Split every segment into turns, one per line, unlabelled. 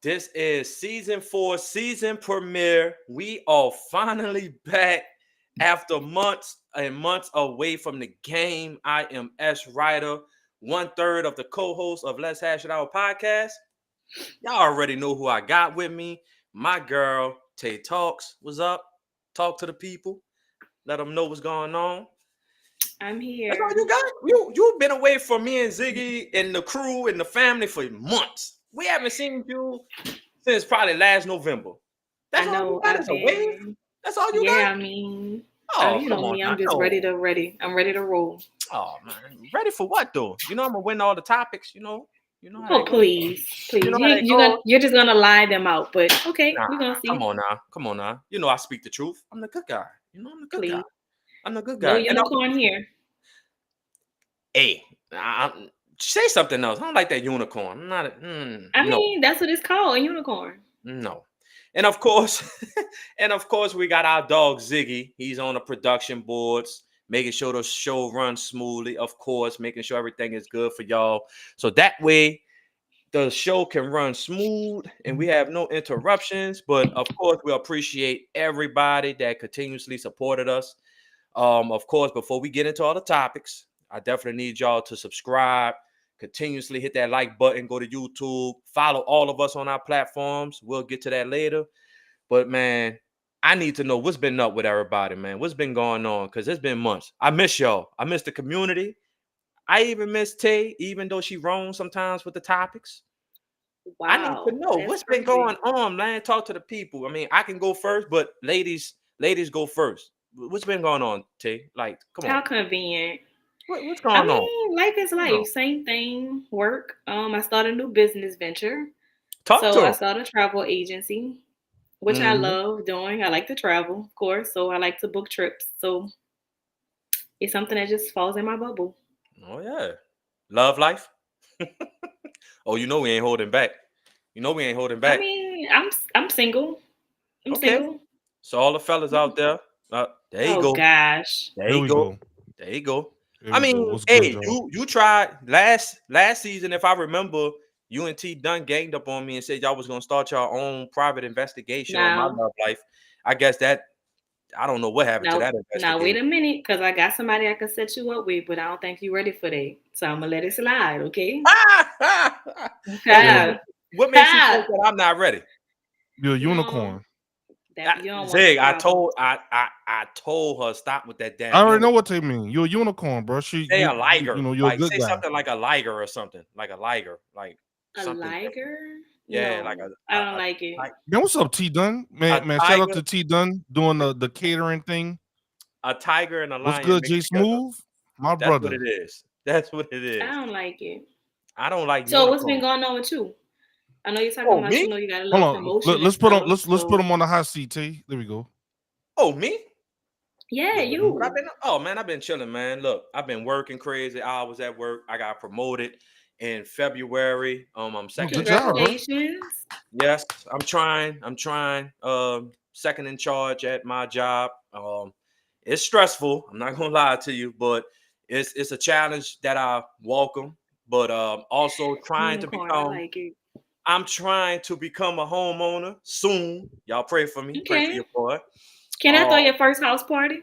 This is season 4, season premiere. We are finally back after months and months away from the game. I am S. Ryder, 1/3 of the co-host of Let's Hash It Out podcast. Y'all already know who I got with me. My girl, Tay Talks. What's up? Talk to the people. Let them know what's going on.
I'm
That's all
here.
you got? You've been away from me and Ziggy and the crew and the family for months. We haven't seen you since probably last November. That's
I
all you
know
got
I've
is a wave?
been.
That's all you
Yeah,
got?
I mean,
Oh,
you
come
know
on
me.
now.
I'm just
No.
ready. I'm ready to roll.
Oh man. Ready for what though? You know I'm gonna win all the topics, you know. You know how
Oh,
that goes.
please,
You
please.
know how that
You're
goes.
you're just gonna lie them out, but okay,
Nah,
we're gonna
come
see.
on now. Come on now. You know I speak the truth. I'm the good guy. You know I'm the good guy.
Please,
I'm the good
no
guy.
unicorn here.
Hey, say something else. I don't like that unicorn. I'm not
I
no.
mean, that's what it's called, a unicorn.
No. And of course, we got our dog Ziggy. He's on the production boards, making sure the show runs smoothly, of course, making sure everything is good for y'all. So that way the show can run smooth and we have no interruptions. But of course, we appreciate everybody that continuously supported us. Of course, before we get into all the topics, I definitely need y'all to subscribe, continuously hit that like button, go to YouTube, follow all of us on our platforms. We'll get to that later. But man, I need to know what's been up with everybody, man. What's been going on? Because it's been months. I miss y'all. I miss the community. I even miss Tay, even though she wrong sometimes with the topics. I need to
Wow,
know
that's
what's been going
crazy.
on, man. Talk to the people. I mean, I can go first, but ladies go first. What's been going on, Tay? Like, come on.
How convenient.
What's
I
going on?
mean, life is
You know,
life. Same thing. Work. I started a new business venture.
talk
So
to
I
him.
started a travel agency, which I
Hmm.
love doing. I like to travel, of course. So I like to book trips. So it's something that just falls in my bubble.
Oh yeah, love life. Oh, you know we ain't holding back. You know we ain't holding
I
back.
mean, I'm single. I'm
Okay,
single.
so all the fellas out there, there you
Oh
go.
gosh.
There
There
you
we
go.
go.
There you go.
There
I
we go.
mean,
What's good,
hey,
y'all?
you tried last season, if I remember, you and T Dunn ganged up on me and said y'all was gonna start your own private investigation on my
Now,
love life. I guess that I don't know what happened to
now,
that
now, wait
investigation.
a minute, because I got somebody I can set you up with, but I don't think you're ready for that. So I'm gonna let it slide, okay?
Okay,
Yo,
Okay.
what makes you think
Ha!
that I'm not ready?
you're a
No,
unicorn.
that you don't want the
Zig,
problem.
I told her stop with that
I
damn
already know
unicorn.
what they mean. You're a unicorn, bro.
Say a liger.
You're a
Like
good
say
guy.
something like a liger or something. Like a liger. Like
A
something different.
liger?
Yeah, like
No, I don't like it.
Man, what's up, T Dunn?
a
Man, shout out
tiger,
to T Dunn doing the catering thing.
a tiger and a
What's
lion
good,
mixed
J
together.
Smooth? My
That's what
brother.
it is. That's what it
I
is.
don't like it.
I don't like
So what's been
unicorns.
going on with you? I know you're talking
Oh,
about,
me?
you got a
Hold
little
on.
promotion and
Let's put him.
stuff.
Let's put
So
him on the hot seat, T. There we go.
Oh, me?
yeah,
What I've
you.
been? Oh man, I've been chilling, man. Look, I've been working crazy hours at work. I got promoted in February. I'm
Oh,
second
good
in
job,
charge.
bro.
Congratulations.
Yes, I'm trying. I'm trying. Second in charge at my job. It's stressful. I'm not gonna lie to you, but it's a challenge that I welcome. But also trying to
Unicorn, I
become.
like it.
I'm trying to become a homeowner soon. Y'all pray for me. Pray for
Okay.
your boy.
Can I
Uh,
throw your first house party?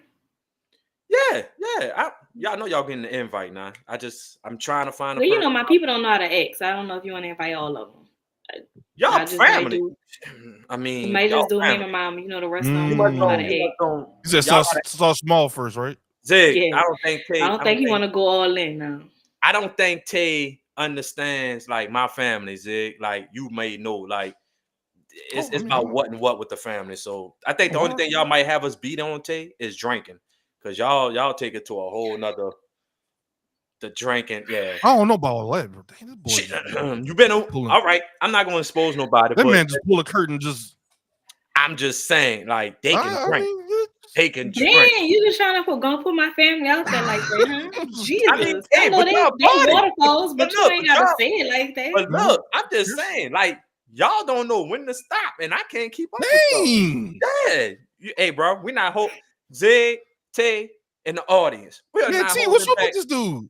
yeah. Y'all know y'all getting the invite now. I'm trying to find a
Well, you know,
perfect.
my people don't know how to act, so I don't know if you want to invite all of them.
Y'all
I just might
family.
do,
I mean,
might just
y'all
do me and
family.
my mom. You know, the rest of
You
them
must
don't know how
don't.
to
You
Mm.
must
act.
don't.
He said
Y'all
start small first, right?
Zig,
Yes. I don't
I
think
don't
you
think
want to go all in now.
I don't think Tay understands like my family, Zig. Like you may know, like
Oh, I
it's
mean,
about what and what with the family. So I think the
oh,
only thing y'all might have us beat on Tay is drinking. Cause y'all take it to a whole nother the drinking, yeah.
I don't know about all that, bro. Dang, this boy
Shit,
just be
you been
pulling.
all right. I'm not gonna expose nobody,
That
but
man just pull a curtain. Just
I'm just saying, like they can
I
drink.
mean,
They can drink.
Dang, you just trying to gonna put my family out there like that, huh?
I mean,
Jesus, I
hey,
know
but y'all
they
party.
waterfalls,
But
but you
look,
ain't
but
gotta
y'all
say it like that.
But
no.
look, I'm just saying, like, y'all don't know when to stop, and I can't keep up with y'all.
Dang,
Yeah. Hey, bro, we're not Zig, Tay, and the audience. We are
man,
not
T, what's
holding
up with
back.
this dude?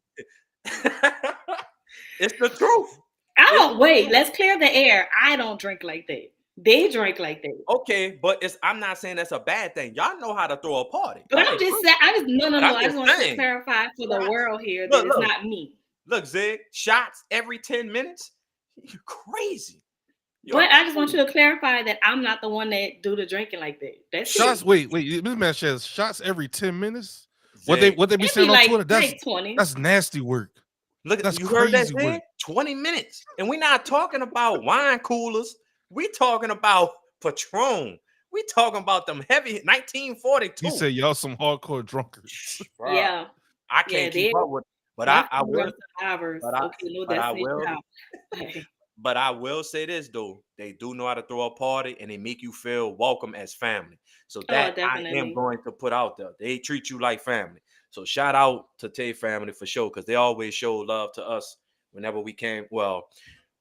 It's the truth.
I don't wait. Let's clear the air. I don't drink like that. They drink like that.
Okay, but I'm not saying that's a bad thing. Y'all know how to throw a party.
But
Y'all
I'm
ain't
just
tripping.
saying. No, no,
But
no.
I'm
I just
just
want to
saying.
clarify for the
Shots.
world here that
Look,
it's
look,
not me.
look, Zig. Shots every 10 minutes. You're crazy. You're
But I just want
crazy.
you to clarify that I'm not the one that do the drinking like that. That's
shots.
it.
Wait. This man says shots every 10 minutes.
Zig.
What they be
It'd be
saying on Twitter?
like 20.
That's nasty work.
Look,
That's
you heard that,
crazy
Zig?
work.
20 minutes. And we're not talking about wine coolers. We talking about Patron. We talking about them heavy
He
1942.
said y'all some hardcore drunkards.
Bruh,
Yeah.
I
Yeah,
can't keep
they're
up with, but
my
I
family
will,
are survivors.
but I,
Okay, no
but I
definition
will,
out. Okay.
but I will say this though, they do know how to throw a party and they make you feel welcome as family. So
Oh,
that I am
definitely.
going to put out there. They treat you like family. So shout out to Tay family for sure, because they always show love to us whenever we came. Well,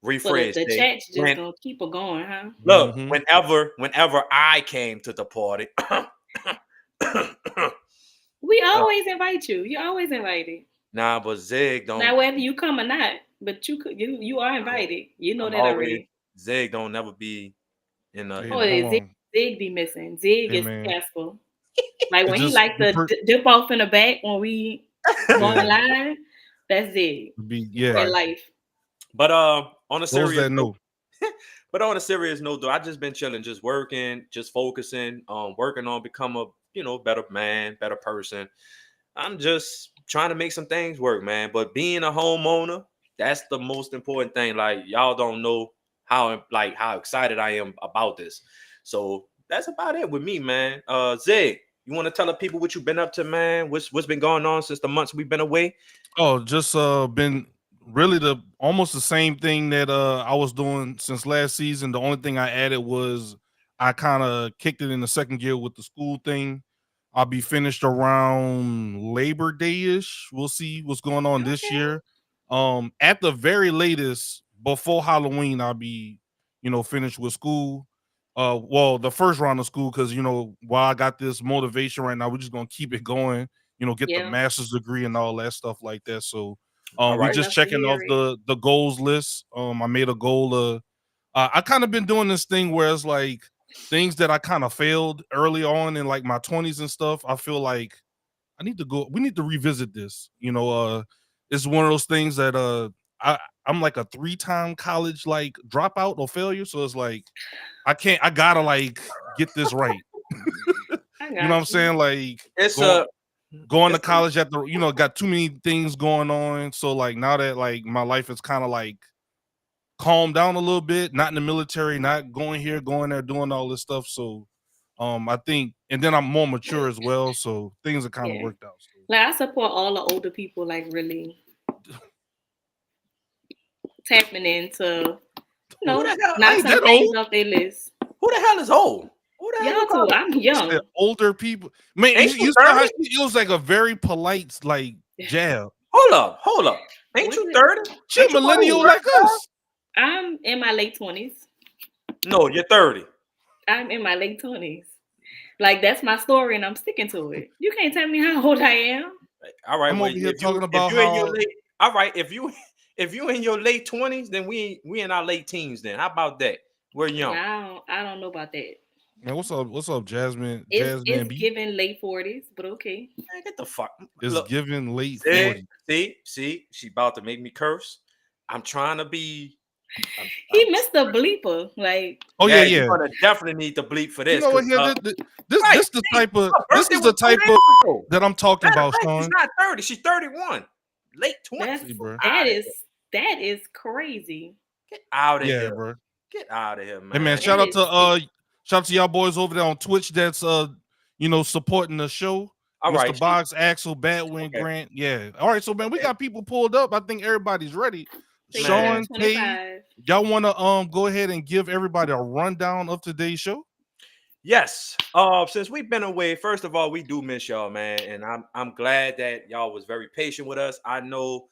So
rephrase,
the
Tay.
chat's just
When
gonna keep it going, huh?
look,
Mm-hmm.
whenever I came to the party,
We always invite you. You're always invited.
nah, but Zig don't.
Now whether you come or not, but you are invited. You know
I'm
that
always
already.
Zig don't never be in a
Hey,
in
Oh,
a
hold
Zig,
on.
Zig be missing. Zig
Hey
is
man.
Casper. Like
It
when he
just
like to dip off in the back when we going
yeah.
live, that's Zig.
Yeah.
That
right.
life.
But on a
Those
serious
that
note,
know.
but on a serious note though, I just been chilling, just working, just focusing, working on become a better man, better person. I'm just trying to make some things work, man. But being a homeowner, that's the most important thing. Like y'all don't know how excited I am about this. So that's about it with me, man. Zig, you want to tell the people what you've been up to, man? What's been going on since the months we've been away?
Oh, just been really the almost the same thing that I was doing since last season. The only thing I added was I kind of kicked it in the second gear with the school thing. I'll be finished around Labor Day-ish. We'll see what's going on this
Okay.
year. At the very latest, before Halloween, I'll be, finished with school. Well, the first round of school, because while I got this motivation right now, we're just gonna keep it going, get the
Yeah.
master's degree and all that stuff like that. So
All
we
right.
just
Love to
checking
hear
off
it.
the goals list. I made a goal of I kind of been doing this thing where it's like things that I kind of failed early on in like my 20s and stuff. I feel like we need to revisit this. It's one of those things that I'm like a 3-time college like dropout or failure. So it's like I gotta like get this right.
I
You know what I'm
got you.
saying? Like
It's
going
a
going to
it's
college at the got too many things going on. So like now that like my life is kind of like calmed down a little bit, not in the military, not going here, going there, doing all this stuff. So I think and then I'm more mature as well. So things are kind of
Yeah.
worked out. So.
Like I support all the older people, like really tapping into,
who the hell
I
knock
ain't
some
that
things
old.
off their list.
who the hell is old? Who the hell you
Y'all
call
too.
it?
I'm
He said
young.
older people. Man,
Ain't you
you saw
30?
how it was like a very polite like jab.
Hold up. Ain't
Was
you
it?
30?
She a
Ain't you one of these
millennial like
rap guys?
us.
I'm in my late 20s.
No, you're 30.
I'm in my late 20s. Like that's my story and I'm sticking to it. You can't tell me how old I am.
All right,
I'm
well,
over here talking
if
about
you in your
how
late, all right, if you in your late 20s, then we in our late teens. Then how about that? We're young.
Now I don't know about that.
man. What's up, Jasmine?
It's
Jasmine B
giving late 40s, but okay.
Man, get the fuck.
is
Look,
giving late
see,
40.
she about to make me curse. I'm trying to be.
He
I'm
missed the bleeper. Like,
Oh yeah,
yeah, you're
yeah.
gonna definitely need to bleep for
You
this,
know what?
cause
Here, this
right,
this the type of
her
this
birthday
is
was
the
2
type of
days ago.
that I'm talking
Matter of
about,
fact, she's
Sean.
not 30, she's 31. Late 20s.
See, bro.
that
Out of
is
here.
that is crazy.
Get out of
Yeah,
here.
bro.
Get out of here,
Hey man,
man.
That is sick.
shout out to y'all boys over there on Twitch that's supporting the show.
All
Mr.
right.
Box, Axel, Batwin,
Okay.
Grant. Yeah. All right, so man, we got people pulled up. I think everybody's ready.
Say turn
Man.
Sean, Tay,
25.
y'all wanna go ahead and give everybody a rundown of today's show?
Yes. Since we've been away, first of all, we do miss y'all, man. And I'm glad that y'all was very patient with us. I know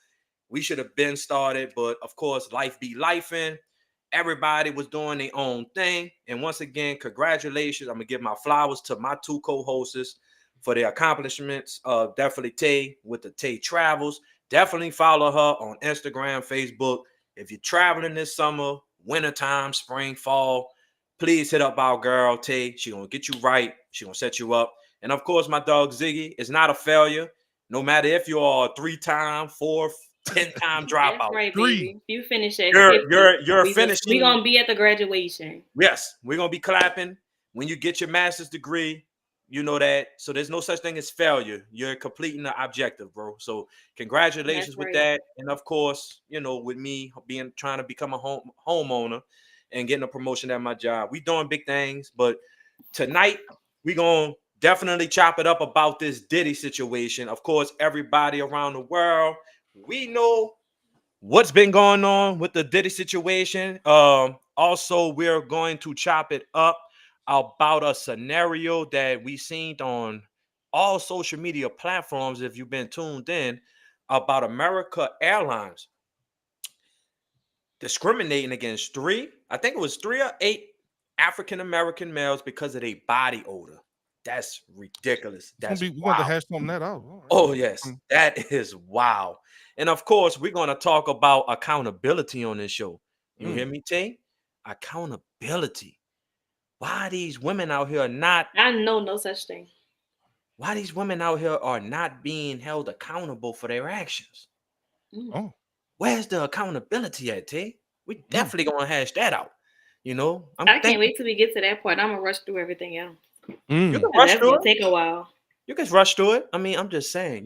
we should have been started, but of course, life be lifing. Everybody was doing their own thing. And once again, congratulations. I'm gonna give my flowers to my two co-hosts for their accomplishments. Definitely Tay with the Tay Travels. Definitely follow her on Instagram, Facebook. if you're traveling this summer, wintertime, spring, fall, please hit up our girl Tay. She gonna get you right. She gonna set you up. And of course, my dog Ziggy is not a failure. No matter if you're a 3-time, 4th, 10-time
That's
dropout.
right,
3.
baby. If you finish at 50,
You're
we
finishing.
gonna be at the graduation.
Yes, we're gonna be clapping when you get your master's degree. You know that. So there's no such thing as failure. You're completing the objective, bro. So congratulations
That's
with
right.
that. And of course, with me trying to become a homeowner and getting a promotion at my job. We doing big things, but tonight we gonna definitely chop it up about this Diddy situation. Of course, everybody around the world, we know what's been going on with the Diddy situation. Also, we're going to chop it up about a scenario that we seen on all social media platforms. If you've been tuned in, about America Airlines discriminating against I think it was 3 or 8 African American males because of their body odor. That's ridiculous. That's
We're going to
wild.
hash something that out. All right.
Oh, yes, that is wow. And of course, we're going to talk about accountability on this show. You hear me, Tay? Accountability. Why these women out here are not,
I know no such thing.
why these women out here are not being held accountable for their actions?
Oh,
Where's the accountability at, Tay? We definitely going to hash that out.
I can't wait till we get to that part. I'm gonna rush through everything else.
You can
'Cause
rush
that's
through
gonna
it.
take a while.
You can rush through it. I mean, I'm just saying,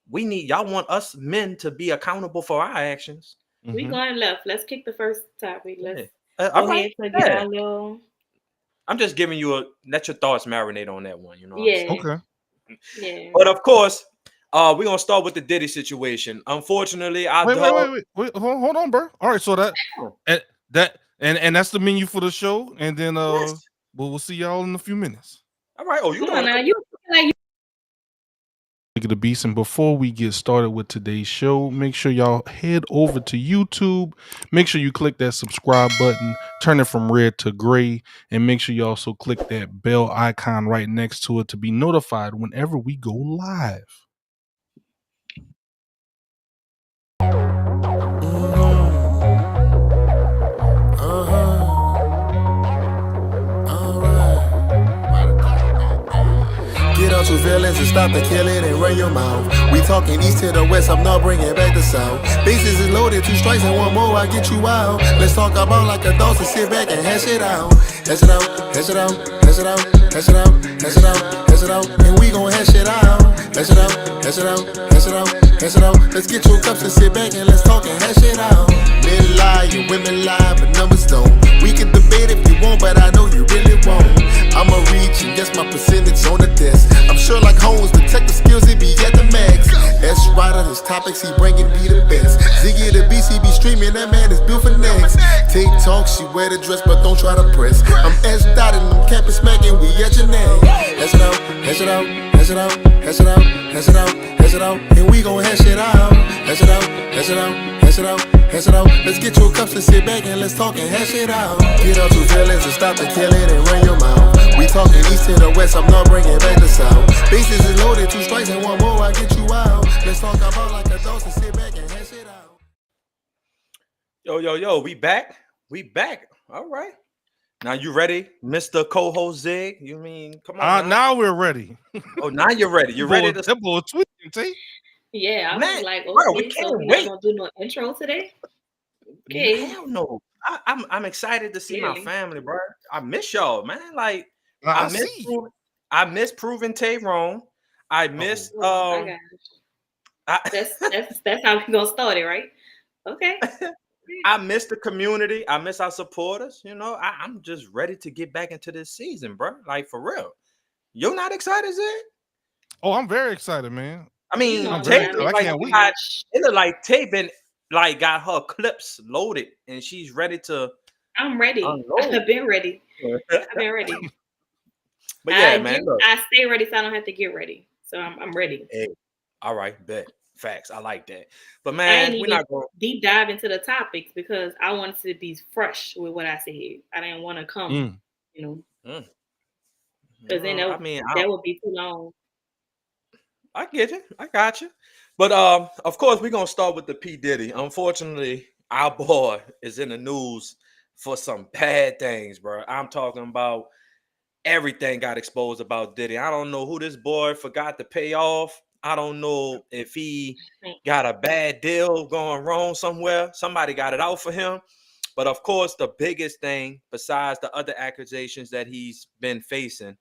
we need, y'all want us men to be accountable for our actions.
We going left. Let's kick the first topic. Let's
All
go
right.
ahead to get our little.
I'm just giving you let your thoughts marinate on that one. You know what I'm
Yeah.
saying?
okay.
Yeah.
But of course, we're gonna start with the Diddy situation. Unfortunately, our dog.
Wait. Hold on, bro. All right, so and that's the menu for the show, and then
Yes.
we'll see y'all in a few minutes.
All right. Oh, you
Come
doing
on now.
it?
You like you.
Look at the beast, and before we get started with today's show, make sure y'all head over to YouTube. Make sure you click that subscribe button, turn it from red to gray, and make sure you also click that bell icon right next to it to be notified whenever we go live.
Get out your feelings and stop the killing and run your mouth. We talking east to the west, I'm not bringing back the south. Bases is loaded, 2 strikes and 1 more, I get you out. Let's talk about like adults and sit back and hash it out. Hash it out, hash it out, hash it out, hash it out, hash it out, hash it out, and we gon' hash it out. Hash it out, hash it out, hash it out, hash it out. Let's get your cups and sit back and let's talk and hash it out. Men lie and women lie, but numbers don't. We can debate if you want, but I know you really won't. I'ma reach and guess my percentage on the desk. I'm sure like Holmes, detective skills, it be at the max. S Rider, his topics, he bringing me the best. Ziggy the BC be streaming, that man is built for next. Take talk, she wear the dress, but don't try to press. I'm S dotted, I'm camping smacking, we at your neck. Hash it out, hash it out, hash it out, hash it out, hash it out, hash it out, and we gon' hash it out. Hash it out, hash it out, hash it out, hash it out. Let's get your cups and sit back and let's talk and hash it out. Get out your feelings and stop the killing and run your mouth. We talking east to the west, I'm not bringing back the south. Bases is loaded, 2 strikes and 1 more, I get you out. Let's talk about like adults and sit back and hash it out.
Yo, we back. We back. All right. Now you ready, Mr. Co-host Zig? You mean, come on.
Now we're ready.
Oh, now you're ready. You're ready to.
That boy tweeting, T.
Yeah, I
Man,
was like,
bro, we
okay,
can't
so we're
wait.
not gonna do no intro today. Okay.
Hell no. I'm excited to see my
Really?
family, bro. I miss y'all, man. Like
I
I miss
see.
I miss proving Tay wrong. I miss
Oh my gosh. That's how we gonna start it, right? Okay.
I miss the community. I miss our supporters. I'm just ready to get back into this season, bro. Like for real. You're not excited, Zig?
Oh, I'm very excited, man.
I mean,
You know,
Tay,
man,
I can't wait.
it look like Tay been like got her clips loaded and she's ready to.
I'm ready.
unload.
I've been ready. I've been ready.
But yeah, man. Look.
I stay ready, so I don't have to get ready. So I'm ready.
Hey, all right, bet. Facts. I like that. But
I
man,
ain't
we're
even
not going.
deep dive into the topics because I wanted to be fresh with what I said. I didn't want to come, because then that would be too long.
I get you. I got you. But of course, we're gonna start with the P. Diddy. Unfortunately, our boy is in the news for some bad things, bro. I'm talking about everything got exposed about Diddy. I don't know who this boy forgot to pay off. I don't know if he got a bad deal going wrong somewhere. Somebody got it out for him. But of course, the biggest thing, besides the other accusations that he's been facing,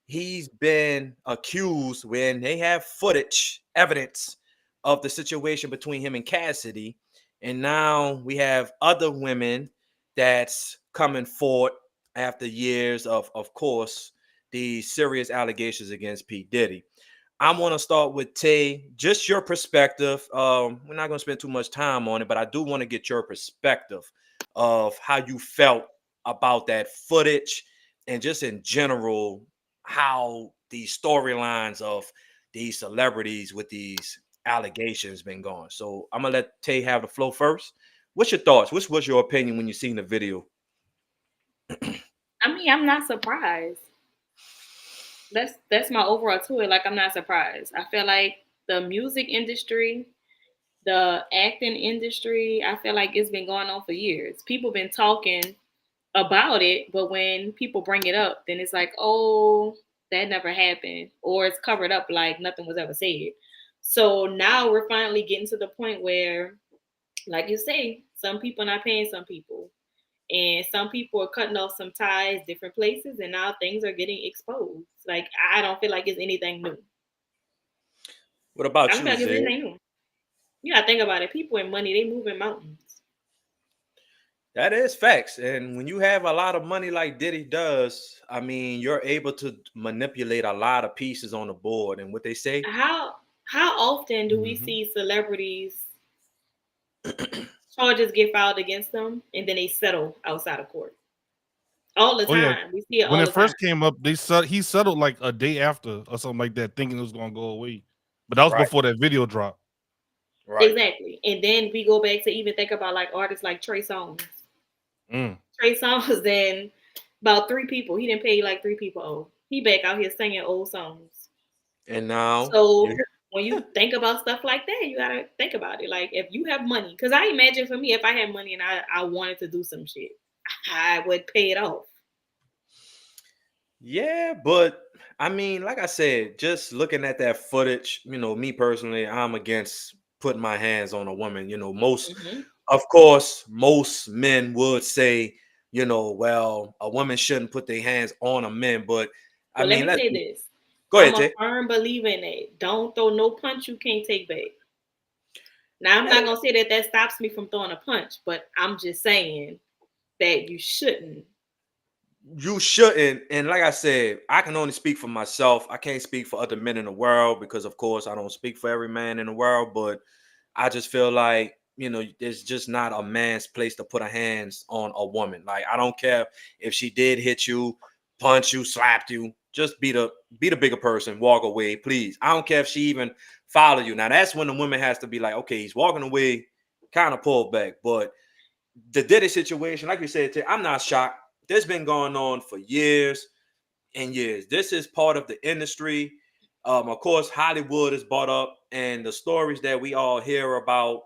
he's been accused when they have footage, evidence of the situation between him and Cassidy. And now we have other women that's coming forward after years of course, the serious allegations against P. Diddy. I want to start with Tay, just your perspective. We're not going to spend too much time on it, but I do want to get your perspective of how you felt about that footage and just in general, how these storylines of these celebrities with these allegations been going. So I'm gonna let Tay have the flow first. What's your thoughts? What was your opinion when you seen the video?
I mean, I'm not surprised. That's my overall to it. Like, I'm not surprised. I feel like the music industry, the acting industry, I feel like it's been going on for years. People been talking about it, but when people bring it up, then it's like, oh, that never happened, or it's covered up like nothing was ever said. So now we're finally getting to the point where, like you say, some people not paying some people, and some people are cutting off some ties, different places, and now things are getting exposed. Like, I don't feel like it's anything new.
What about
I don't
you,
feel like it's
Zay?
anything new. You gotta think about it. People and money, they move in mountains.
That is facts. And when you have a lot of money like Diddy does, I mean, you're able to manipulate a lot of pieces on the board. And what they say,
How often do we see celebrities charges get filed against them and then they settle outside of court? All the
Oh yeah,
time. We see it
when
all
it
the time.
first came up, he settled like a day after or something like that, thinking it was gonna go away. But that was
right,
before that video dropped.
right.
Exactly. And then we go back to even think about like artists like Trey Songz.
Mm.
Trey Songz, then about 3 people. He didn't pay like 3 people old. He back out here singing old songs.
And now,
So when you think about stuff like that, you gotta think about it. Like, if you have money, because I imagine for me, if I had money and I wanted to do some shit, I would pay it off.
yeah, but I mean, like I said, just looking at that footage, me personally, I'm against putting my hands on a woman.
Mm-hmm.
Of course, most men would say, well, a woman shouldn't put their hands on a man. But I
But let
mean,
me say this.
go
I'm
ahead,
a
Tay.
firm believer in it. Don't throw no punch you can't take back. Now, I'm not going to say that stops me from throwing a punch, but I'm just saying that you shouldn't.
You shouldn't. And like I said, I can only speak for myself. I can't speak for other men in the world because, of course, I don't speak for every man in the world. But I just feel like, there's just not a man's place to put a hands on a woman. Like, I don't care if she did hit you, punch you, slapped you. Just be the bigger person, walk away, please. I don't care if she even follow you. Now, that's when the woman has to be like, okay, he's walking away, kind of pull back. But the Diddy situation, like you said, I'm not shocked. This been going on for years and years. This is part of the industry. Of course, Hollywood is brought up, and the stories that we all hear about,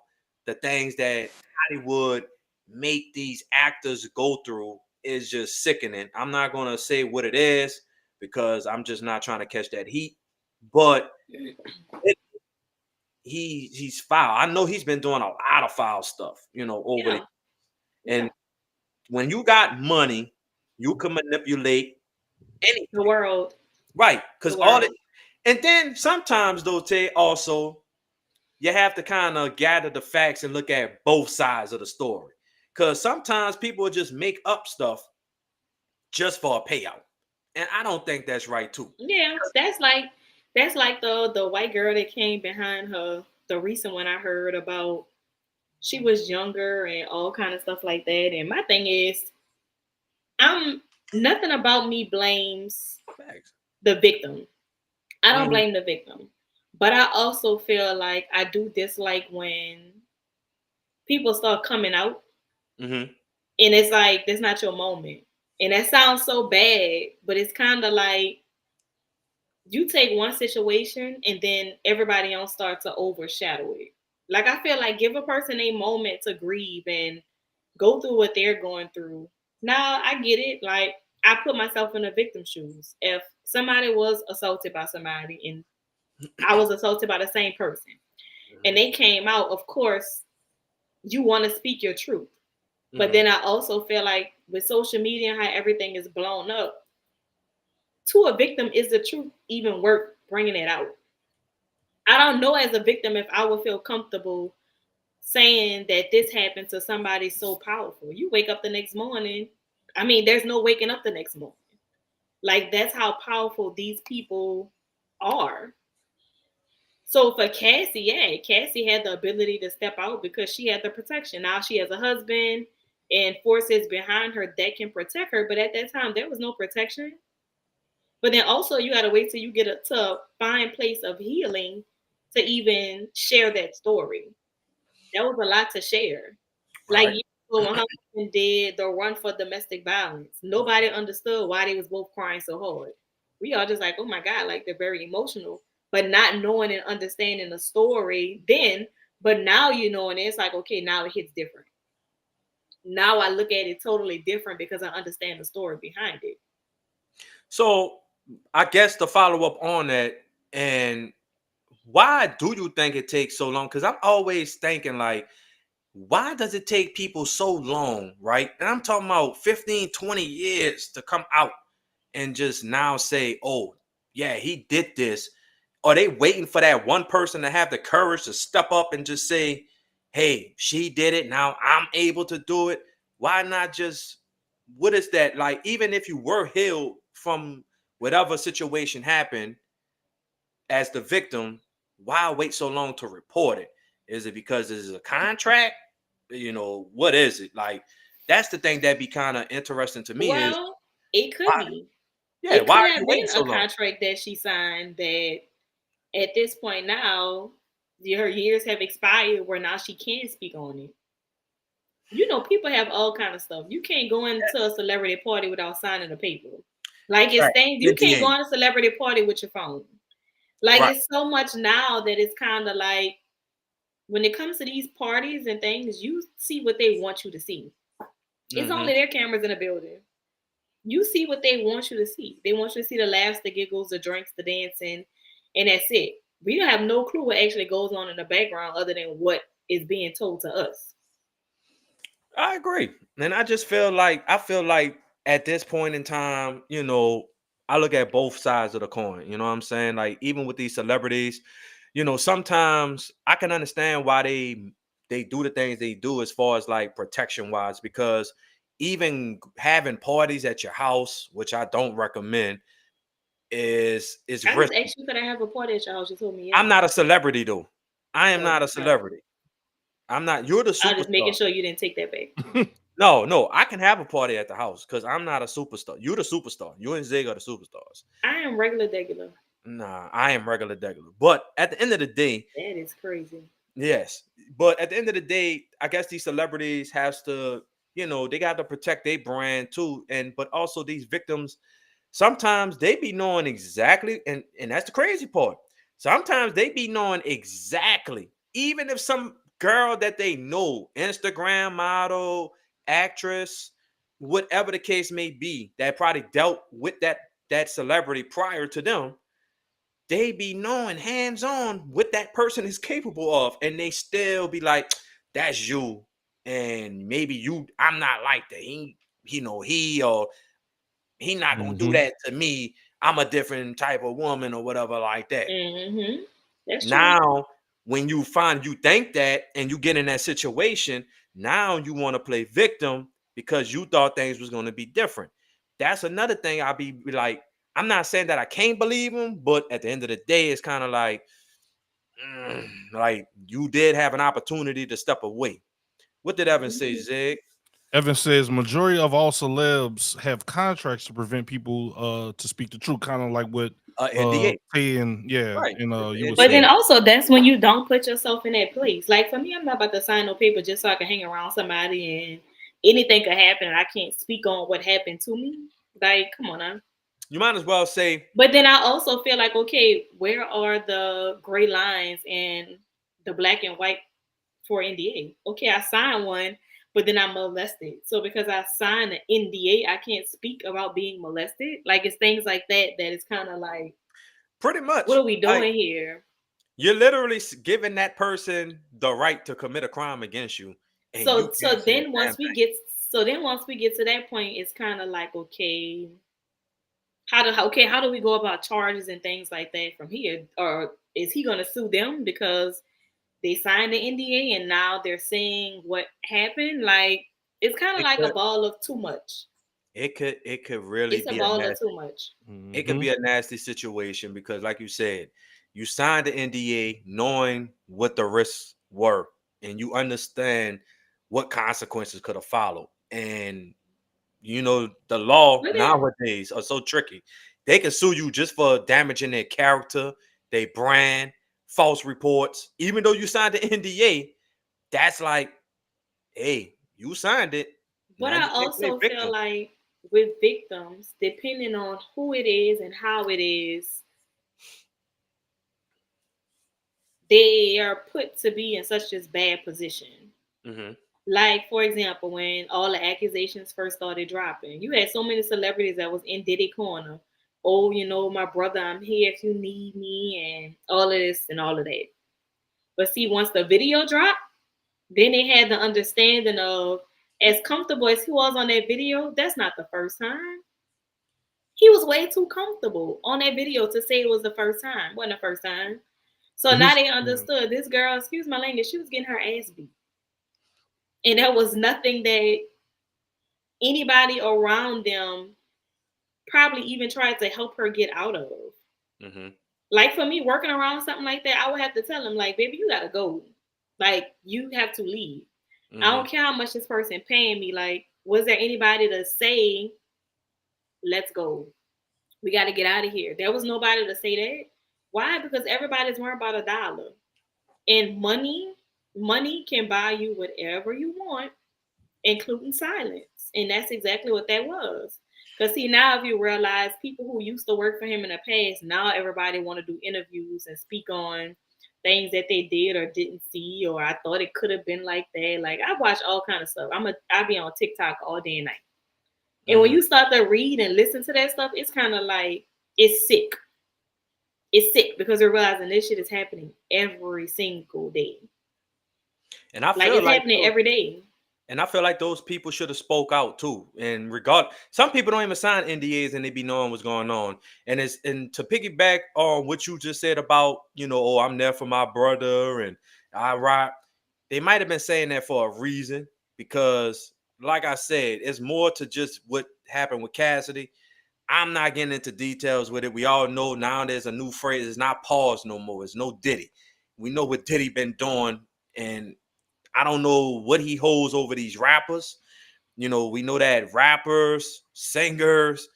the things that Hollywood make these actors go through is just sickening. I'm not gonna say what it is because I'm just not trying to catch that heat. But he's foul. I know he's been doing a lot of foul stuff, over the and when you got money, you can manipulate anything.
The world.
Right. Because and then sometimes though, Tay, also you have to kind of gather the facts and look at both sides of the story. Because sometimes people just make up stuff just for a payout. And I don't think that's right too.
Yeah, that's like the white girl that came behind her, the recent one I heard about. She was younger and all kind of stuff like that. And my thing is, nothing about me blames the victim. I don't blame the victim. But I also feel like I do dislike when people start coming out and it's like, that's not your moment. And that sounds so bad, but it's kind of like you take one situation and then everybody else starts to overshadow it. Like, I feel like give a person a moment to grieve and go through what they're going through. Now, I get it. Like, I put myself in the victim shoes. If somebody was assaulted by somebody and I was assaulted by the same person and they came out, of course, you want to speak your truth. But then I also feel like with social media and how everything is blown up, to a victim, is the truth even worth bringing it out? I don't know as a victim if I would feel comfortable saying that this happened to somebody so powerful. You wake up the next morning. I mean, there's no waking up the next morning. Like, that's how powerful these people are. So for Cassie, yeah, Cassie had the ability to step out because she had the protection. Now she has a husband and forces behind her that can protect her. But at that time, there was no protection. But then also you got to wait till you get to a fine place of healing to even share that story. That was a lot to share. Like,
Right.
years ago when her husband did the run for domestic violence, nobody understood why they was both crying so hard. We all just like, oh my God, like they're very emotional, but not knowing and understanding the story then. But now you know, and it's like, okay, now it hits different. Now I look at it totally different because I understand the story behind it.
So I guess to follow up on that, and why do you think it takes so long? Because I'm always thinking like, why does it take people so long, right? And I'm talking about 15, 20 years to come out and just now say, oh, yeah, he did this. Are they waiting for that one person to have the courage to step up and just say, hey, she did it. Now I'm able to do it. Why not just, what is that? Like, even if you were healed from whatever situation happened as the victim, why wait so long to report it? Is it because this is a contract? What is it? Like, that's the thing that be kind of interesting to me is
Well, it could
why,
be.
yeah,
It
why
could
are you
have
waiting
been
so
a
long?
contract that she signed that at this point now, her years have expired where now she can speak on it. You know, people have all kind of stuff. You can't go into a celebrity party without signing a paper. Like, it's
Right.
things you can't go
NDA.
on a celebrity party with your phone. Like,
Right.
it's so much now that it's kind of like when it comes to these parties and things, you see what they want you to see. It's
Hmm.
only their cameras in the building. You see what they want you to see. They want you to see the laughs, the giggles, the drinks, the dancing, and that's it. We don't have no clue what actually goes on in the background other than what is being told to us.
I agree. And I feel like at this point in time, I look at both sides of the coin. You know what I'm saying? Like, even with these celebrities, sometimes I can understand why they do the things they do as far as like protection wise, because even having parties at your house, which I don't recommend, is
I just
risky.
asked you, could I have a party at your house? You told me
I'm
yes.
not a celebrity though. I am
Oh,
not a
okay.
celebrity. I'm not. You're the
I was just making
superstar.
sure you didn't take that back.
No, no, I can have a party at the house because I'm not a superstar. You're the superstar. You and Zig are the superstars.
I am regular degular.
Nah, I am regular degular. But at the end of the day,
That is crazy.
yes. But at the end of the day, I guess these celebrities has to, they got to protect their brand too. And but also these victims, sometimes they be knowing exactly, and that's the crazy part. Sometimes they be knowing exactly, even if some girl that they know, Instagram model, actress, whatever the case may be, that probably dealt with that celebrity prior to them, they be knowing hands on what that person is capable of, and they still be like, "That's you," and maybe you. I'm not like that. He or he not gonna do
Hmm.
that to me. I'm a different type of woman or whatever like that.
Mm-hmm. That's true.
Now, when you think that and you get in that situation, now you want to play victim because you thought things was gonna be different. That's another thing I'll be like, I'm not saying that I can't believe him, but at the end of the day, it's kind of like you did have an opportunity to step away. What did Evan say,
Mhm.
Zig?
Evan says majority of all celebs have contracts to prevent people to speak the truth, kind of like what
NDA.
Tay and yeah,
Right.
and
It's the
you were
But then
saying.
NDA.
also, that's when you don't put yourself in that place. Like for me, I'm not about to sign no paper just so I can hang around somebody and anything could happen and I can't speak on what happened to me. Like, come on now.
You might as well say,
But then I also feel like, okay, where are the gray lines and the black and white for NDA. Okay, I signed one, but then I'm molested. So because I signed an NDA, I can't speak about being molested. Like it's things like that that is kind of like,
Pretty
what
much.
are we
Like
doing here?
you're literally giving that person the right to commit a crime against you, and you
So
can't
so
say a
then
damn
once we
thing.
get so then once we get to that point, it's kind of like, okay, how do we go about charges and things like that from here? Or is he gonna sue them because they signed the NDA and now they're saying what happened? Like it's kind of
It
like a
could,
ball of too much.
it could really
It's a
be a
ball of
nasty.
too much.
It could
Mm-hmm.
be a nasty situation because, like you said, you signed the NDA knowing what the risks were, and you understand what consequences could have followed. And you know the law
But then,
nowadays are so tricky. They can sue you just for damaging their character, their brand, false reports. Even though you signed the NDA, that's like, hey, you signed it.
but
Now
I
you can't play
also feel
victim.
like with victims, depending on who it is and how it is, they are put to be in such a bad position.
Hmm.
Like, for example, when all the accusations first started dropping, you had so many celebrities that was in Diddy corner. Oh, my brother, I'm here if you need me, and all of this and all of that. But see, once the video dropped, then they had the understanding of as comfortable as he was on that video, that's not the first time. He was way too comfortable on that video to say it was the first time. Wasn't the first time. So now
His,
they
yeah.
understood this girl, excuse my language, she was getting her ass beat. And there was nothing that anybody around them probably even tried to help her get out of.
Hmm.
Like for me, working around something like that, I would have to tell him, like, baby, you gotta go. Like, you have to leave. I
Hmm.
don't care how much this person paying me. Like, was there anybody to say, let's go? We gotta get out of here. There was nobody to say that. Why? Because everybody's worried about a dollar. And money can buy you whatever you want, including silence. And that's exactly what that was. Because see, now if you realize people who used to work for him in the past, now everybody want to do interviews and speak on things that they did or didn't see, or I thought it could have been like that. Like I watch all kind of stuff. I be on TikTok all day and night. And when
Hmm.
you start to read and listen to that stuff, it's kind of like it's sick. It's sick because you're realizing this shit is happening every single day.
And I
Like
feel
it's
like
happening
those,
every day.
and I feel like those people should have spoke out too. And regard, some people don't even sign NDAs and they be knowing what's going on. And to piggyback on what you just said about, oh, I'm there for my brother and I rock. They might have been saying that for a reason because, like I said, it's more to just what happened with Cassidy. I'm not getting into details with it. We all know now there's a new phrase. It's not pause no more. It's no Diddy. We know what Diddy been doing, and I don't know what he holds over these rappers. We know that rappers, singers,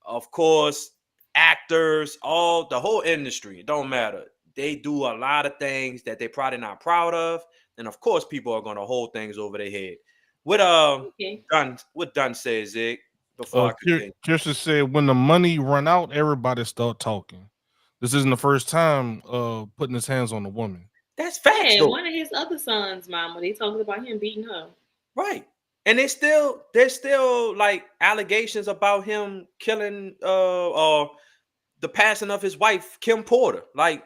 of course, actors, all the whole industry, it don't matter. They do a lot of things that they're probably not proud of. And of course, people are gonna hold things over their head. What
Okay.
Dunn says, Zig, before I continue.
Kirsten said, when the money run out, everybody start talking. This isn't the first time putting his hands on a woman.
That's facts
Yeah,
though.
one of his other sons, mama, they talking about him beating her.
Right. And there's still like allegations about him killing or the passing of his wife, Kim Porter. Like,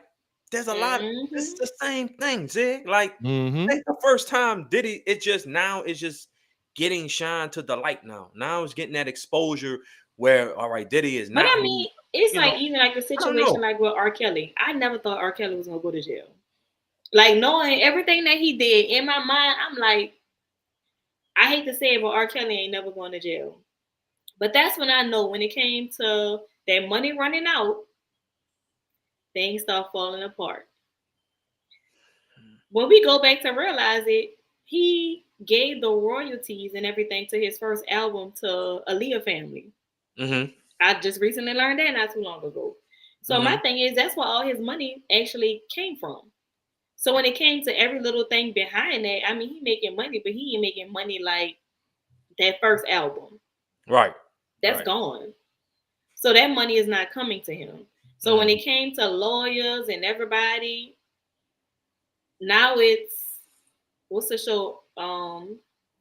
there's a lot. It's
Mm-hmm.
the same thing, Zig. Like,
Mm-hmm.
it's the first time Diddy. It's just getting shine to the light now. Now it's getting that exposure where, all right, Diddy is
But
not
I
who,
mean, it's
you know.
like even like the
I don't
situation
know.
like with R. Kelly. I never thought R. Kelly was gonna go to jail. Like knowing everything that he did in my mind, I'm like, I hate to say it, but R. Kelly ain't never going to jail. But that's when I know when it came to that money running out, things start falling apart. When we go back to realize it, he gave the royalties and everything to his first album to Aaliyah family.
Mm-hmm.
I just recently learned that not too long ago. So my
Mm-hmm.
thing is that's where all his money actually came from. So when it came to every little thing behind that, I mean, he making money, but he ain't making money like that first album.
Right.
That's
Right.
gone. So that money is not coming to him. So when
Mm-hmm.
it came to lawyers and everybody, now it's what's the show?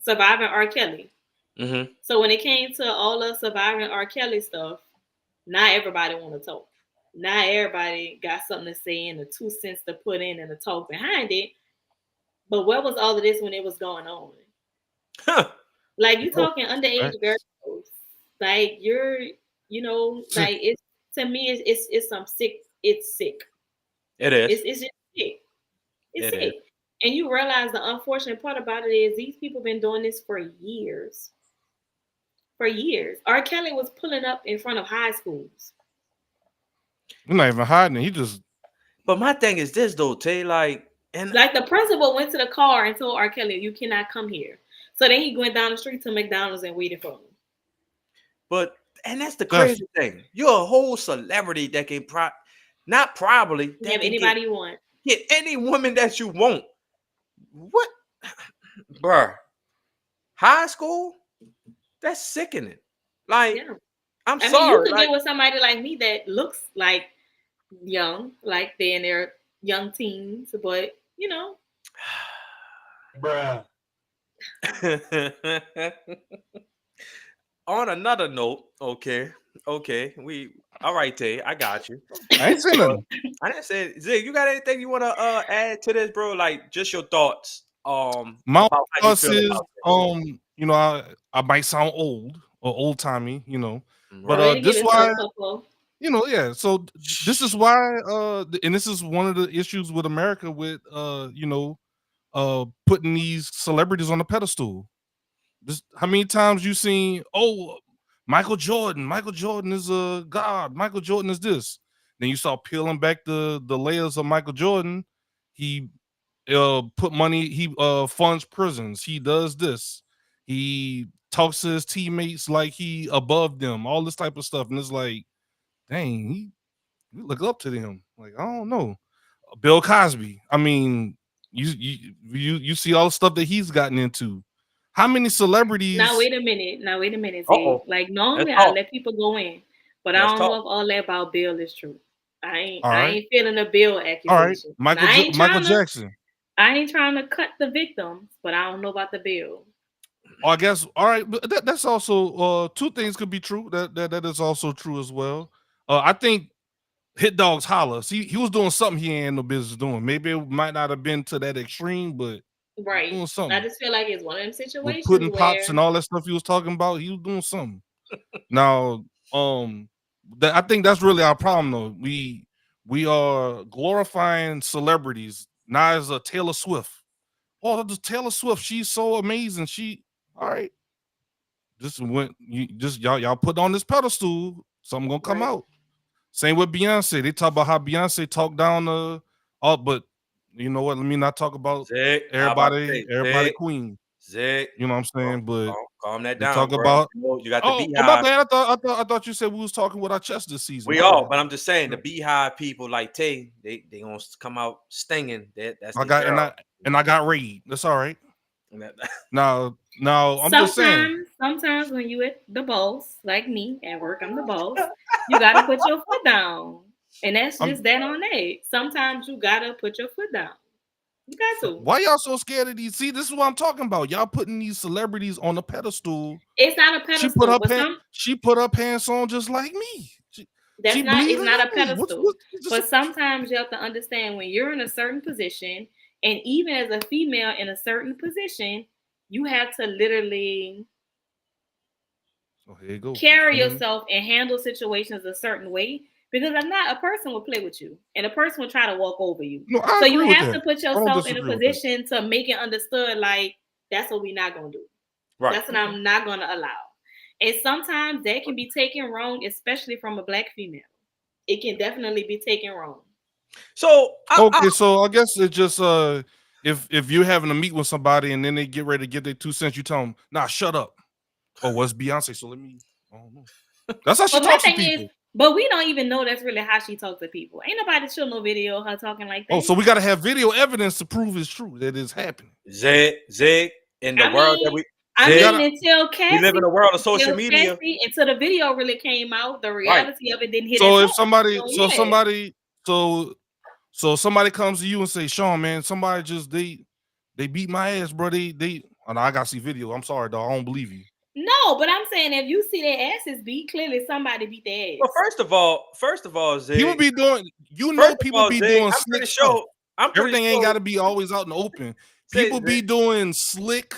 Surviving R. Kelly.
Mm-hmm.
So when it came to all the surviving R. Kelly stuff, not everybody want to talk. Not everybody got something to say and the 2 cents to put in and the talk behind it. But where was all of this when it was going on?
Huh.
Like you
Oh,
talking underage
facts.
girls, like you're,
Sick.
like it's to me, it's some sick. It's sick.
It is.
It's just sick. It's
It is.
sick. And you realize the unfortunate part about it is these people been doing this for years. For years, R. Kelly was pulling up in front of high schools.
You're not even hiding it. He just
But my thing is this though, Tay. Like, and
Like the principal went to the car and told R. Kelly, "You cannot come here." So then he went down the street to McDonald's and waited for him.
but and that's the
that's
crazy thing. You're a whole celebrity that can not probably
You
that
have
can
anybody you want.
get any woman that you want. What, bruh? High school? That's sickening. Like,
Yeah.
I'm
I mean, you
sorry.
could
Like,
get with somebody like me that looks like young, like they're in their young teens, but
bruh.
on another note, okay, we all right, Tay. I got you.
I ain't saying nothing.
I didn't say Zig. You got anything you want to add to this, bro? Like, just your thoughts.
My
About how you
thoughts
feel
is,
about this.
I might sound old or old timey, but
go ahead and give
this
it
why,
to a couple.
yeah. So this is why, and this is one of the issues with America with, putting these celebrities on the pedestal. Just how many times you seen, Michael Jordan is a god, Michael Jordan is this. Then you saw peeling back the layers of Michael Jordan. He put money, he funds prisons, he does this, he talks to his teammates like he above them, all this type of stuff. And it's like, dang, you look up to them. Like, I don't know. Bill Cosby. I mean, you see all the stuff that he's gotten into. How many
Now
celebrities?
wait a minute. Now wait a minute,
Uh
Z.
oh.
Like
Let's
normally I
talk.
let people go in, but I
Let's
don't know
talk.
if all that about Bill is true.
All
I
right,
ain't feeling a Bill
all right.
accusation. And
Michael Jackson.
I ain't trying to cut the victims, but I don't know about the Bill.
Oh, I guess, all right, but that's also two things could be true. That is also true as well. I think Hit Dogs Holla. See, he was doing something he ain't no business doing. Maybe it might not have been to that extreme, but he was
Right.
doing
I
something
just feel like it's one of them
with
situations
putting pops
where
and all that stuff he was talking about. He was doing something. Now, I think that's really our problem, though. We are glorifying celebrities, not as a Taylor Swift. Oh, that's Taylor Swift. She's so amazing. All right. Y'all put on this pedestal, something gonna come
right.
out. Same with Beyonce. They talk about how Beyonce talked down all, but you know what? Let me not talk about
Zig, how about
everybody
Zig?
queen.
Zig,
You know what I'm saying? But
calm that
they
down,
talk
bro.
about,
You got the
my
beehive.
bad. I thought you said we was talking with our chest this season.
We
My
are,
bad.
but I'm just saying the beehive people like Tay, they gonna come out stinging. That's
I
the
got
girl.
and I got Raid. That's all right.
And that-
Now I'm just saying.
Sometimes when you at the boss, like me at work, I'm the boss. You gotta put your foot down, and that's
I'm
just that on that. Sometimes you gotta put your foot down. You got to.
Why y'all so scared of these? See, this is what I'm talking about. Y'all putting these celebrities on the pedestal.
It's not a
She put
pedestal,
her
but
she put her pants on just like me. She
that's not.
believe
It's
in
not a
like me.
pedestal.
It's just
But sometimes you have to understand when you're in a certain position, and even as a female in a certain position, you have to literally
oh, here you go.
carry yourself and handle situations a certain way, because if not, a person will play with you and a person will try to walk over you.
No, I
So you
agree with
have to
that.
put
I don't
yourself in a
disagree with that.
position to make it understood, like that's what we're not gonna do.
right.
That's what I'm not gonna allow. And sometimes that can be taken wrong, especially from a black female. It can definitely be taken wrong.
So
Okay, so I guess it just if you're having a meet with somebody and then they get ready to get their 2 cents, you tell them, nah, shut up. Oh, what's Beyonce? So I don't know. That's how she
But my
talks to
thing is,
people.
but we don't even know that's really how she talks to people. Ain't nobody show no video of her talking like that.
Oh, so we gotta have video evidence to prove it's true that it's happening.
Zig, in the world that we
until
we live in a world of
Cassie,
social media.
until the video really came out, the
Right.
reality of it didn't hit.
So
as
if
hard.
somebody comes to you and say, Sean, man, somebody just They beat my ass, bro. Oh, no, I gotta see video. I'm sorry, dog. I don't believe you.
No, but I'm saying if you see their asses beat, clearly somebody beat their ass.
Well, first of all, Zig.
People be doing,
First of
people
all,
be
Zig,
doing
I'm
slick
pretty
stuff.
sure. I'm pretty
Everything ain't
sure.
got to be always out in the open.
Say,
People be
Zig.
doing slick,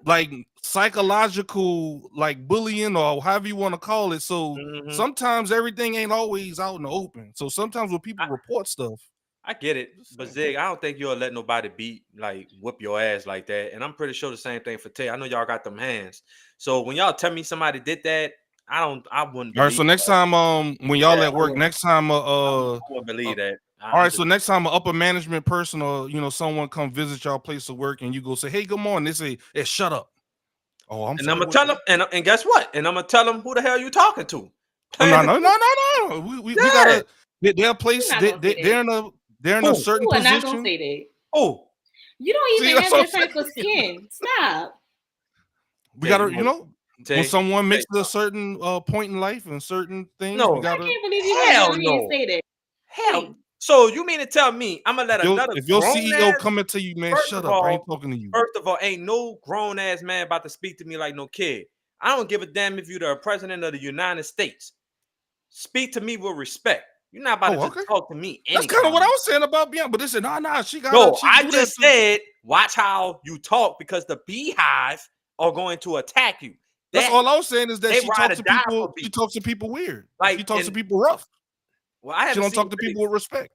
like psychological, like bullying or however you want to call it. So
Mhm.
sometimes everything ain't always out in the open. So sometimes when people report stuff,
I get it,
Just
but
saying.
Zig, I don't think you'll let nobody whip your ass like that. And I'm pretty sure the same thing for Tay. I know y'all got them hands. So when y'all tell me somebody did that, I wouldn't
all right.
believe
So next time, when y'all
Yeah,
at work, next time,
I wouldn't believe that.
all right, so next time an upper management person or someone come visit y'all place of work and you go say, "Hey, good morning," they say, "Hey, shut up." Oh, I'm
and
sorry.
I'm gonna tell them, and guess what? And I'm gonna tell them who the hell you talking to.
No. We gotta. Their place.
You're not gonna say that.
They're in a certain
You are not gonna
position.
say that.
Oh,
You don't
See,
even
that's
have
what
that
I'm
type of
saying.
skin. Stop.
We
Tay,
gotta,
Tay,
when someone makes
Tay,
a certain point in life and certain things, we
no,
I
gotta.
can't believe you gonna
hell
go on here and
no,
say that.
hell.
Hey.
So you mean to tell me I'm gonna let another
If your
grown
CEO
ass?
come into you, man,
First
shut
of
up. I ain't
all,
talking to you.
ain't no grown ass man about to speak to me like no kid. I don't give a damn if you're the president of the United States. Speak to me with respect. You're not about to just talk to me
That's
any
kind of
kind
what I
of.
was saying about Beyonce, but they said, nah, she
No,
can
I
do that
just
too.
said watch how you talk because the beehive are going to attack you.
That's all I was saying is that
they
she
ride or
talks to
die
people.
for
She
beef.
talks to people weird.
Like,
She talks to
and
people rough.
well, I
She
haven't
don't
seen
talk to
really-
people with respect.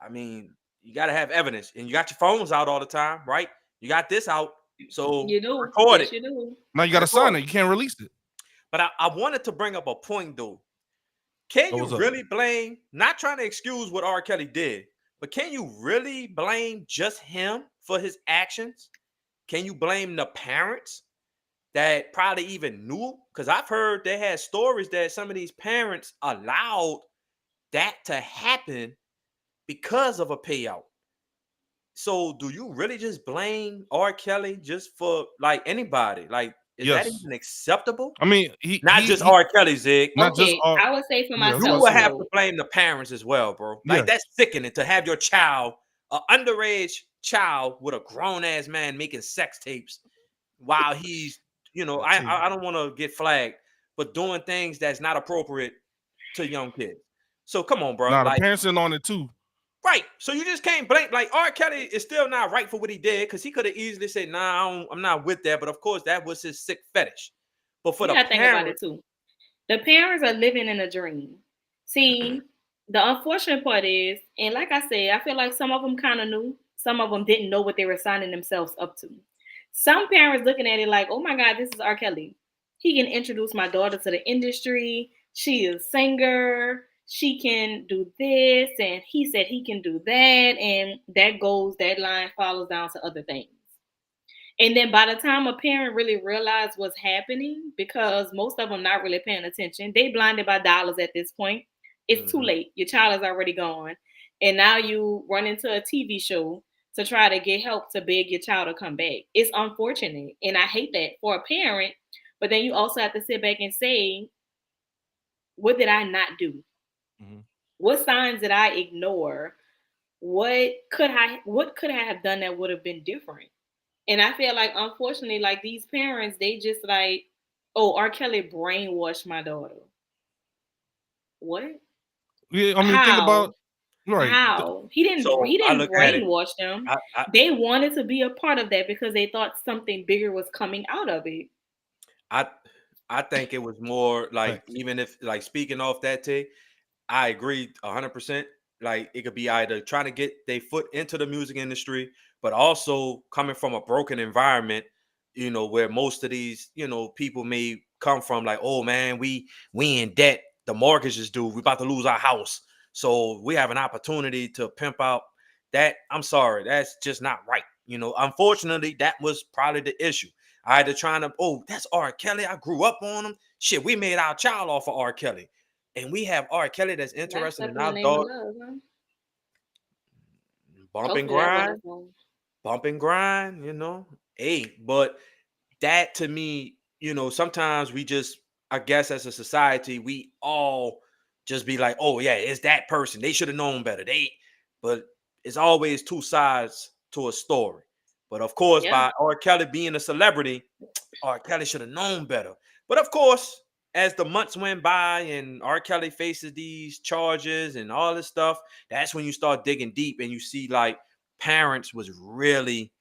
I mean, you got to have evidence, and you got your phones out all the time, right? You got this out, so
You do.
record
Yes,
it.
you do.
Now you got to sign it. You can't release it.
But I wanted to bring up a point though. Can you really blame? Not trying to excuse what R. Kelly did, but can you really blame just him for his actions? Can you blame the parents that probably even knew? Because I've heard they had stories that some of these parents allowed that to happen because of a payout. So do you really just blame R. Kelly just for like anybody? Like, is that
Yes.
even acceptable?
I mean,
Not just R. Kelly, Zig.
Not just
Okay,
R.
I would say for
Yeah,
You
myself.
will have to
though.
blame the parents as well, bro.
Yeah.
Like that's sickening to have your child, an underage child, with a grown ass man making sex tapes while he's, I don't want to get flagged, but doing things that's not appropriate to young kids. So come on, bro.
Nah, the
Like,
parents in on it too.
right. So you just can't blame. Like R. Kelly is still not right for what he did because he could have easily said, "Nah, I'm not with that." But of course, that was his sick fetish. But for
You
the
gotta think about it
parents,
too. The parents are living in a dream. See, the unfortunate part is, and like I said, I feel like some of them kind of knew. Some of them didn't know what they were signing themselves up to. Some parents looking at it like, oh my God, this is R. Kelly. He can introduce my daughter to the industry. She is a singer. She can do this. And he said he can do that. And that line follows down to other things. And then by the time a parent really realized what's happening, because most of them not really paying attention, they blinded by dollars at this point. It's too late. Your child is already gone. And now you run into a TV show to try to get help to beg your child to come back. It's unfortunate. And I hate that for a parent. But then you also have to sit back and say, what did I not do? What signs did I ignore? What could I have done that would have been different? And I feel like, unfortunately, like these parents, they just like, oh, R. Kelly brainwashed my daughter. What?
Yeah, I mean,
How?
think about right.
How? He didn't brainwash them. They wanted to be a part of that because they thought something bigger was coming out of it.
I think it was more like, even if like speaking off that take, I agree 100%. Like it could be either trying to get their foot into the music industry, but also coming from a broken environment, where most of these, people may come from. Like, oh man, we in debt. The mortgage is due. We about to lose our house, so we have an opportunity to pimp out. That, I'm sorry, that's just not right. Unfortunately, that was probably the issue. Either trying to, oh, that's R. Kelly. I grew up on him. Shit, we made our child off of R. Kelly. And we have R. Kelly that's interested in our dog. Bump and grind. Bump and grind, Hey, but that to me, sometimes we just, I guess as a society, we all just be like, oh yeah, it's that person. They should have known better. But it's always two sides to a story. But of course,
Yeah.
by R. Kelly being a celebrity, R. Kelly should have known better. But of course, as the months went by and R. Kelly faces these charges and all this stuff, that's when you start digging deep and you see like parents was really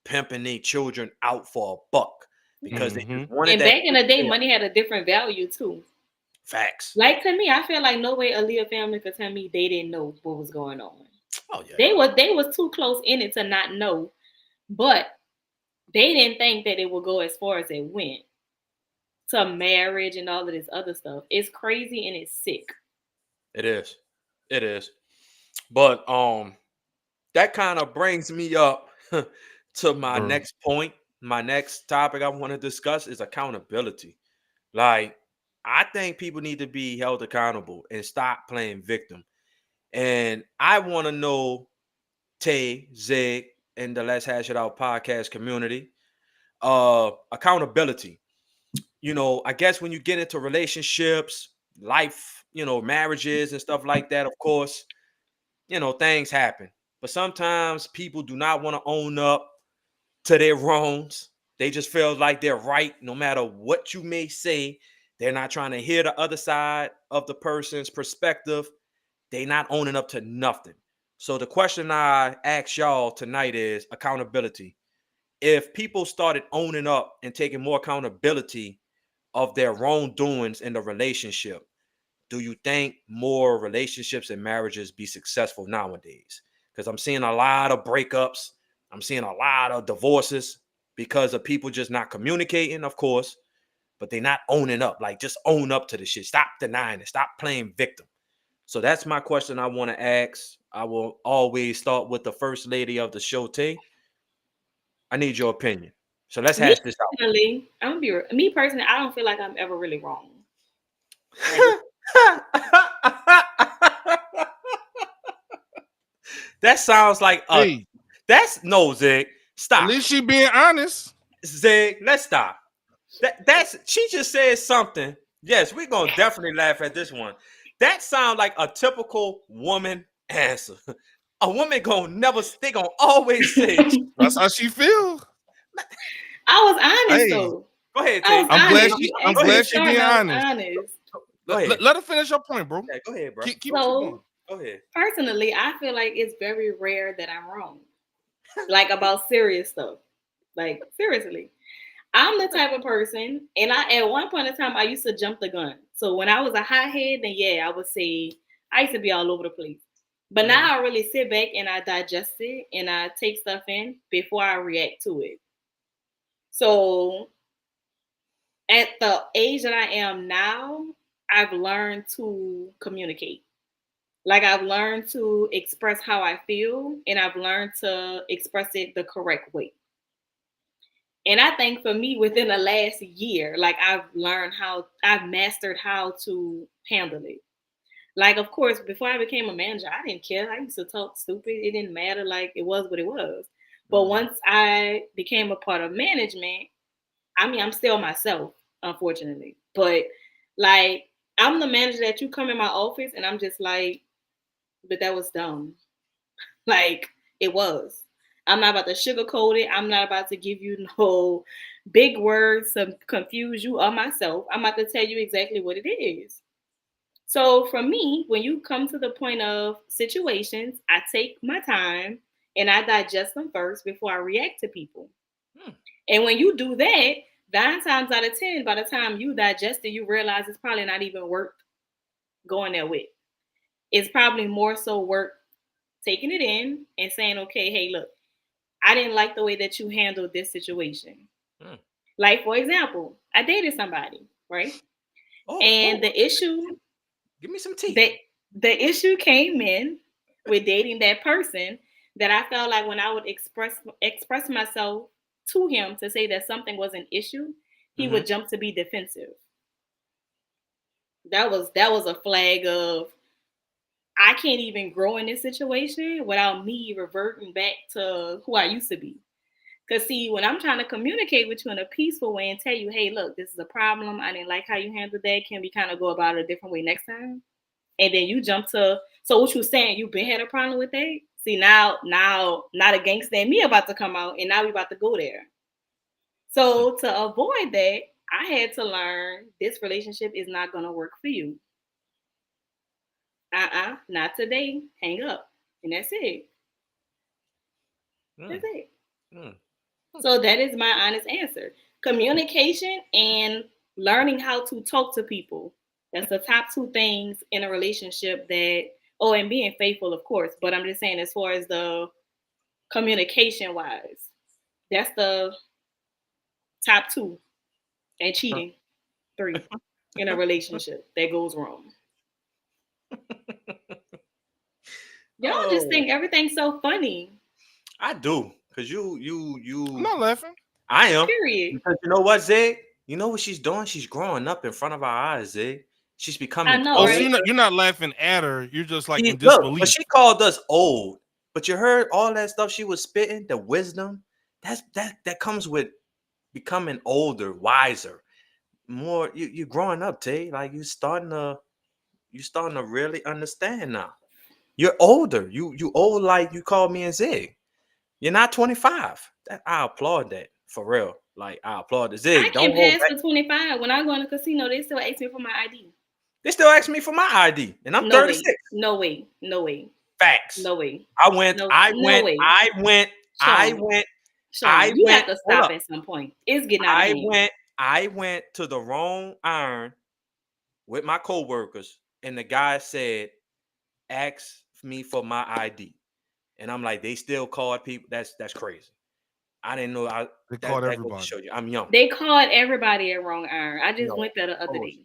pimping their children out for a buck because they just wanted
And
that
back in the day, money had a different value too.
facts.
Like to me, I feel like no way Aaliyah family could tell me they didn't know what was going on.
Oh yeah.
They was too close in it to not know, but they didn't think that it would go as far as it went to marriage and all of this other stuff. It's crazy and it's sick.
It is. It is. But that kind of brings me up to my next point. My next topic I want to discuss is accountability. Like, I think people need to be held accountable and stop playing victim. And I want to know, Tay, Zig, and the Let's Hash It Out podcast community, accountability. I guess when you get into relationships, life, marriages and stuff like that, of course, things happen. But sometimes people do not want to own up to their wrongs. They just feel like they're right no matter what you may say. They're not trying to hear the other side of the person's perspective. They not owning up to nothing. So the question I ask y'all tonight is accountability. If people started owning up and taking more accountability of their wrongdoings in the relationship, do you think more relationships and marriages be successful nowadays? Because I'm seeing a lot of breakups. I'm seeing a lot of divorces because of people just not communicating, of course, but they not owning up. Like, just own up to the shit. Stop denying it. Stop playing victim. So that's my question I want to ask. I will always start with the first lady of the show, Tay. I need your opinion. So let's hash this out.
Personally, me personally, I don't feel like I'm ever really wrong. Like,
that sounds like that's no, Zig. Stop.
At least she being honest.
Zig, let's stop. That's she just said something. Yes, we're gonna definitely laugh at this one. That sounds like a typical woman answer. A woman they gonna always say
That's how she feel.
I was honest though.
Go ahead,
I
Tay.
I'm glad she being honest.
Go ahead.
Let her finish her point, bro.
Yeah, go ahead, bro.
Keep
So,
go ahead.
Personally, I feel like it's very rare that I'm wrong. Like about serious stuff. Like seriously. I'm the type of person, and at one point in time I used to jump the gun. So when I was a hothead, then yeah, I would say I used to be all over the place. But now I really sit back and I digest it and I take stuff in before I react to it. So at the age that I am now, I've learned to communicate. Like I've learned to express how I feel and I've learned to express it the correct way. And I think for me within the last year, like I've mastered how to handle it. Like, of course, before I became a manager, I didn't care. I used to talk stupid. It didn't matter. Like, it was what it was. But once I became a part of management, I'm still myself, unfortunately. But, like, I'm the manager that you come in my office and I'm just like, but that was dumb. Like, it was. I'm not about to sugarcoat it. I'm not about to give you no big words to confuse you or myself. I'm about to tell you exactly what it is. So for me, when you come to the point of situations, I take my time and I digest them first before I react to people. And when you do that, 9 times out of 10, by the time you digest it, you realize it's probably not even worth going there with. It's probably more so worth taking it in and saying, okay, hey, look, I didn't like the way that you handled this situation. Like, for example, I dated somebody, right? The issue...
Give me some tea.
The issue came in with dating that person that I felt like when I would express myself to him to say that something was an issue, he would jump to be defensive. That was a flag of I can't even grow in this situation without me reverting back to who I used to be. Because see, when I'm trying to communicate with you in a peaceful way and tell you, hey, look, this is a problem. I didn't like how you handled that. Can we kind of go about it a different way next time? And then you jump to, so what you saying, you been had a problem with that? See, now the gangster and me about to come out, and now we about to go there. So to avoid that, I had to learn this relationship is not gonna work for you. Not today. Hang up, and that's it. That's it.
Mm.
So that is my honest answer. Communication and learning how to talk to people. That's the top two things in a relationship that, oh, and being faithful, of course. But I'm just saying, as far as the communication wise, that's the top two. And cheating, three, in a relationship that goes wrong. Y'all just think everything's so funny.
I do, cause
I'm not laughing.
I am.
Period.
Because you know what, Zig? You know what she's doing? She's growing up in front of our eyes, Zig. She's becoming
I know,
Oh,
right?
so you're not laughing at her. You're just like in
Look,
disbelief.
but she called us old. But you heard all that stuff she was spitting, the wisdom. That comes with becoming older, wiser, more. You growing up, Tay. Like you starting to really understand now. You're older. You old like you called me and Zig. You're not 25. I applaud that for real. Like I applaud the Zig.
I
Don't
can
hold
pass
back.
for 25. When I go in the casino, they still ask me for my ID.
They still ask me for my ID, and I'm
No
36.
way. No way. No way.
Facts.
No way.
I went.
No,
I
no
went.
way.
I went. I
Sean,
went.
Sean,
I
you
went.
have to
Hold
stop
up.
at some point. It's getting out of hand.
I went to the wrong iron with my coworkers, and the guy said, "Ask me for my ID," and I'm like, they still called people. That's crazy. I didn't know.
They
That
called
goes to
everybody.
show you, I'm young.
They called everybody a wrong iron. I just
No,
went there the
of
other
course.
day.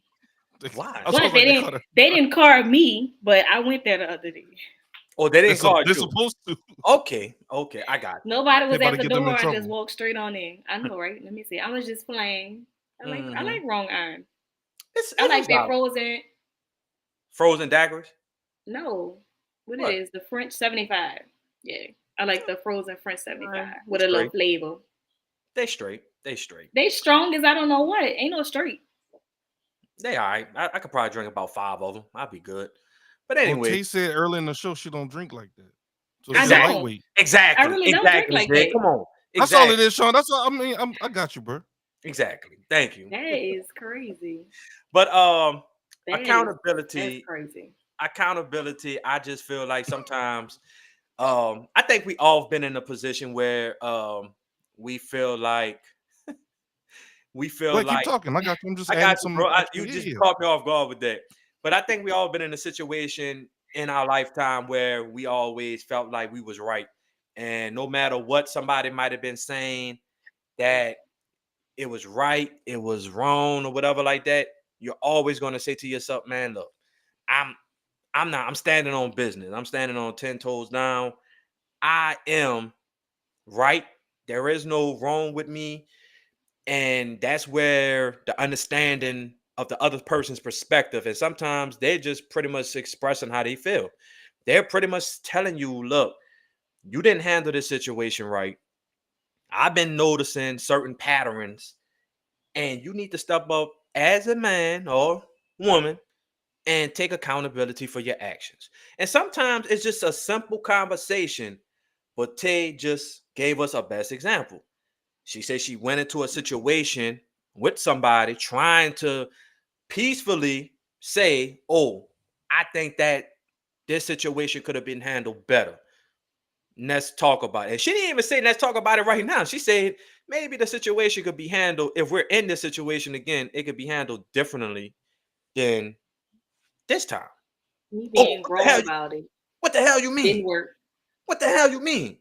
Why?
I
But
was
they
like,
didn't. They didn't call me, but I went there the other day.
Oh, they didn't call
they're
you.
supposed to.
Okay, I got you.
Nobody
They
was
about
at
to
the
get them
door.
in
I just
trouble.
walked straight on in. I know, right? Let me see. I was just playing. I like wrong iron. I like that
frozen daggers.
No, what it
What?
is? The French 75. Yeah, I like the frozen French 75 with
They
a little
straight.
flavor.
They straight. They straight.
They strong as I don't know what. Ain't no straight.
They all right. I could probably drink about 5 of them. I'd be good. But
Well,
anyway,
Tay said early in the show she don't drink like that. So
I
she's a
exactly,
don't.
lightweight.
I
exactly,
really don't drink like
Zig.
that.
Come on,
That's all
exactly,
it is, Sean. That's all. I mean, I got you, bro.
exactly. Thank you.
That is crazy.
But
That's
accountability,
crazy.
I just feel like sometimes I think we all been in a position where we feel like
But keep talking. I got you. I'm just
I
adding
got you,
some
bro.
extra.
You just
Yeah.
caught me off guard with that. But I think we all been in a situation in our lifetime where we always felt like we was right. And no matter what somebody might have been saying, that it was right, it was wrong, or whatever like that, you're always going to say to yourself, man, look, I'm I'm standing on business. I'm standing on 10 toes down. I am right. There is no wrong with me. And that's where the understanding of the other person's perspective, and sometimes they're just pretty much expressing how they feel. They're pretty much telling you, look, you didn't handle this situation right. I've been noticing certain patterns, and you need to step up as a man or woman and take accountability for your actions. And sometimes it's just a simple conversation, but Tay just gave us a best example. She said she went into a situation with somebody trying to peacefully say, "Oh, I think that this situation could have been handled better. Let's talk about it." And she didn't even say, "Let's talk about it right now." She said, maybe the situation could be handled, if we're in this situation again, it could be handled differently than this time.
Me
Oh,
being grown about it
what the hell you
didn't
mean?
work.
What the hell you mean?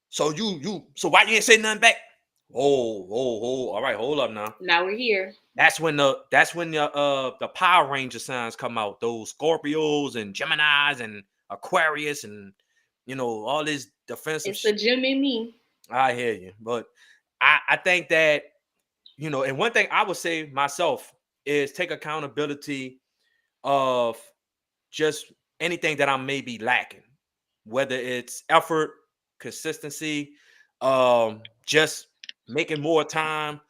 So so why you ain't say nothing back? All right, hold up now.
Now we're here.
That's when the Power Ranger signs come out. Those Scorpios and Geminis and Aquarius and all this defensive
It's the gym in me.
I hear you. But I think that, and one thing I would say myself is take accountability of just anything that I may be lacking, whether it's effort, consistency, just making more time,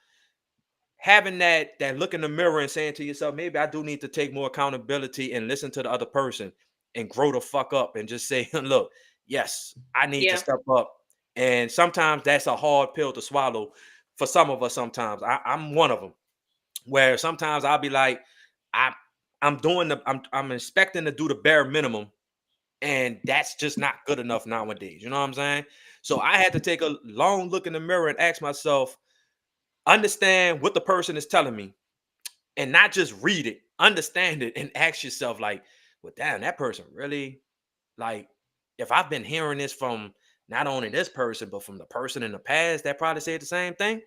having that look in the mirror and saying to yourself, maybe I do need to take more accountability and listen to the other person and grow the fuck up and just say, look, yes, I need to
Yeah.
step up. And sometimes that's a hard pill to swallow for some of us. Sometimes I'm one of them where sometimes I'll be like, I I'm doing I'm expecting to do the bare minimum, and that's just not good enough nowadays. You know what I'm saying? So I had to take a long look in the mirror and ask myself, understand what the person is telling me, and not just read it, understand it, and ask yourself, like, well, damn, that person really, like, if I've been hearing this from not only this person, but from the person in the past that probably said the same thing,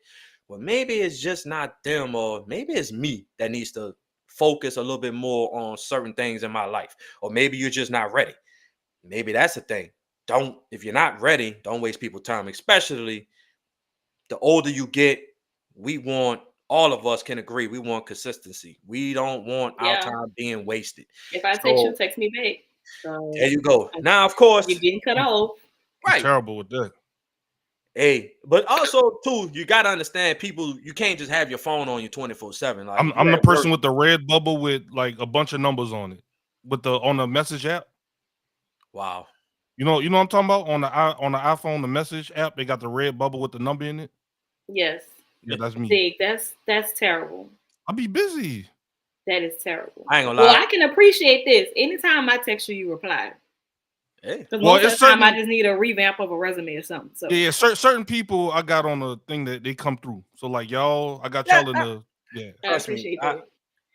well, maybe it's just not them, or maybe it's me that needs to focus a little bit more on certain things in my life, or maybe you're just not ready. Maybe that's the thing. Don't, if you're not ready, don't waste people's time, especially the older you get. We want, all of us can agree, we want consistency. We don't want our
Yeah.
time being wasted.
If I text you,
So
text me back. So
there you go. Now, of course,
you're getting cut off.
I'm
right.
terrible with that.
Hey, but also too, you gotta understand, people, you can't just have your phone on you 24/7. Like
I'm
you
I'm the
at work.
person with the red bubble with like a bunch of numbers on it, with the on the message app.
Wow.
You know what I'm talking about on the iPhone, the message app. They got the red bubble with the number in it.
Yes.
Yeah, that's me.
Zig, that's terrible.
I'll be busy.
That is terrible.
I ain't gonna
Well,
lie.
I can appreciate this. Anytime I text you, you reply.
Hey,
Because
Well,
most of
it's
the time, I
certain
just need a revamp of a resume or something. So
yeah, certain people I got on the thing that they come through. So like y'all, I got
yeah,
y'all in the yeah.
I
trust me.
appreciate
I,
that.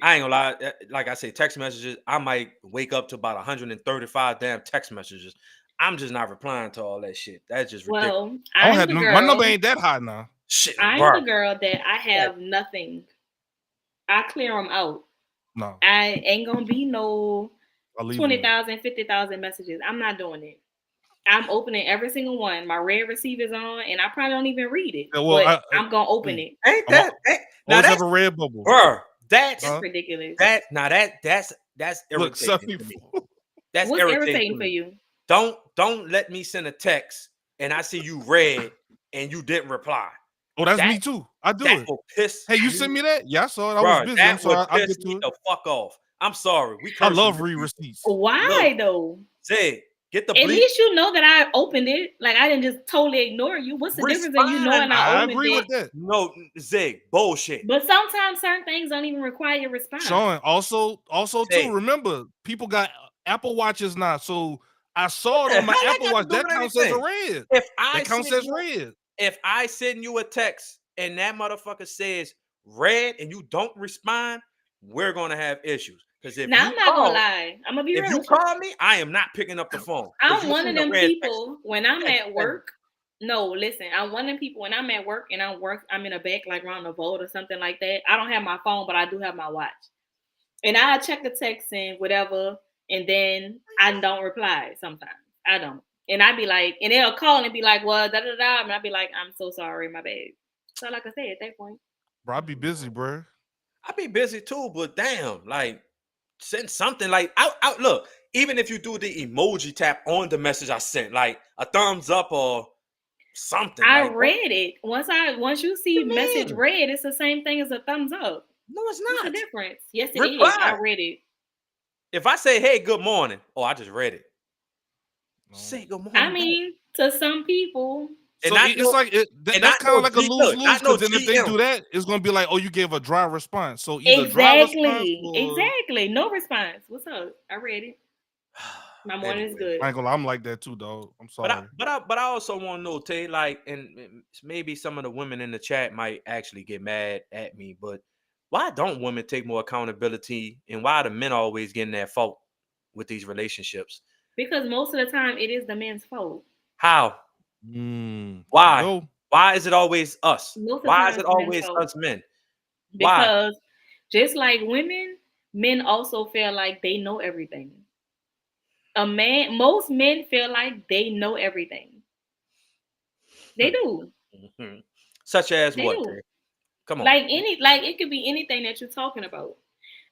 I ain't gonna lie. Like I say, text messages, I might wake up to about 135 damn text messages. I'm just not replying to all that shit. That's just ridiculous.
Well,
I don't
I'm
have
the
my number
girl.
ain't that high now.
Shit,
I'm
bro.
the girl that I have nothing. I clear them out.
No,
I ain't gonna be no
I'll leave them there.
20,000, 50,000 messages. I'm not doing it. I'm opening every single one. My red receiver's on, and I probably don't even read it.
Yeah, well,
But I'm gonna open
hey,
it.
Ain't
I'm
that? Now
always have
that's,
a red bubble.
bro.
That's
Huh?
ridiculous.
That's
Look,
irritating to me.
74.
That's
What's
irritating to
irritating for
me.
you?
Don't let me send a text and I see you read and you didn't reply.
Oh, that's
That
me too. I do
that
it.
will piss
Hey, you
me,
sent me that? Yeah, I saw it. I was
bro.
busy. I'm
That would
sorry. I'll
piss
get
me
to it.
the fuck off. I'm sorry. We
I
cursing.
love read receipts.
Look,
Why though?
say get the
At
bleep.
least you know that I opened it. Like I didn't just totally ignore you. What's the difference in you knowing I
I
opened
agree
it?
with that.
No, Zig, bullshit.
But sometimes certain things don't even require your response.
Sean, also
Say,
too, remember, people got Apple Watches now. So I saw it
what
on
the
my
hell that
Apple
got to
Watch.
do
That
with
counts as a
anything?
red.
If I
That counts
send
as
you,
red.
if I send you a text and that motherfucker says red and you don't respond, we're gonna have issues. Because if
Now
you
I'm not gonna
call,
lie. I'm gonna be
if
real
you
with you.
call me, I am not picking up the phone because
I'm
you
one of
seen a
them
red text.
people when I'm
Can't
at
stand
work. No, listen, I'm one of them people when I'm at work and I'm in a back like around the vault or something like that. I don't have my phone, but I do have my watch. And I check the text and whatever, and then I don't reply sometimes. I don't. And I be like, and they'll call and be like, well, da da da. And I'll be like, I'm so sorry, my bad. So like I said, at that point.
Bro, I be busy, bro.
I be busy too, but damn, like send something like out. Look, even if you do the emoji tap on the message I sent, like a thumbs up or something.
I
Like what
read it. Once you see
you
message
mean?
read, it's the same thing as a thumbs up.
No, it's
What's the
not.
difference? Yes, it is. I
Reply.
read it.
If I say, "Hey, good morning," oh, I just read it.
No.
Say good morning
I
back.
mean, to some people,
And
So
not
it's
no,
like
and
that's
not
kind
no
of like a
G. Look,
lose-lose
not no
because then if they
GM.
do that, it's gonna be like, oh, you gave a dry response. So either dry response or
exactly. No response. What's up? I read it. My morning is
Anyway,
good.
I ain't gonna lie, I'm like that too, dog. I'm sorry.
but I also want to know, Tay, like, and maybe some of the women in the chat might actually get mad at me, but why don't women take more accountability, and why are the men always getting that fault with these relationships?
Because most of the time it is the man's fault.
How?
There you
Why?
go.
Why is it always us?
Most of the
Why
time
is it
it's the man's
always
fault.
us men? Why?
Because just like women, men also feel like they know everything. Most men feel like they know everything. They do.
Mhm. Such as
They
what,
do.
Tay? Come on.
Like it could be anything that you're talking about.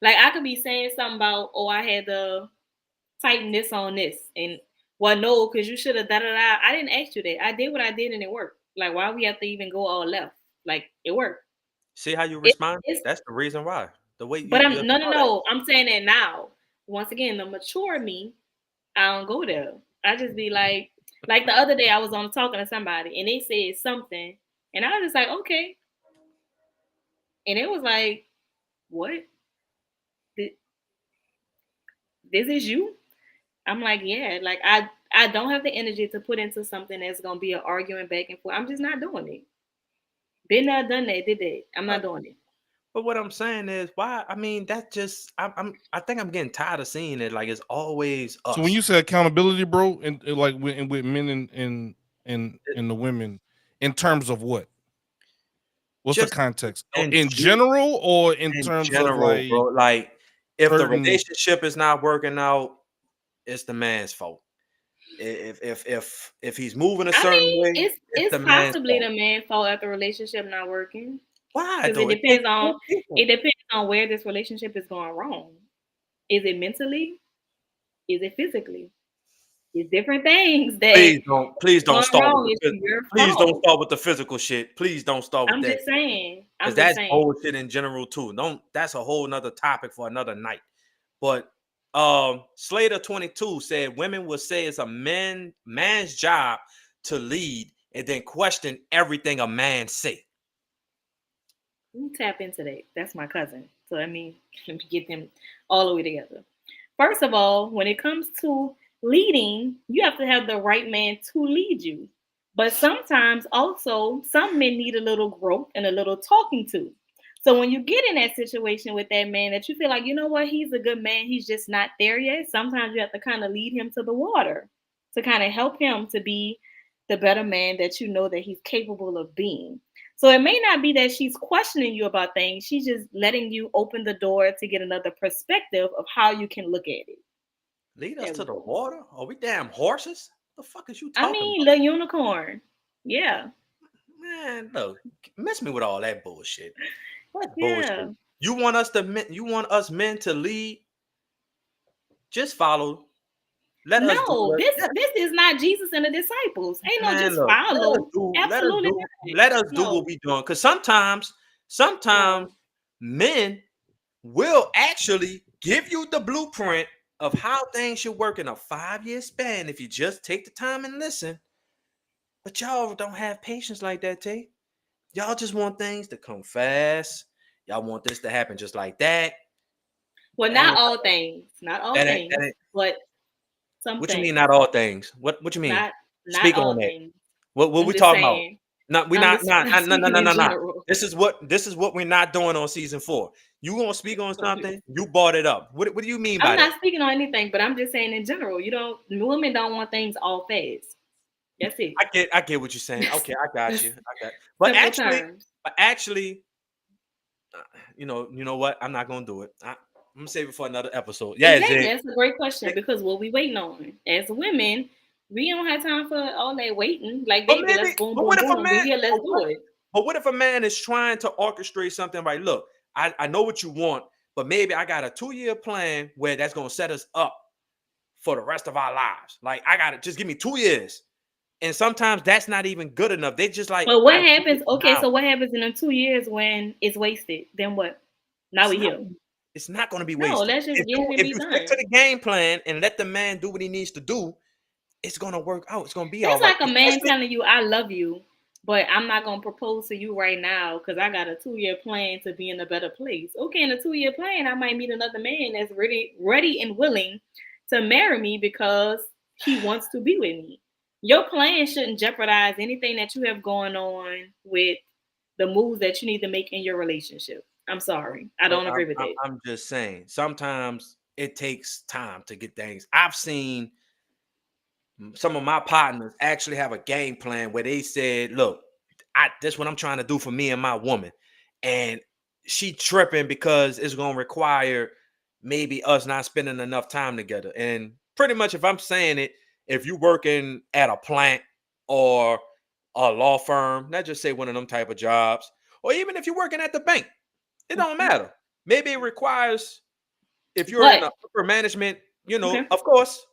Like I could be saying something about, oh, I had to tighten this on this, and well, no, because you should have da da da. I didn't ask you that. I did what I did, and it worked. Like why we have to even go all left? Like it worked.
See how you
It,
respond?
it's
That's the reason why. The way
but
you
I'm no no
saw that.
no. I'm saying that now. Once again, the mature me, I don't go there. I just be like, Like the other day, I was on talking to somebody, and they said something, and I was just like, okay, and it was like, what? Th- This is you? I'm like, yeah, like I don't have the energy to put into something that's gonna be an arguing back and forth. I'm just not doing it. Been there, done that, did that. I'm not
But
doing it.
but what I'm saying is why? I mean, that just I think I'm getting tired of seeing it. Like it's always
So when
us.
you say accountability, bro, and like with men and the women, in terms of what? What's the
Just
context?
in
In general, or in
in
terms of
general,
like
bro. Like if the
certain?
relationship is not working out, it's the man's fault. If he's moving a
I
certain
mean,
way, it's
it's
the man's
possibly
fault.
the man fault at the relationship not working
Why
because
though? It takes two
it
people.
depends on where this relationship is going wrong. Is it mentally? Is it physically? It's different things that
Please don't
going
start with
wrong.
the
It's your
please don't
fault.
start with the physical shit. Please don't start with
I'm
that
just saying.
because
I'm just
that's
saying.
bullshit in general too. Don't That's a whole nother topic for another night. But Slater 22 said women will say it's a man's job to lead and then question everything a man say.
Let me tap into that. That's my cousin. So let me get them all the way together. First of all, when it comes to leading, you have to have the right man to lead you. But sometimes also some men need a little growth and a little talking to. So when you get in that situation with that man that you feel like, you know what, he's a good man, he's just not there yet. Sometimes you have to kind of lead him to the water to kind of help him to be the better man that you know that he's capable of being. So it may not be that she's questioning you about things. She's just letting you open the door to get another perspective of how you can look at it.
Lead us
There we
to the
go.
water? Are we damn horses? The fuck is you
I
talking
mean,
about?
the unicorn. Yeah.
Man, look, miss me with all that bullshit. That's bullshit.
Yeah.
You want us men to lead? Just follow. Let us do
No,
it.
this is not Jesus and the disciples. Ain't no
Man,
just
look,
follow. Absolutely not.
let us do what
No.
we doing. Because sometimes
No.
men will actually give you the blueprint of how things should work in a 5-year span if you just take the time and listen. But y'all don't have patience like that, Tay. Y'all just want things to come fast. Y'all want this to happen just like that.
Well,
That
not
ain't,
all things. Not all
that
things,
ain't.
but some
What you mean?
things.
Not all things. What you mean?
Not
Speak on
all
that.
things.
What
I'm
we
just
talking about?
saying.
Not we
I'm
not
just
not
I'm
not no no
speaking
no
in
no no.
general.
This is what we're not doing on season 4. You gonna speak on something? You brought it up. What do you mean
I'm
by that?
not speaking on anything, but I'm just saying in general. You don't women don't want things all fast. That's it.
I get what you're saying. Okay, I got
That's
you. I got.
simple terms.
But actually, you know what? I'm not gonna do it. I'm gonna save it for another episode. Yeah,
Exactly.
Zig.
That's a great question because what we waiting on as women, we don't have time for all that waiting. Like
But
baby, let's
maybe.
boom,
But
boom,
what if a
boom. We
man?
here, let's do it.
But what if a man is trying to orchestrate something right? Look, I know what you want, but maybe I got a 2-year plan where that's gonna set us up for the rest of our lives. Like I gotta just give me 2 years. And sometimes that's not even good enough. They just like,
But
I
what
need it
happens? Okay,
now.
so what happens in the 2 years when it's wasted? Then what? Now
It's
we
not
here.
it's not gonna be
No,
wasted.
let's just get it and
If
be
you stick
done.
to the game plan and let the man do what he needs to do, it's gonna work out. It's gonna be all
That's
right.
like a man telling you, I love you, but I'm not gonna propose to you right now because I got a 2-year plan to be in a better place. Okay, in a 2-year plan, I might meet another man that's ready and willing to marry me because he wants to be with me. Your plan shouldn't jeopardize anything that you have going on with the moves that you need to make in your relationship. I'm sorry. I
But
don't agree with that.
I'm just saying, sometimes it takes time to get things. I've seen some of my partners actually have a game plan where they said, "Look, this what I'm trying to do for me and my woman," and she tripping because it's gonna require maybe us not spending enough time together. And pretty much, if I'm saying it, if you're working at a plant or a law firm, not just say one of them type of jobs, or even if you're working at the bank, it don't
Mhm.
matter. Maybe it requires if you're in
But
the upper management,
okay,
of course.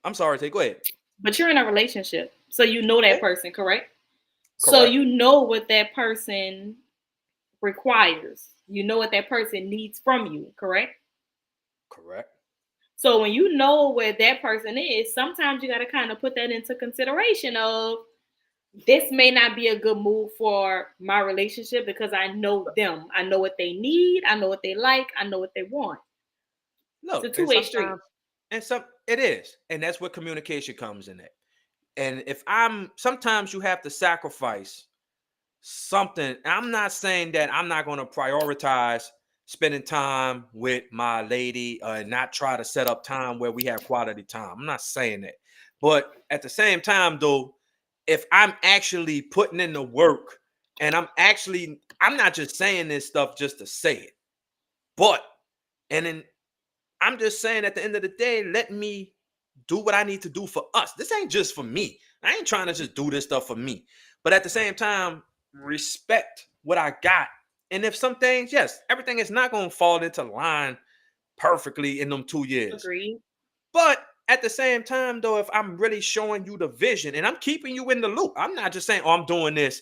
I'm sorry, Tay, go ahead.
but you're in a relationship, so you know that
Okay,
person, correct? So
correct.
you know what that person requires. You know what that person needs from you, correct?
Correct.
So when you know where that person is, sometimes you got to kind of put that into consideration of this may not be a good move for my relationship because I know them. I know what they need. I know what they like. I know what they want. It's a
Look, and
two-way street.
sometimes, and some it is, and that's where communication comes in it. And if I'm sometimes you have to sacrifice something. I'm not saying that I'm not going to prioritize spending time with my lady and not try to set up time where we have quality time. I'm not saying that. But at the same time, though, if I'm actually putting in the work and I'm not just saying this stuff just to say it, but, and then I'm just saying at the end of the day, let me do what I need to do for us. This ain't just for me. I ain't trying to just do this stuff for me. But at the same time, respect what I got. And if some things, yes, everything is not going to fall into line perfectly in them 2 years.
Agreed.
But at the same time, though, if I'm really showing you the vision and I'm keeping you in the loop, I'm not just saying, oh, I'm doing this.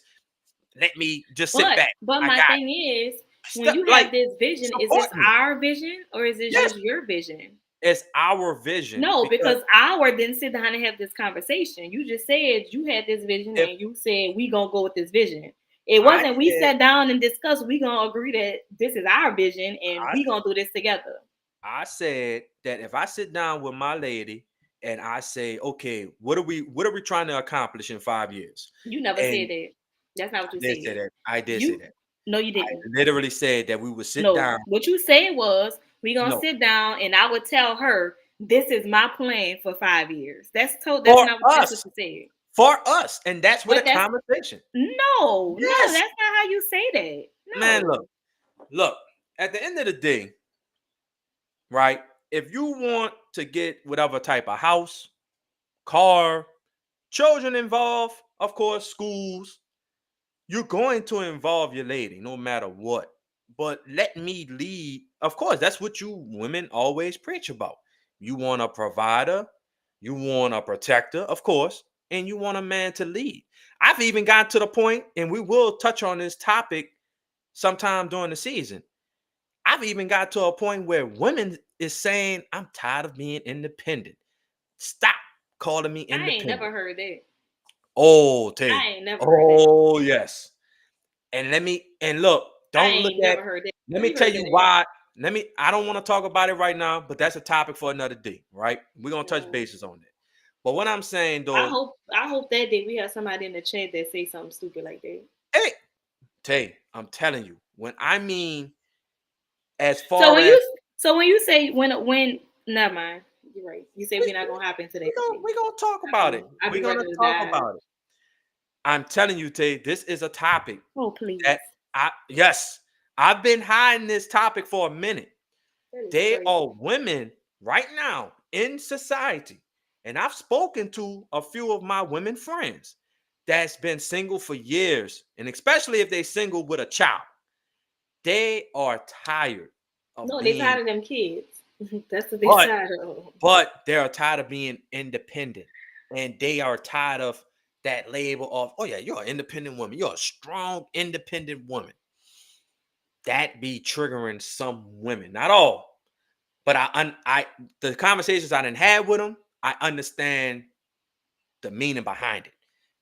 Let me just sit back.
But
I
my
got
thing is, when
stuff
you
like
have this vision, is this
support me.
our vision or is this
Yes,
just your vision?
it's our vision.
No, because our didn't sit down and have this conversation. You just said you had this vision
if
and you said we gonna go with this vision. It
I
wasn't we
said,
sat down and discussed, we gonna agree that this is our vision and
I
we gonna do this together.
I said that if I sit down with my lady and I say, okay, what are we trying to accomplish in 5 years?
You never
And
said that. That's not what you
I did say
said.
that. I did say
You
that.
no, you
I
didn't.
literally said that we would sit
No,
down.
what you said was we gonna
No,
sit down and I would tell her this is my plan for 5 years. That's
for
not that's what
us,
you said.
for us, and that's what a
But that's
conversation.
no,
Yes,
that's not how you say that.
man.
No.
Look. At the end of the day, right? If you want to get whatever type of house, car, children involved, of course, schools, you're going to involve your lady no matter what. But let me lead. Of course, that's what you women always preach about. You want a provider, you want a protector, of course, and you want a man to lead. I've even got to the point, and we will touch on this topic sometime during the season. I've even got to a point where women is saying, I'm tired of being independent. Stop calling me
I ain't
independent.
never heard that.
Oh,
I
Tay.
ain't never heard that.
Oh, yes. And look,
I
don't look
ain't
at,
never heard that.
let me
You
tell
heard
you
that.
why. I don't want to talk about it right now, but that's a topic for another day, right? We're going to touch bases on it. But what I'm saying though,
I hope that day we have somebody in the chat that say something stupid like that.
hey, Tay, I'm telling you, when I mean as
So
far
when
as
you say when never mind. You're right. You said
we,
we're not gonna hop into that today.
we gonna talk about it.
I'll
We're
be
gonna
ready to
talk
die.
about it. I'm telling you, Tay, this is a topic
Oh please.
that I've been hiding this topic for a minute.
That is
There
crazy.
are women right now in society, and I've spoken to a few of my women friends that's been single for years, and especially if they single with a child, they are tired of
No, they
being,
tired of them kids. That's what they
but
tired of.
they are tired of being independent, and they are tired of that label of, oh yeah, you're an independent woman, you're a strong independent woman. That be triggering some women, not all. But I the conversations I didn't have with them, I understand the meaning behind it.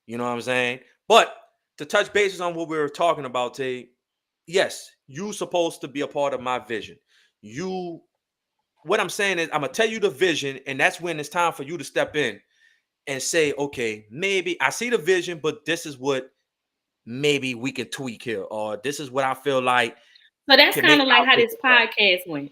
You know what I'm saying? But to touch bases on what we were talking about, Tay, yes, you supposed to be a part of my vision. You, what I'm saying is, I'm gonna tell you the vision, and that's when it's time for you to step in and say, okay, maybe I see the vision, but this is what maybe we can tweak here, or this is what I feel like
So that's
can
kind
make
of like
our
how
vision
this
better.
podcast went.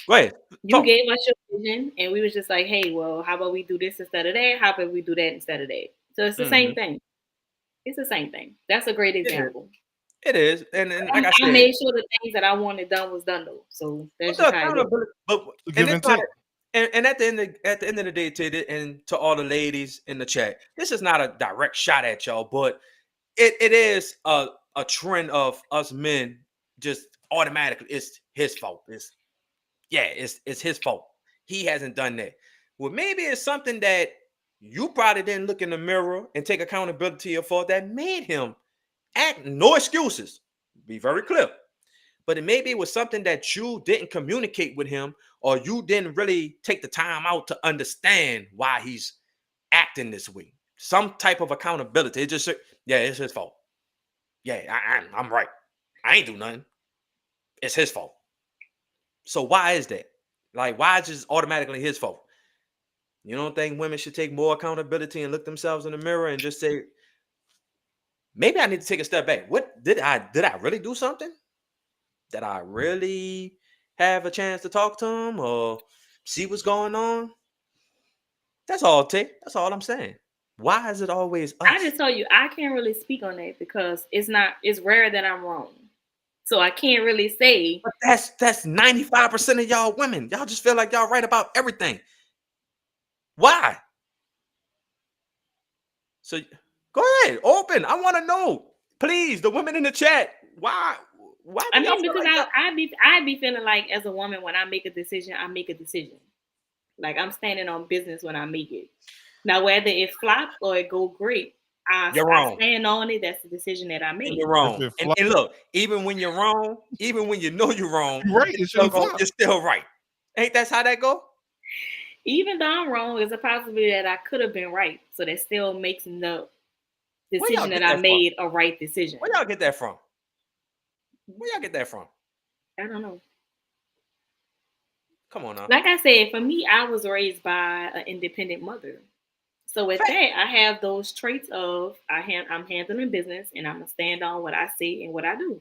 Go ahead,
You
talk.
gave us your vision, and we was just like, "Hey, well, how about we do this instead of that? How about we do that instead of that?" So it's the same
Mhm.
thing. It's the same thing. That's a great
It is.
example.
It is, and like I
I
said,
made sure the things that I wanted done was done though. So
but
that's
the
just how it goes.
accountability, but
To
and
give
it's
and
not,
take.
and at the end of the day, Ted, and to all the ladies in the chat, this is not a direct shot at y'all, but it is a trend of us men just automatically. It's his fault. It's his fault. He hasn't done that. Well, maybe it's something that you probably didn't look in the mirror and take accountability for that made him act. No excuses. Be very clear. but maybe it was something that you didn't communicate with him, or you didn't really take the time out to understand why he's acting this way. Some type of accountability. It just, yeah, it's his fault. Yeah, I'm right. I ain't do nothing. It's his fault. So why is that? Like, why is it automatically his fault? You don't think women should take more accountability and look themselves in the mirror and just say, maybe I need to take a step back. What did I really do something? Did I really have a chance to talk to him or see what's going on? That's all, Tay. That's all I'm saying. Why is it always
I
us?
just told you I can't really speak on that because it's rare that I'm wrong. So I can't really say.
But that's 95% of y'all women. Y'all just feel like y'all right about everything. Why? So go ahead, open. I want to know. Please, the women in the chat. Why
I
do y'all
mean,
feel
because
like that?
I'd be feeling like as a woman when I make a decision, I make a decision. Like I'm standing on business when I make it. Now whether it flop or it go great,
You're
I
wrong.
stand on it. That's the decision that I
And
made.
you're
If
wrong.
it
And,
flop,
and look, even when you're wrong, even when you know you're wrong,
you're right. It shouldn't flop.
you're still right. Ain't that's how that go?
Even though I'm wrong, there's a possibility that I could have been right. So that still makes the
Where y'all
decision
get
that I
that from?
made a right decision.
Where y'all get that from? Where y'all get that from?
I don't know.
Come on now.
Like I said, for me, I was raised by an independent mother. So with
Fact.
that, I have those traits of I'm handling business and I'm gonna stand on what I say and what I do.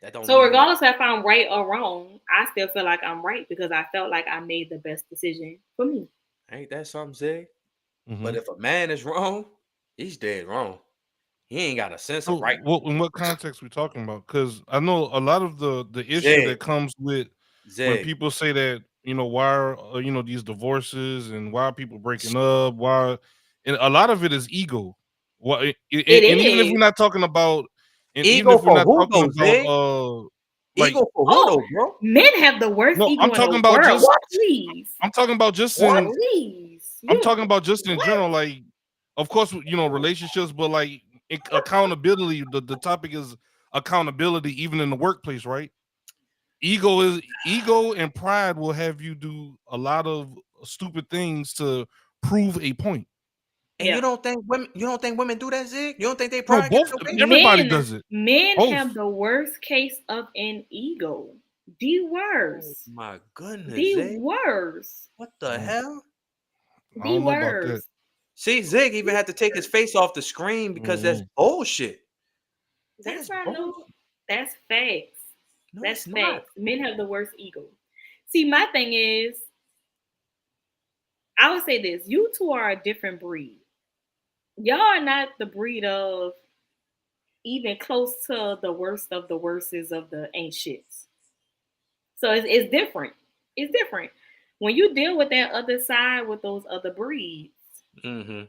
That don't
So
mean
regardless if I'm right or wrong, I still feel like I'm right because I felt like I made the best decision for me.
ain't that something, Zig?
Mhm.
But if a man is wrong, he's dead wrong. He ain't got a sense
So,
of right.
in what context we talking about? Because I know a lot of the issue
Zig,
that comes with when
Zig.
people say that, why are these divorces and why are people breaking up? Why, and a lot of it is ego. Why,
It
and even if
is.
we're not talking about, and even
Ego
if we're
for
not
who
talking
though,
about,
Zig?
like,
Ego for who
Oh,
though, bro?
men have the worst
no,
ego in the world. Please.
I'm talking about just
What?
in,
Please.
I'm
You
talking about just in
what?
general, like, of course, relationships, but like accountability. The topic is accountability, even in the workplace, right? Ego and pride will have you do a lot of stupid things to prove a point.
And
Yeah.
you don't think women do that, Zig? You don't think they
No,
pride get
both
in the way?
everybody does it.
Men
Both.
have the worst case of an ego. The
Oh
worst.
my goodness,
The
Zig.
worst.
What the
Mm,
hell?
I
The
don't know about that.
worst.
See, Zig even had to take his face off the screen because that's
Mhm.
bullshit.
That's
That's
not
bullshit.
no. That's facts.
No,
That's
it's not.
facts. Men have the worst ego. See, my thing is, I would say this: you two are a different breed. Y'all are not the breed of even close to the worst of the worstest of the ain't shits. So it's different. It's different when you deal with that other side with those other breeds.
Mm-hmm.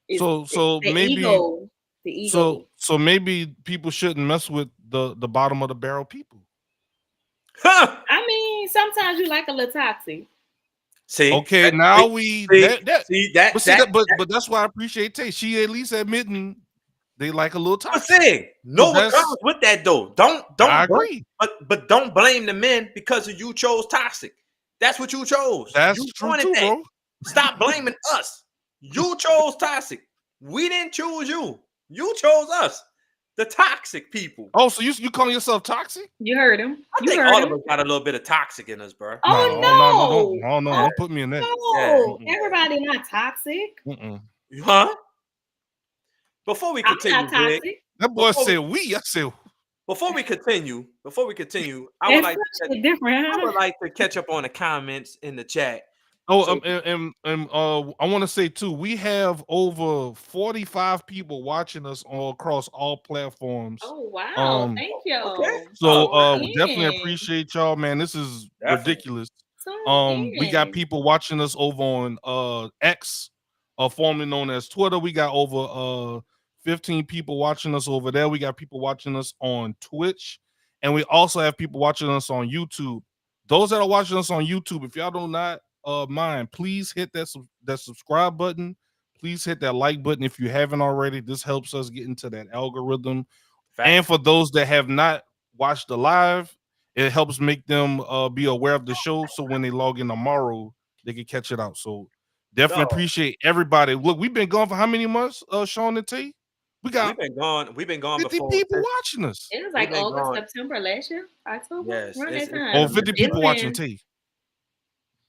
It's
So
the
maybe
ego. The ego.
so maybe people shouldn't mess with the bottom of the barrel people.
Huh.
I mean, sometimes you like a little toxic.
See,
Okay,
that,
now
see,
we
see,
that
see
but
that
see
that.
that but that's why I appreciate Tay. She at least admitting they like a little
But
toxic.
Sig,
So
know what
that's
comes with that though.
I
Don't blame,
agree.
but don't blame the men because of you chose toxic. That's what you chose.
That's
You
true
wanted
too,
that.
bro.
Stop blaming us. You chose toxic. We didn't choose you. You chose us, the toxic people.
Oh, so you calling yourself toxic?
You heard him.
I
You
think
heard
all of
him.
us got a little bit of toxic in us, bro.
Oh no.
Don't put me in that.
Yeah.
Oh no. Everybody not toxic.
Mm-mm.
Huh? Before we
I'm not
continue, Zig,
toxic.
That boy
before we
said we. I said
before we continue,
That's such different.
I
Huh?
would like to catch up on the comments in the chat.
oh,
So
I want to say too, we have over 45 people watching us all across all platforms.
Oh wow.
Um,
Thank
okay.
y'all.
Oh,
so
Tune
we definitely
in.
appreciate y'all, man. This is
definitely.
ridiculous.
Tune
We got
in.
people watching us over on X, formerly known as Twitter. We got over 15 people watching us over there. We got people watching us on Twitch, and we also have people watching us on YouTube. Those that are watching us on YouTube, if y'all do not mind, please hit that subscribe button. Please hit that like button if you haven't already. This helps us get into that algorithm. And
Facts.
for those that have not watched the live, it helps make them be aware of the show. So when they log in tomorrow, they can catch it out. So definitely
No,
appreciate everybody. Look, we've been gone for how many months, Sean and T? We got
we've been gone
50
before.
people watching us.
It was
We've
like
been
August,
gone.
September last year, October,
Yes,
around that
Oh,
time.
50
It's
people watching
been.
T.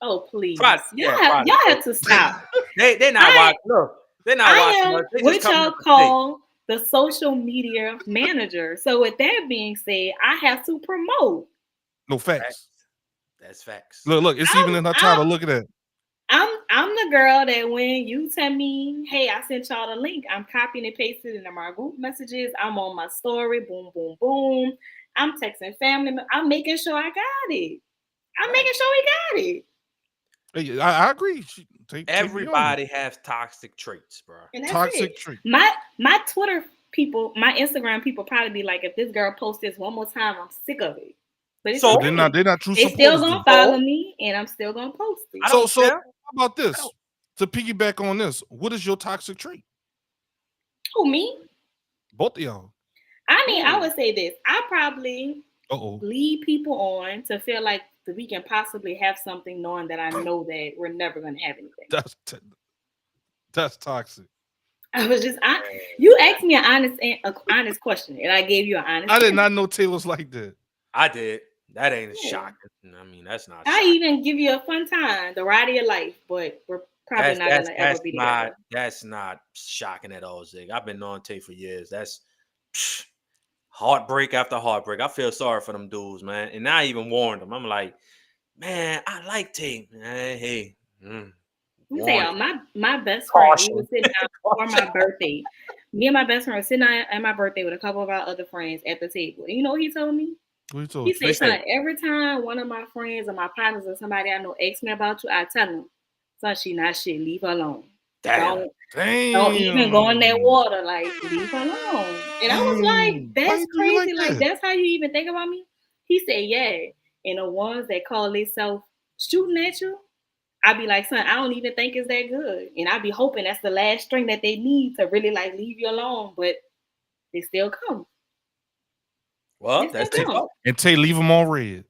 Oh please,
Probably.
y'all have to stop.
They not
I
watching. Look, they're not
I
watching
am
us. They just
what
coming
y'all
up to take.
call the social media manager. So with that being said, I have to promote.
No
Facts.
facts.
That's facts.
Look, it's even in her title. Look at that.
I'm the girl that when you tell me, hey, I sent y'all the link, I'm copying and pasting it in my group messages. I'm on my story, boom, boom, boom. I'm texting family. I'm making sure I got it. I'm making sure we got it.
Hey, I agree.
Everybody has toxic traits, bro.
And that's
Toxic
it.
trait.
My Twitter people, my Instagram people probably be like, if this girl posts this one more time, I'm sick of it. But it's
So
okay.
They're not true
They still
supporters.
gonna follow me, and I'm still gonna post it.
I don't
So
care.
how about this? To piggyback on this, what is your toxic trait?
Who, me?
Both of y'all.
I mean, I would say this. I probably
Uh-oh.
lead people on to feel like that we can possibly have something, knowing that I know that we're never gonna have anything.
That's toxic.
I was just you asked me an honest question, and I gave you an honest.
I did not know Taylor's like that.
I did. That ain't shocking. I mean, that's not.
I
shocking.
even give you a fun time, the ride of your life, but we're probably not gonna ever be together.
That's not shocking at all, Zig. I've been knowing Tay for years. That's heartbreak after heartbreak. I feel sorry for them dudes, man. And I even warned them. I'm like, man, I like Tay. Man, hey.
Let me tell y'all, my best friend, we were sitting down for my birthday. Me and my best friend were sitting down at my birthday with a couple of our other friends at the table. And you know what he told me? He said, son, every time one of my friends or my partners or somebody I know asks me about you, I tell them, son, she not shit. Leave her alone.
Damn.
Don't even go in that water. Like, leave her alone. And I was like, that's crazy. Like, that's how you even think about me? He said, yeah. And the ones that call themselves shooting at you, I'd be like, son, I don't even think it's that good. And I'd be hoping that's the last string that they need to really like leave you alone. But they still come.
Well, that's their fault.
And Tay, leave them on red.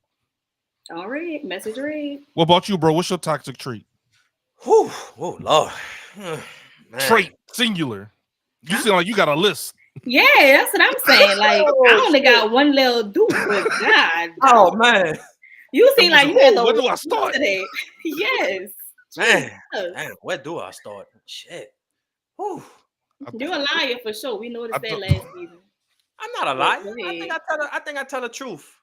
All right, message read.
What about you, bro? What's your toxic trait?
Whew. Oh, Lord. Man.
Trait, singular. You seem like you got a list.
Yeah, that's what I'm saying. Like, I only got one little dude, but God.
Oh, man.
You seem like you had to.
Where do I start?
Yes.
Man, where do I start? Shit. Whew.
You're a liar for sure. We noticed that last season.
I'm not a liar. I think I tell the truth.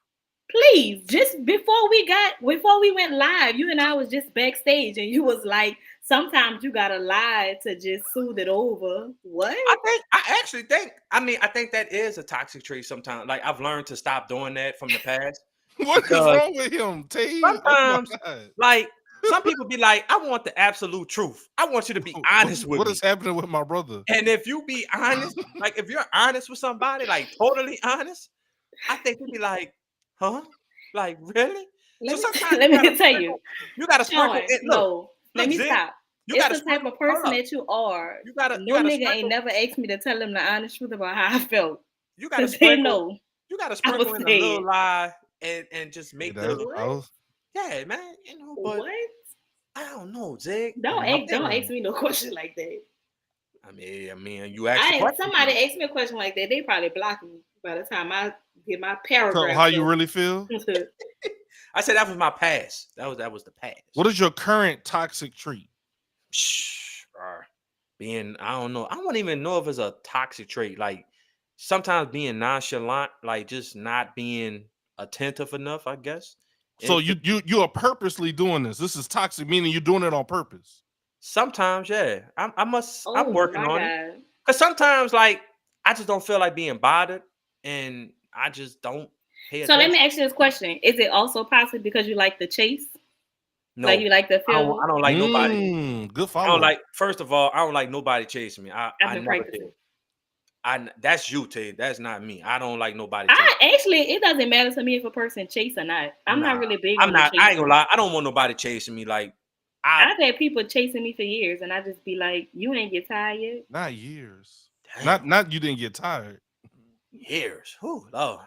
Please, just before we went live, you and I was just backstage, and you was like, sometimes you gotta lie to just soothe it over. What?
I think that is a toxic trait sometimes. Like, I've learned to stop doing that from the past.
What is wrong with him, Tay?
Sometimes, like, some people be like, I want the absolute truth. I want you to be honest with me.
What is happening with my brother?
And if you be honest, like if you're honest with somebody, like totally honest, I think you'd be like, huh? Like, really?
Let me tell you.
You gotta sprinkle it.
Let me stop. It's the type of person that you are. No nigga ain't never asked me to tell them the honest truth about how I felt.
You gotta sprinkle. You gotta sprinkle in a little lie and just make yeah, man. You know, but what? I don't know, Zig.
Don't ask me no question like that.
I mean, you asked.
Somebody asked me a question like that, they probably block me by the time I get my paragraph.
So how you really feel?
I said that was my past. That was the past.
What is your current toxic trait?
I don't know. I don't even know if it's a toxic trait. Like, sometimes being nonchalant, like just not being attentive enough, I guess.
So you are purposely doing this. This is toxic, meaning you're doing it on purpose.
Sometimes, yeah. I'm working on it. Because sometimes, like, I just don't feel like being bothered, and I just don't pay attention.
So let me ask you this question: is it also possible because you like the chase?
No,
like you like the feel.
I don't like nobody.
Good follow.
I don't like. First of all, I don't like nobody chasing me. I never did. That's you, Tay. That's not me. I don't like nobody.
Actually, it doesn't matter to me if a person chase or not. I'm not really big.
I ain't gonna lie. I don't want nobody chasing me. Like,
I've had people chasing me for years, and I just be like, "You ain't get tired yet."
Not years. Damn. Not you didn't get tired.
Years. Whew, Lord.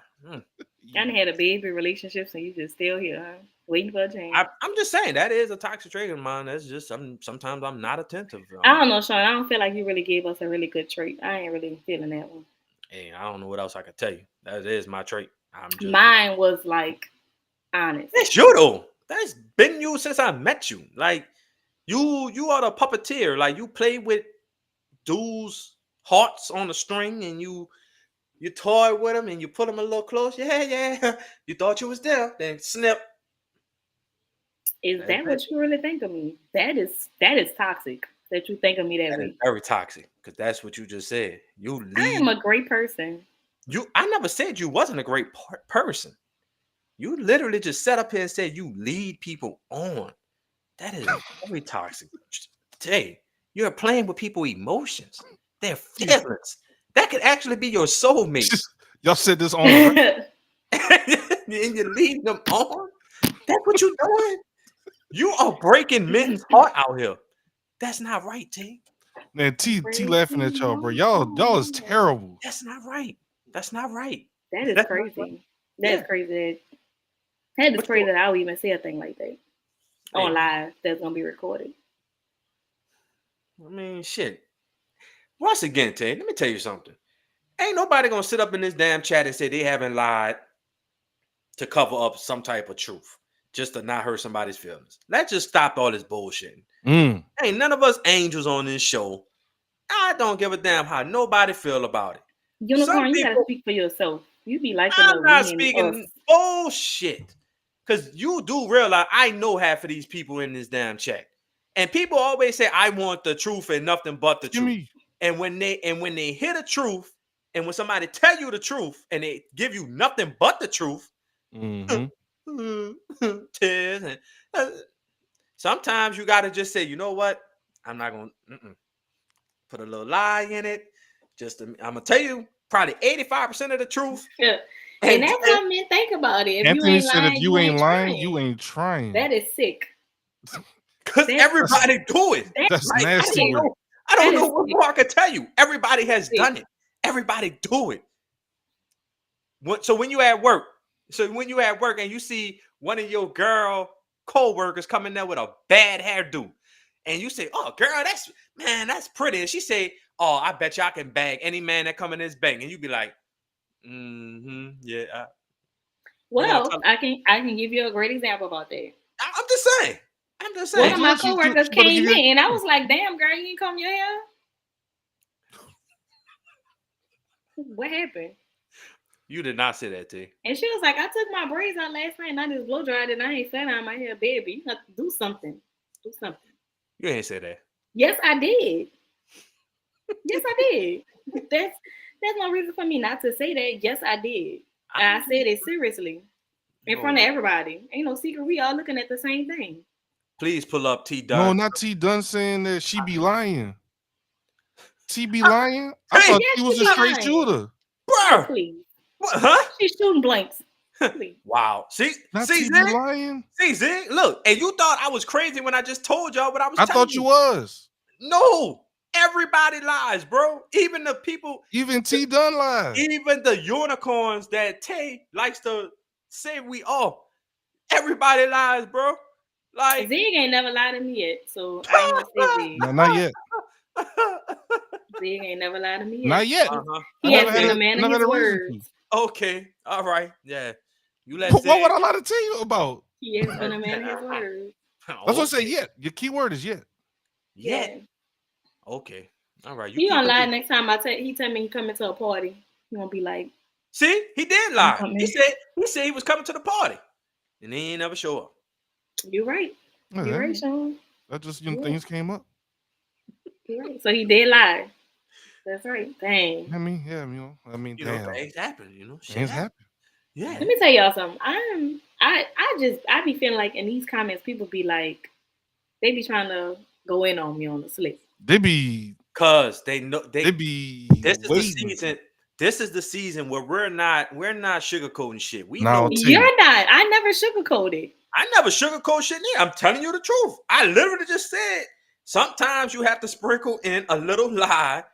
I done had a baby relationships and you just still here, huh? Waiting for a change.
I'm just saying that is a toxic trait of mine. That's just sometimes I'm not attentive.
I don't know, Sean. I don't feel like you really gave us a really good trait. I ain't really feeling that one.
Hey, I don't know what else I could tell you. That is my trait. I'm just
Mine was like honest.
That's you though. That's been you since I met you. Like you are the puppeteer. Like you play with dudes' hearts on the string, and you toy with them, and you put them a little close. Yeah. You thought you was there, then snip.
Is that what you really think of me? That is toxic. That you think of me that way.
Very toxic, because that's what you just said. You lead.
I am a great person.
I never said you wasn't a great person. You literally just sat up here and said you lead people on. That is very toxic. Jay, you're playing with people's emotions, their feelings. That could actually be your soulmate.
Y'all said this on the
And you lead them on. That's what you're doing. You are breaking men's heart out here. That's not right, T.
Man, T laughing at y'all, bro. Y'all is terrible.
That's not right. That's not right.
That is crazy. That's crazy. That is crazy that I would even say a thing like that on live that's gonna be recorded.
I mean, shit. Once again, Tay, let me tell you something. Ain't nobody gonna sit up in this damn chat and say they haven't lied to cover up some type of truth just to not hurt somebody's feelings. Let's just stop all this bullshit. Ain't none of us angels on this show. I don't give a damn how nobody feel about it.
Unicorn, you gotta speak for yourself. You be like
I'm not speaking bullshit. Because you do realize I know half of these people in this damn chat. And people always say, I want the truth and nothing but the truth. And when they hear the truth, and when somebody tell you the truth and they give you nothing but the truth, tears and sometimes you gotta just say, you know what? I'm not gonna put a little lie in it. I'm gonna tell you probably 85% of the truth.
Yeah. And that's how men think about it. If
Anthony
you
said,
lying,
if you ain't lying, you ain't trying.
That is sick.
Because everybody do it.
That's like, nasty.
I don't know what more I can tell you. Everybody has done it. Everybody do it. So when you at work and you see one of your girl co-workers coming there with a bad hairdo, and you say, "Oh, girl, that's pretty," and she say, "Oh, I bet you I can bag any man that come in this bank," and you be like, yeah.
Well, I can give you a great example about that.
I'm just saying.
One of my coworkers came in, and I was like, "Damn, girl, you didn't comb your hair? What happened?"
You did not say that, T.
And she was like, "I took my braids out last night, and I just blow dried it. And I ain't flat on my hair, baby. You have to do something. Do something."
You ain't say that.
Yes, I did. Yes, I did. That's no reason for me not to say that. Yes, I did. I said it seriously in front of everybody. Ain't no secret. We all looking at the same thing.
Please pull up T Dunn.
No, not T Dunn saying that she be lying. T be lying? I thought she was a straight shooter.
Bro.
Please.
What, huh?
She's shooting blanks. Please.
Wow. See,
T be lying?
See, Zig, look, and you thought I was crazy when I just told y'all what I was
telling you. I thought you was.
No. Everybody lies, bro. Even the people.
Even T Dunn lies.
Even the unicorns that Tay likes to say we all. Everybody lies, bro. Like
Zig ain't never lied to me yet, so I ain't gonna say Zig.
No, not yet.
Zig ain't never lied to me yet.
Not yet.
He has been a man of his words.
Okay, all right, yeah. You let.
What would I lie to tell you about?
He has been a man of his words.
That's what I say. Yet. Your key word is yet.
Yeah.
Okay. All right.
He gonna lie next time he tell me he coming to a party. He gonna be like,
see, he did lie. He said he was coming to the party, and he ain't never show up.
You're right. You're right, Sean.
That just things came up.
You're right. So he did lie. That's right. Dang.
I mean, damn.
Things happen.
Things happen.
Yeah.
Let me tell y'all something. I be feeling like in these comments people be like, they be trying to go in on me on the slip.
They be
cause they know they
be.
This is the season. This is the season where we're not sugarcoating shit. We
know you're not. I never sugarcoated.
I never sugarcoat shit. I'm telling you the truth. I literally just said sometimes you have to sprinkle in a little lie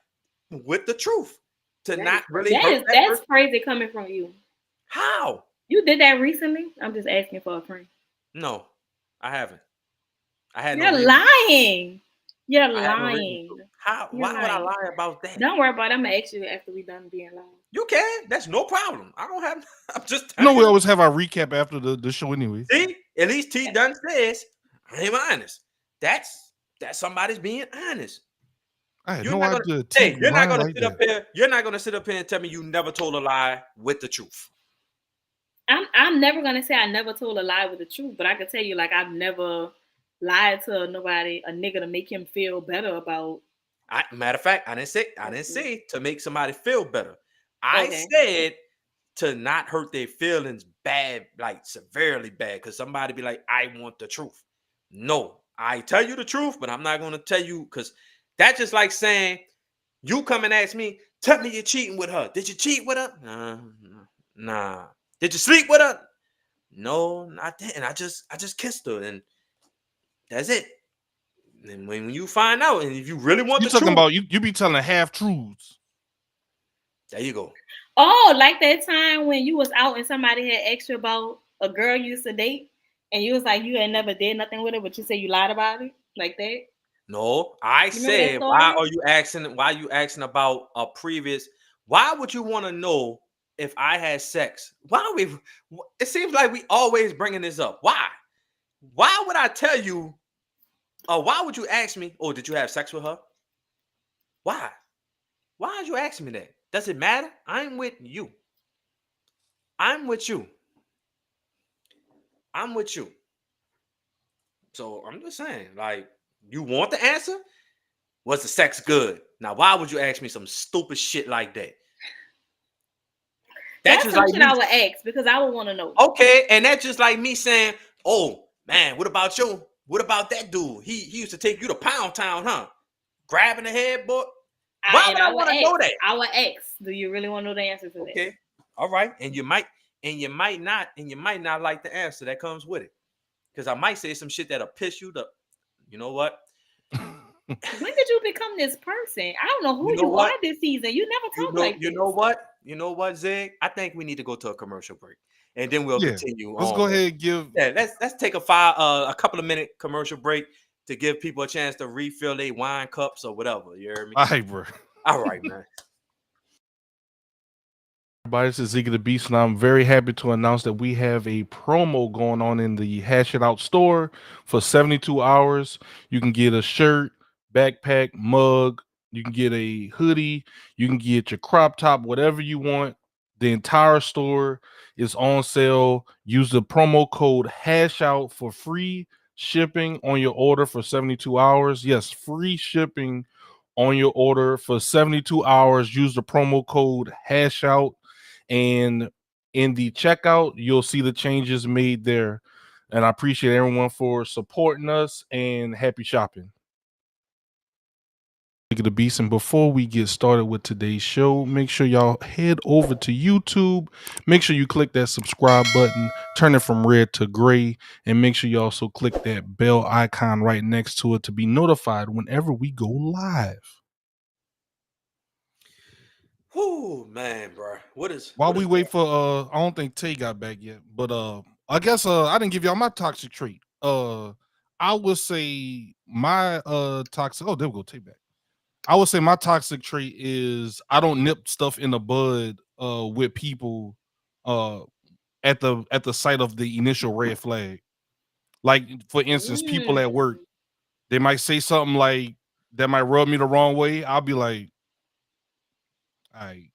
with the truth to not really.
That's crazy coming from you.
How?
You did that recently? I'm just asking for a friend.
No, I haven't. I had no
You're
reason.
lying. You're
I had no reason to.
lying.
How?
You're
Why would I
lying.
lie about that?
Don't worry about it. I'm gonna ask you after we done being loud.
You can. That's no problem. I don't have. I'm just
You know,
telling
we
you.
always have our recap after the show anyway.
See, at least T Dunn says I am honest. That's somebody's being honest.
I had
You're
no
not gonna.
idea T
Hey,
be
you're not
lying
gonna
like
sit up
that.
here. You're not gonna sit up here and tell me you never told a lie with the truth.
I'm never gonna say I never told a lie with the truth, but I can tell you like I've never lied to nobody, a nigga to make him feel better about.
Matter of fact, I didn't say to make somebody feel better. I
Okay.
said to not hurt their feelings bad, like severely bad, because somebody be like, I want the truth. No, I tell you the truth, but I'm not gonna tell you because that's just like saying you come and ask me, tell me you're cheating with her. Did you cheat with her? Nah. Did you sleep with her? No, not that. And I just kissed her, and that's it. And when you find out, and if you really want
You
the
talking
truth,
about you be telling half truths.
there you go.
Oh, like that time when you was out and somebody had asked you about a girl you used to date, and you was like you had never did nothing with it, but you said you lied about it, like that.
No, I
You remember that
said, why
story?
are you asking? Why you asking about a previous? Why would you want to know if I had sex? Why we? It seems like we always bringing this up. Why? Why would I tell you? Or why would you ask me? Oh, did you have sex with her? Why? Why did you ask me that? Does it matter? I'm with you. I'm with you. I'm with you. So I'm just saying, like, you want the answer? Was the sex good? Now, why would you ask me some stupid shit like that? That's
That's
just
some
like
shit
me.
I would ask because I would want to know.
Okay, and that's just like me saying, "Oh man, what about you? What about that dude? He used to take you to Pound Town, huh? Grabbing the headboard. Why would I
I would
want to
ask.
know that?
I would ask. Do you really want to know the answer to that?
Okay, all right, and you might not like the answer that comes with it, because I might say some shit that'll piss you the. You know what?
When did you become this person? I don't know who
You know
you are
what?
this season. You never talk like
You
this.
know what? You know what, Zig? I think we need to go to a commercial break, and then we'll
Yeah.
continue
Let's
on
go
with.
ahead and give
Yeah, let's take a couple of minute commercial break to give people a chance to refill their wine cups or whatever. You hear me?
all right, bro.
All right, man.
Everybody, this is Ziggy the Beast, and I'm very happy to announce that we have a promo going on in the Hash It Out store for 72 hours. You can get a shirt, backpack, mug, you can get a hoodie, you can get your crop top, whatever you want. The entire store is on sale. Use the promo code Hash Out for free shipping on your order for 72 hours. Yes, free shipping on your order for 72 hours. Use the promo code Hash Out, and in the checkout you'll see the changes made there, and I appreciate everyone for supporting us, and happy shopping. Look at the beast, and before we get started with today's show, make sure y'all head over to YouTube. Make sure you click that subscribe button, turn it from red to gray, and make sure you also click that bell icon right next to it to be notified whenever we go live.
Whoo, man, bro.
While
What
we
is
wait for I don't think Tay got back yet, but I guess I didn't give y'all my toxic trait. I would say my toxic, oh, there we go, Tay back. I would say my toxic trait is I don't nip stuff in the bud with people uh at the sight of the initial red flag. Like, for instance, people at work,
Mm.
they might say something like that might rub me the wrong way. I'll be like, all right.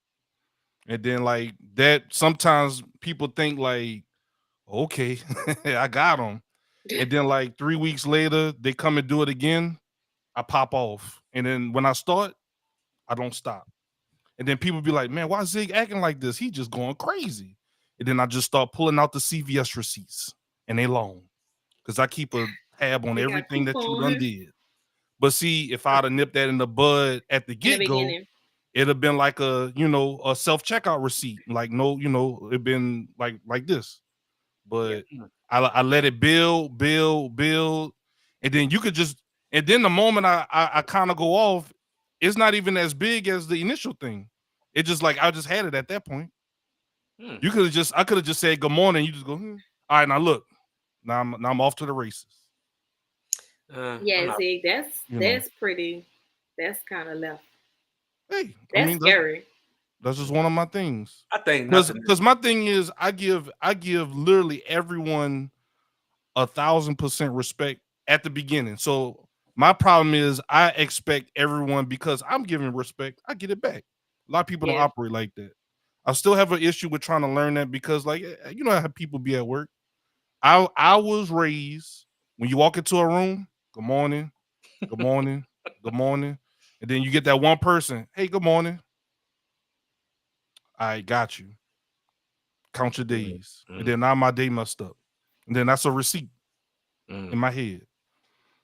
And then like that, sometimes people think like, okay, I got them. And then like 3 weeks later, they come and do it again. I pop off. And then when I start, I don't stop. And then people be like, man, why is Zig acting like this? He just going crazy. And then I just start pulling out the CVS receipts, and they long, because I keep a tab on
They got
everything that you done
coupons
did. But see, if I'd have nipped that in the bud at the
in the
get-go,
beginning.
it'd have been like a self-checkout receipt. Like, no, it'd been like this.
Yep.
But I let it build, and then you could just, and then the moment I kind of go off, it's not even as big as the initial thing. It just like I just had it at that point.
Hmm.
You could have just, I could have just said good morning. You just go, all right, now look, now I'm off to the races.
I'm
Yeah,
not.
see,
You know,
that's pretty. That's kind of left.
hey, I
That's
mean
scary.
that's just one of my things.
I think nothing.
Because my thing is, I give literally everyone 1,000% respect at the beginning. So my problem is I expect everyone, because I'm giving respect, I get it back. A lot of people don't
Yeah.
operate like that. I still have an issue with trying to learn that, because like, you know how people be at work. I was raised, when you walk into a room, good morning, good morning, good morning. And then you get that one person, hey, good morning. I got you. Count your
Mm,
days. And
mm,
then now my day messed up. And then that's a receipt in
mm.
my head.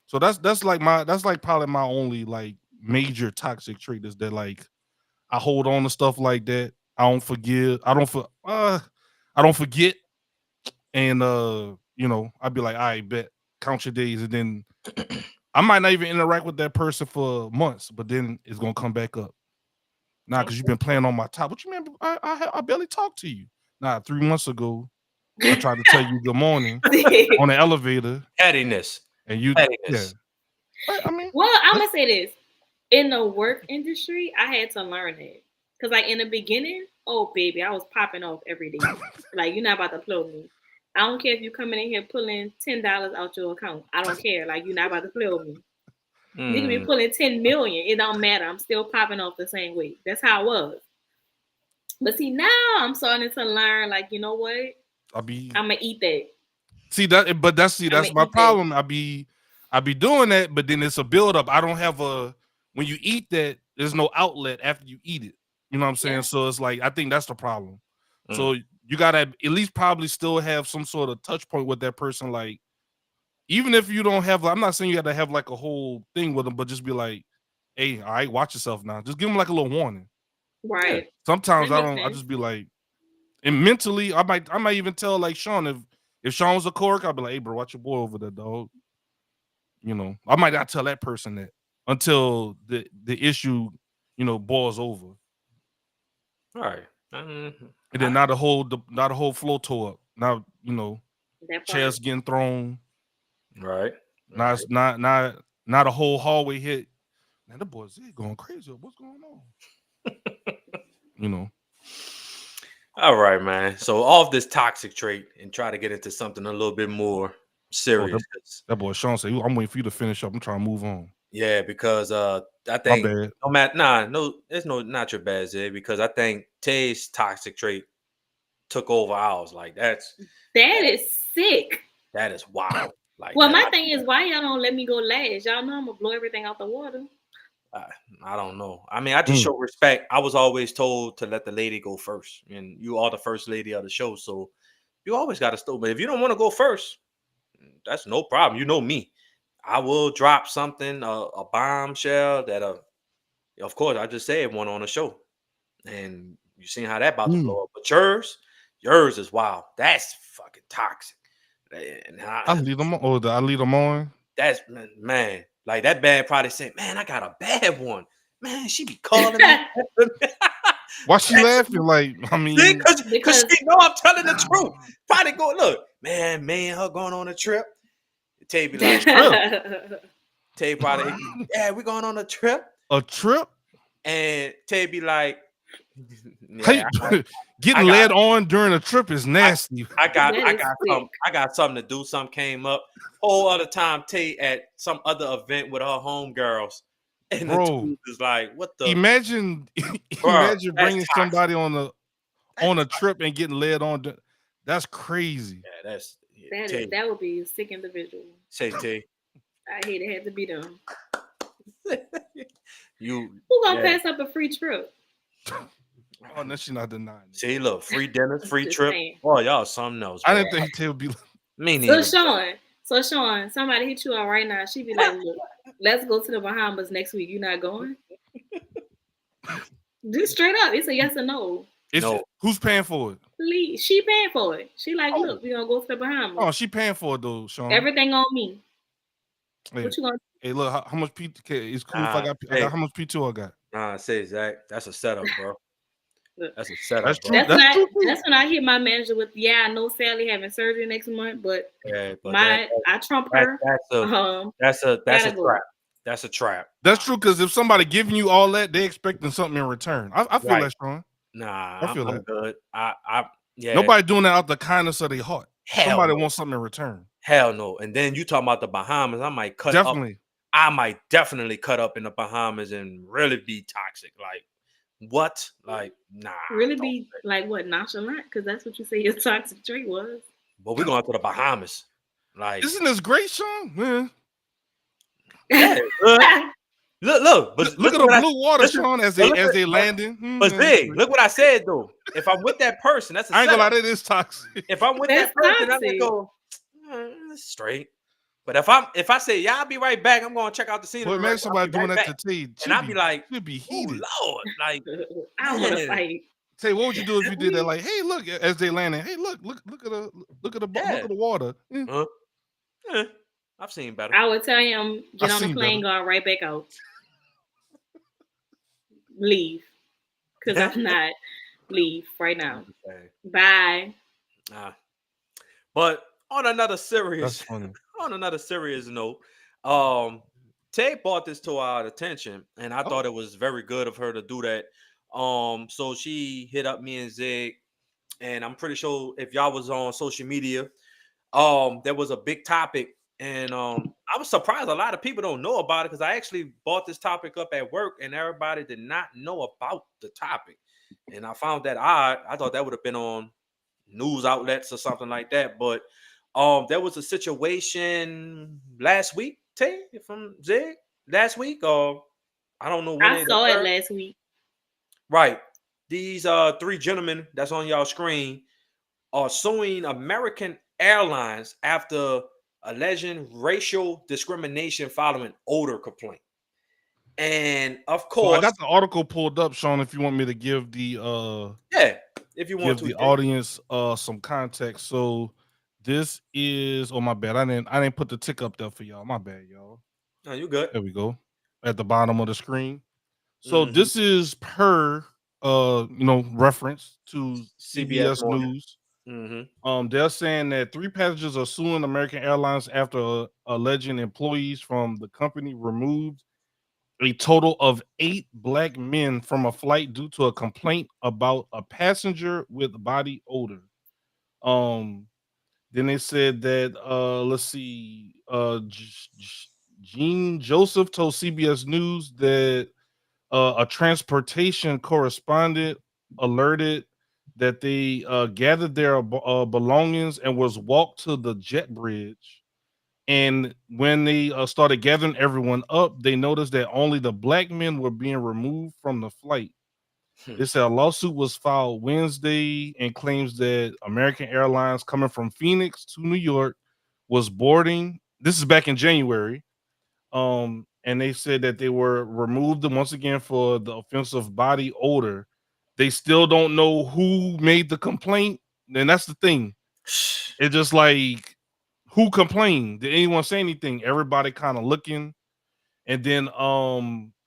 So that's like probably my only like major toxic trait, is that like I hold on to stuff like that. I don't forgive. I don't forget. And you know, I'd be like, I bet, count your days, and then I might not even interact with that person for months, but then it's gonna come back up. Nah, because you've been playing on my top. What you mean? I barely talked to you. Nah, 3 months ago, I tried to tell you good morning on the elevator,
Pettiness.
and you, yeah.
Pettiness.
Right, I mean,
Well, I'm gonna say this: in the work industry, I had to learn it because, like, in the beginning, oh baby, I was popping off every day. Like, you're not about to play with me. I don't care if you coming in here pulling $10 out your account. I don't care. Like, you're not about to play with me. You can be
Mm,
pulling 10 million. It don't matter. I'm still popping off the same way. That's how it was. But see, now I'm starting to learn. Like, you know what?
I'll be
I'm gonna eat that.
see that, but
I'm
that's
gonna
my
eat that.
problem. I be doing that, but then it's a buildup. I don't have a when you eat that, there's no outlet after you eat it. You know what I'm saying?
Yeah.
So it's like I think that's the problem.
mm.
So you gotta at least probably still have some sort of touch point with that person. Like, even if you don't have, I'm not saying you got to have like a whole thing with them, but just be like, hey, all right, watch yourself now. Just give them like a little warning.
Yeah.
Right.
Sometimes
That
I
makes
don't. I
sense.
just be like, and mentally, I might even tell like Sean, if Sean was a cork, I'd be like, hey, bro, watch your boy over there, dog. You know, I might not tell that person that until the issue, you know, boils over,
All right. Mm,
and then
I,
not the whole floor tore up. Now, you know,
That part.
chairs getting thrown.
right.
Now
Right.
it's not a whole hallway hit. Man, the boys they going crazy. What's going on? You know.
All right, man. So off this toxic trait and try to get into something a little bit more
Oh,
serious.
that boy Sean said, I'm waiting for you to finish up. I'm trying to move on.
Yeah, because I
My
think
bad.
no matter no, it's no not your bad, Zay, because I think Tay's toxic trait took over ours. Like
That
that,
is sick.
that is wild. Like
Well,
that
my thing is, why y'all don't let me go last? Y'all know I'm gonna blow everything out the water.
I, I don't know. I mean, I just
Mm.
show respect. I was always told to let the lady go first, and you are the first lady of the show, so you always got to stop. But if you don't want to go first, that's no problem. You know me. I will drop something, a bombshell that, of course, I just said one on the show, and you seen how that about to
Mm.
blow up. But yours is wild. That's fucking toxic. And
I lead them on. Or I lead them on.
that's man, like that band probably said, "Man, I got a bad one." Man, she be calling me.
Why she laughing? Like, I
See,
mean,
cause
Because
she know I'm telling the truth. Probably go look, man, me and her going on a trip. Tay be like,
trip.
Tay probably, yeah, we going on a trip.
A trip?
And Tay be like,
Hey,
yeah, I
getting
got,
led on during a trip is
I,
nasty.
that is sick.
I got something to do. Something came up. Whole other time, Tay at some other event with her homegirls, and the
Bro,
dude is like, what the,
imagine
bro?
imagine
That's
bringing
toxic.
somebody on
That's
a
toxic.
trip and getting led on. That's crazy.
Yeah, that's Tay.
That would be a sick individual.
Say Tay.
I hate it had to be them.
You,
Who gonna
yeah.
pass up a free trip?
Oh, no, she not denying it.
See, look, free dinners, free
Just
trip.
saying.
Oh, y'all something else,
I
bro.
didn't think Tay would be like,
Me neither.
So Sean, somebody hit you up right now. She be like, "Look, let's go to the Bahamas next week. You not going?" Just straight up, it's a yes or no.
No.
Who's paying for it?
She paying for it. She like,
Oh.
look, we gonna go to the Bahamas.
Oh, she paying for it though, Sean.
Everything on me.
Hey,
What you gonna?
hey, look, how much P? It's cool if I got
Hey,
how much P2 I got.
say Zach, that's a setup, bro. That's a setup,
That's
bro.
true. That's true too.
That's when I hit my manager with, yeah, I know Sally having surgery next month, but
Yeah, but
I trump
that
her.
that's a that's a
Gotta go.
trap. That's a trap.
That's true, because if somebody giving you all that, they expecting something in return. I feel
Right.
that, Sean.
Nah,
I feel
I'm
that.
good. I yeah.
Nobody doing that out the kindness of their heart.
Hell
Somebody
no.
wants something in return.
Hell no. And then you talking about the Bahamas? I might cut up.
Definitely.
I might definitely cut up in the Bahamas and really be toxic. Like what? Like nah.
Really
Don't.
be like what, nonchalant? Because that's what you say your toxic trait was.
But we're going to the Bahamas. Like
Isn't this great, Sean? Man.
yeah, good. Look, but
Look at the blue water, Sean, as they landing.
But Zig, look what I said though. If I'm with that person, that's a
I ain't gonna lie,
setup.
that is toxic.
If I'm with
That's
that person, I'm gonna
toxic.
go straight. But if I say yeah, I'll be right back. I'm gonna check out the scenery.
Boy, imagine
I'll
somebody
be
doing
right
that
back.
to Tay.
And I'd be like,
she'd be
oh
heated.
Lord, like
I want to
man.
fight.
Tay, what would you do if you did that? Like, hey, look, as they landing. Hey, look at the water.
Huh? Eh, I've seen better.
I would tell him, get on the plane, go right back out. Leave. Because I'm not. Leave right now.
Okay.
Bye.
But on another serious
That's funny.
on another serious note, Tay brought this to our attention, and I thought it was very good of her to do that. So she hit up me and Zig, and I'm pretty sure if y'all was on social media, there was a big topic, and I was surprised a lot of people don't know about it because I actually brought this topic up at work, and everybody did not know about the topic, and I found that odd. I thought that would have been on news outlets or something like that, but there was a situation last week, Tay, from Zig, last week, or I don't know when
I saw it last week.
Right. These three gentlemen that's on y'all screen are suing American Airlines after alleging racial discrimination following odor complaint. And of course,
I got the article pulled up, Sean, if you want me to give the
if you want
give
to
the audience some context. So this is my bad. I didn't put the tick up there for y'all. My bad, y'all.
No, you good.
There we go. At the bottom of the screen. So this is per reference to CBS News. They're saying that 3 passengers are suing American Airlines after alleging employees from the company removed a total of 8 black men from a flight due to a complaint about a passenger with body odor. Then they said that let's see, Gene Joseph told CBS News that a transportation correspondent alerted that they gathered their belongings and was walked to the jet bridge. And when they started gathering everyone up, they noticed that only the black men were being removed from the flight. They said a lawsuit was filed Wednesday and claims that American Airlines coming from Phoenix to New York was boarding. This is back in January. And they said that they were removed once again for the offensive body odor. They still don't know who made the complaint. And that's the thing. It's just like, who complained? Did anyone say anything? Everybody kind of looking. And then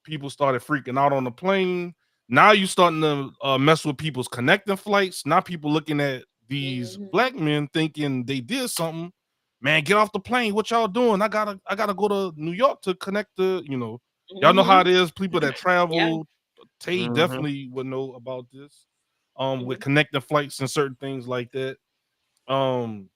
people started freaking out on the plane. Now you starting to mess with people's connecting flights. Now people looking at these black men thinking they did something. Man, get off the plane. What y'all doing? I gotta go to New York to connect the, y'all know how it is. People that travel, Tay definitely would know about this. With connecting flights and certain things like that. And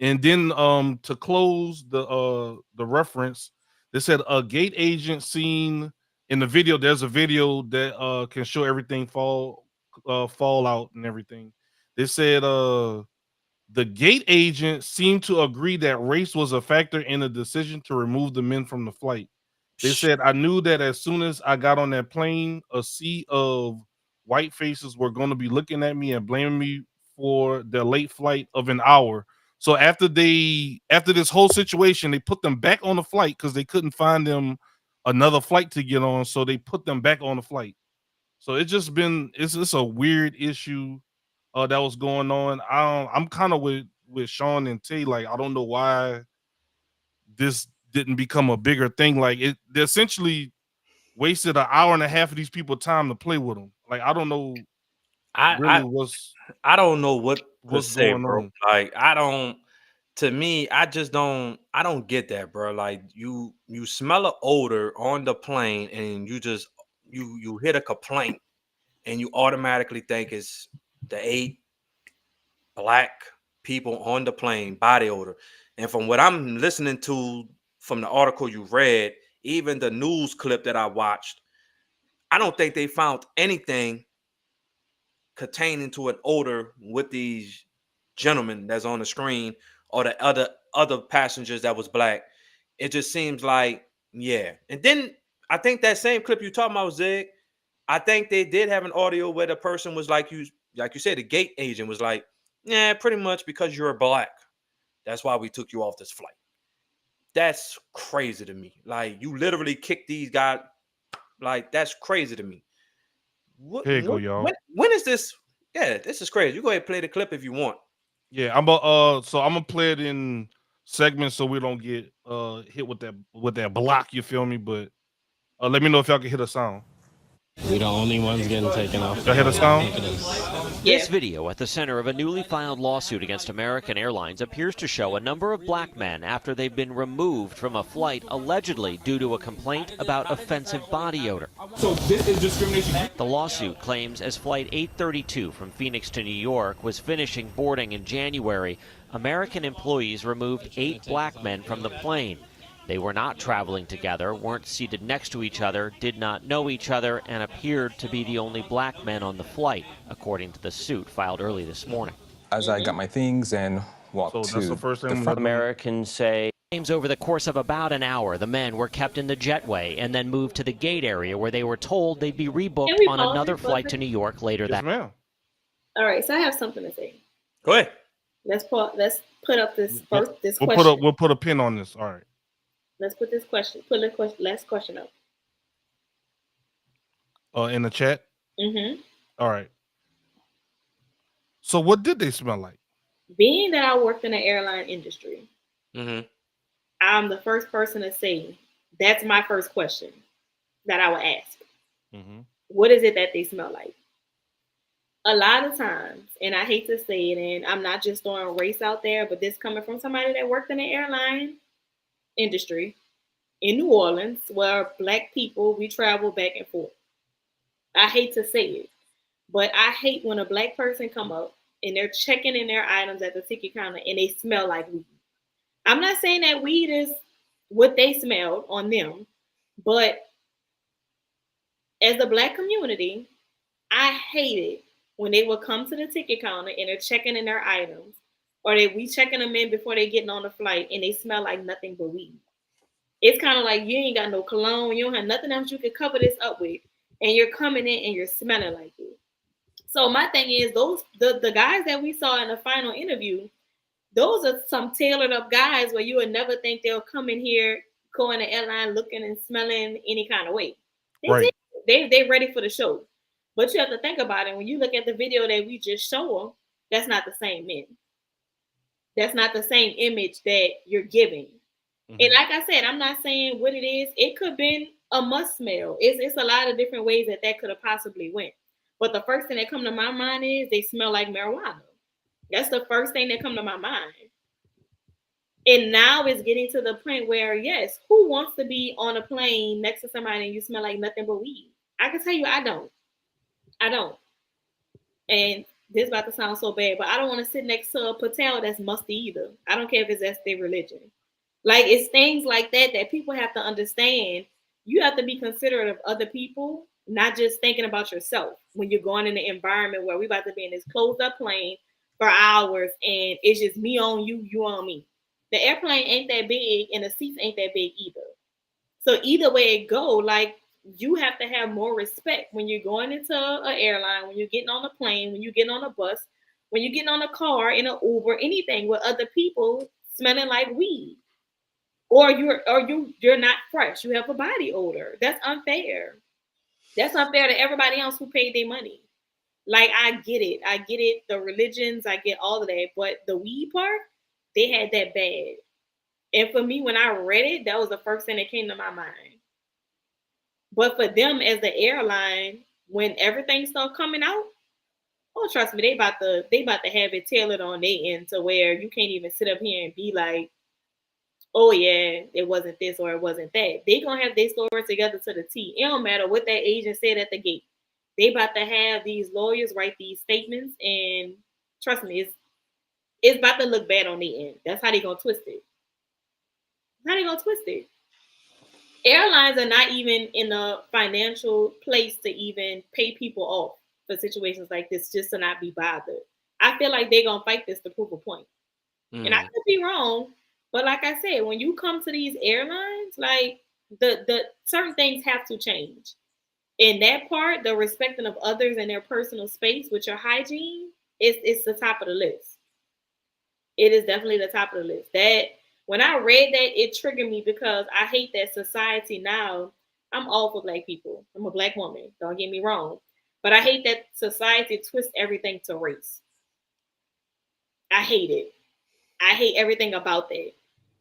then to close the reference, they said a gate agent seen in the video. There's a video that can show everything fall out and everything. They said the gate agent seemed to agree that race was a factor in the decision to remove the men from the flight. They said, I knew that as soon as I got on that plane, a sea of white faces were going to be looking at me and blaming me for their late flight of an hour. So after this whole situation, they put them back on the flight because they couldn't find them another flight to get on. So they put them back on the flight. So it's just a weird issue that was going on. I'm kind of with Sean and Tay. Like, I don't know why this didn't become a bigger thing. Like, they essentially wasted an hour and a half of these people's time to play with them. Like, I don't know Really,
I I don't know what to
what's
say,
going
bro.
on?
Like I don't. To me, I just don't. I don't get that, bro. Like you smell an odor on the plane, and you just you hit a complaint, and you automatically think it's the 8 black people on the plane body odor. And from what I'm listening to from the article you read, even the news clip that I watched, I don't think they found anything containing to an odor with these gentlemen that's on the screen or the other passengers that was black. It just seems like, yeah. And then I think that same clip you talking about, Zig, I think they did have an audio where the person was like you said, the gate agent was like, yeah, pretty much because you're black. That's why we took you off this flight. That's crazy to me. Like you literally kicked these guys. Like that's crazy to me. What,
Here you go,
what
y'all.
when is this? Yeah, this is crazy. You go ahead and play the clip if you want.
Yeah, so I'm gonna play it in segments so we don't get hit with that block. You feel me? But let me know if y'all can hear the sound.
We the only ones getting taken off.
Y'all hear the sound?
This video at the center of a newly filed lawsuit against American Airlines appears to show a number of black men after they've been removed from a flight allegedly due to a complaint about offensive body odor.
So this is discrimination.
The lawsuit claims as Flight 832 from Phoenix to New York was finishing boarding in January, American employees removed 8 black men from the plane. They were not traveling together, weren't seated next to each other, did not know each other, and appeared to be the only black men on the flight, according to the suit filed early this morning.
As I got my things and walked
So that's
to
the first thing.
front.
Americans say claims over the course of about an hour, the men were kept in the jetway and then moved to the gate area where they were told they'd be rebooked on another flight to New York later
Yes,
that.
ma'am.
All right, so I have something to say.
Go ahead.
Let's put up this
We'll
question.
we'll put a pin on this. All right.
Let's put this question. Put the last question up.
In the chat.
Mm-hmm.
All right. So what did they smell like?
Being that I worked in the airline industry,
Mm-hmm.
I'm the first person to say that's my first question that I would ask.
Mm-hmm.
What is it that they smell like? A lot of times, and I hate to say it, and I'm not just throwing race out there, but this coming from somebody that worked in the airline industry in New Orleans, where black people, we travel back and forth. I hate to say it, but I hate when a black person come up and they're checking in their items at the ticket counter and they smell like weed. I'm not saying that weed is what they smelled on them, but as a black community, I hate it when they would come to the ticket counter and they're checking in their items, or we checking them in before they getting on the flight and they smell like nothing but weed. It's kind of like you ain't got no cologne, you don't have nothing else you can cover this up with, and you're coming in and you're smelling like it. So my thing is, the guys that we saw in the final interview, those are some tailored up guys where you would never think they'll come in here, go in the airline looking and smelling any kind of way.
Right.
They ready for the show. But you have to think about it. When you look at the video that we just showed, that's not the same men. That's not the same image that you're giving.
Mm-hmm.
And like I said, I'm not saying what it is. It could have been a must smell. It's a lot of different ways that could have possibly went. But the first thing that come to my mind is they smell like marijuana. That's the first thing that come to my mind. And now it's getting to the point where, yes, who wants to be on a plane next to somebody and you smell like nothing but weed? I can tell you I don't. And this is about to sound so bad, but I don't want to sit next to a patel that's musty either. I don't care if that's their religion. Like, it's things like that people have to understand. You have to be considerate of other people, not just thinking about yourself when you're going in an environment where we about to be in this closed up plane for hours and it's just me on you, you on me. The airplane ain't that big and the seats ain't that big either. So either way it go, like, you have to have more respect when you're going into an airline, when you're getting on a plane, when you're getting on a bus, when you're getting on a car, in an Uber, anything with other people smelling like weed. Or you're not fresh. You have a body odor. That's unfair. That's unfair to everybody else who paid their money. Like, I get it. The religions, I get all of that. But the weed part, they had that bad. And for me, when I read it, that was the first thing that came to my mind. But for them as the airline, when everything started coming out, Oh, trust me, they about to have it tailored on their end to where you can't even sit up here and be like, oh yeah, it wasn't this or it wasn't that. They gonna have their story together to the T. It don't matter what that agent said at the gate. They about to have these lawyers write these statements, and trust me, it's about to look bad on the end. That's how they gonna twist it. How they gonna twist it? Airlines are not even in a financial place to even pay people off for situations like this just to not be bothered. I feel like they're gonna fight this to prove a point. And I
Mm.
could be wrong, but like I said, when you come to these airlines, like the certain things have to change. In that part, the respecting of others and their personal space with your hygiene is the top of the list. It is definitely the top of the list. That when I read that, it triggered me because I hate that society now. I'm all for black people. I'm a black woman. Don't get me wrong, but I hate that society twists everything to race. I hate it. I hate everything about that.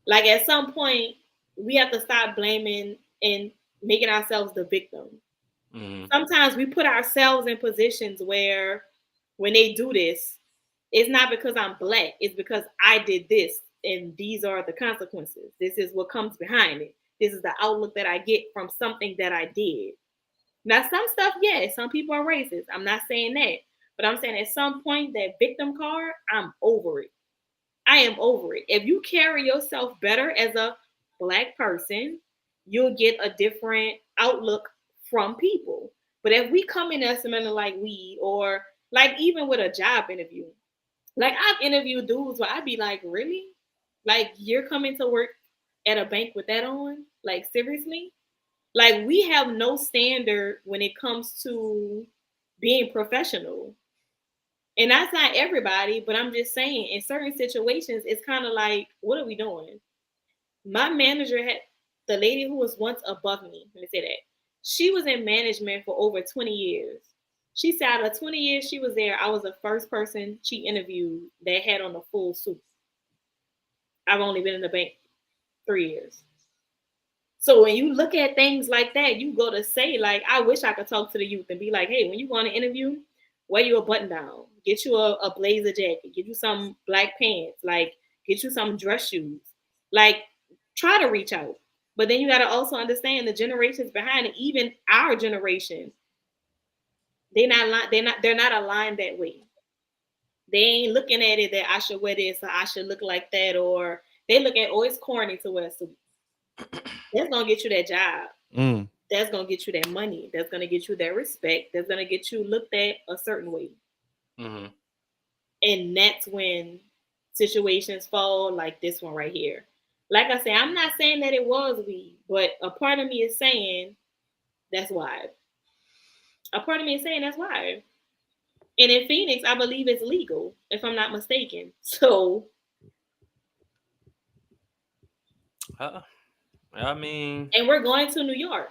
Like at some point, we have to stop blaming and making ourselves the victim.
Mm.
Sometimes we put ourselves in positions where when they do this, it's not because I'm black, it's because I did this and these are the consequences. This is what comes behind it. This is the outlook that I get from something that I did. Now, some stuff, yes, some people are racist. I'm not saying that. But I'm saying at some point, that victim card, I'm over it. I am over it. If you carry yourself better as a black person, you'll get a different outlook from people. But if we come in as something like we, or like even with a job interview, like I've interviewed dudes where I'd be like, really? Like you're coming to work at a bank with that on? Like seriously? Like we have no standard when it comes to being professional. And that's not everybody, but I'm just saying in certain situations, it's kind of like, what are we doing? My manager had the lady who was once above me, let me say that. She was in management for over 20 years. She said out of 20 years she was there, I was the first person she interviewed that had on a full suit. I've only been in the bank 3 years. So when you look at things like that, you go to say, like, I wish I could talk to the youth and be like, hey, when you go on an interview, wear you a button down, get you a blazer jacket, get you some black pants, like get you some dress shoes. Like try to reach out. But then you gotta also understand the generations behind it, even our generation, they're not aligned that way. They ain't looking at it that I should wear this or I should look like that, or they look at it's corny to wear a suit. That's gonna get you that job.
Mm.
That's gonna get you that money. That's gonna get you that respect. That's gonna get you looked at a certain way.
Mm-hmm.
And that's when situations fall like this one right here. Like I said, I'm not saying that it was we, but a part of me is saying that's why. A part of me is saying that's why. And in Phoenix, I believe it's legal, if I'm not mistaken. So
Uh, I mean,
and we're going to New York.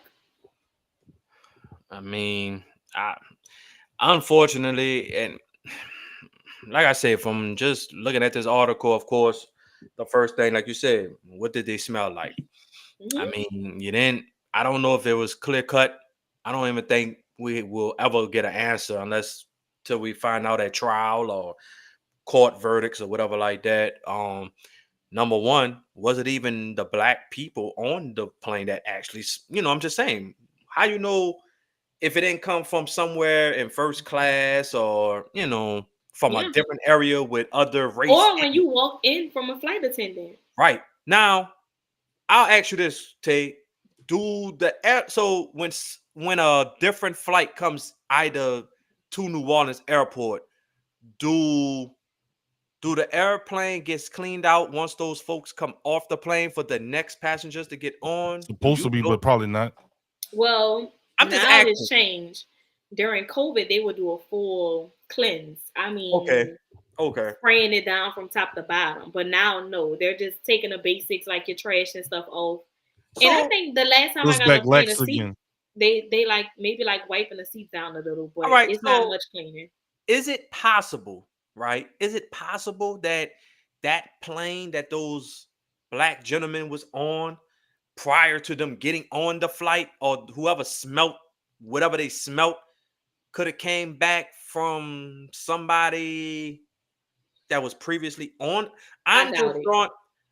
I mean, I unfortunately, and like I said, from just looking at this article, of course, the first thing, like you said, what did they smell like? I
Mm-hmm.
mean, you didn't. I don't know if it was clear cut. I don't even think we will ever get an answer unless till we find out at trial or court verdicts or whatever like that. Number one, was it even the black people on the plane that actually, I'm just saying, how you know if it didn't come from somewhere in first class or, from a
Yeah.
different area with other race
Or when
in it.
you walk in from a flight attendant.
Right. Now, I'll ask you this, Tay. Do the air so when a different flight comes either to New Orleans airport, do do the airplane gets cleaned out once those folks come off the plane for the next passengers to get on? Do
Supposed
you
to be,
know?
but probably not.
Well,
I'm just
now it's
asking.
changed. During COVID, they would do a full cleanse. I
Okay.
mean,
Okay.
spraying it down from top to bottom. But now, no, they're just taking the basics like your trash and stuff off. And I
So,
think the last time I
Goes
got on
back
a plane, the
Lex
seat
again.
they like maybe like wiping the seats down a little,
all
but
right.
it's not
So,
much cleaner.
is it possible, right? Is it possible that that plane that those black gentlemen was on prior to them getting on the flight or whoever smelt whatever they smelt could have came back from somebody that was previously on.
I
I'm just
doubt it.
throwing.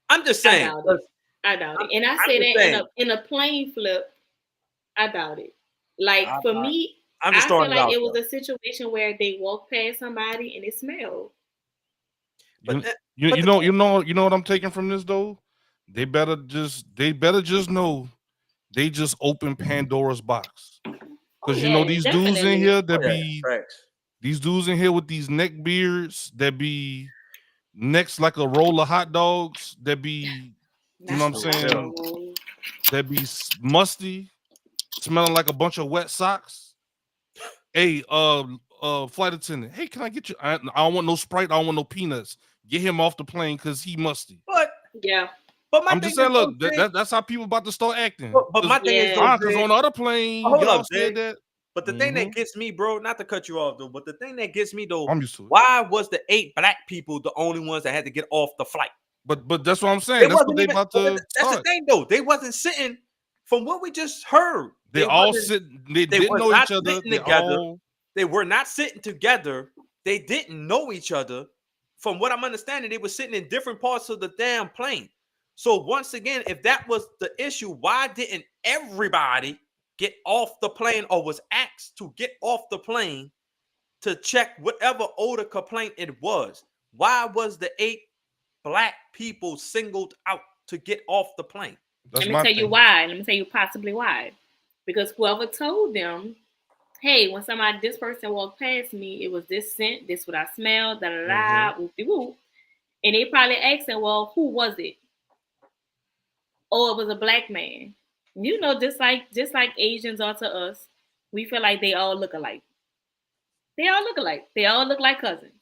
I'm just
I
saying.
doubt
'Cause
it. I doubt
I'm,
it. And I
I'm
say
just
that
saying.
in a plane flip, I doubt it. Like
I,
for me,
I'm just
I feel
throwing it
like
out
it was
there.
a situation where they walked past somebody and it smelled.
But
You,
that,
you,
but
you
the
know,
thing,
you know, you know what I'm taking from this though. They better just know they just opened Pandora's box.
Oh
Because you know
yeah,
these dudes in
definitely.
here
oh
that
yeah,
be
facts.
these dudes in here with these neck beards that be necks like a roll of hot dogs that be, you know
Not
what I'm
the
For
hot
real.
saying,
dog roll.
that be musty, smelling like a bunch of wet socks. Hey, flight attendant, hey, can I get you? I don't want no Sprite. I don't want no peanuts. Get him off the plane because he musty.
But
Yeah.
my
I'm
thing
just
is
saying,
though,
look,
Zig,
that's how people about to start acting.
but my thing is though,
Yeah.
Because
Zig,
on the other plane,
hold up,
y'all
Zig.
said that.
But the thing that gets me, bro, not to cut you off though, but the thing that gets me though,
I'm used to it.
why was the 8 black people the only ones that had to get off the flight?
But that's what I'm
They
saying. That's what
wasn't
they
even.
about
But
to
that's the
start.
thing though. They wasn't sitting. From what we just heard,
They all sitting. They
They
didn't
was
know
not
each other.
sitting
They
together.
all.
They were not sitting together. They didn't know each other. From what I'm understanding, they were sitting in different parts of the damn plane. So once again, if that was the issue, why didn't everybody get off the plane or was asked to get off the plane to check whatever odor complaint it was? Why was the 8 black people singled out to get off the plane?
That's
Let me
my
tell you
thing.
why. Let me tell you possibly why. Because whoever told them, hey, when this person walked past me, it was this scent, this what I smelled, da da da, whoop de whoop. And they probably asked them, well, who was it? Oh, it was a black man. You know, just like Asians are to us, we feel like they all look alike. They all look alike. They all look like cousins.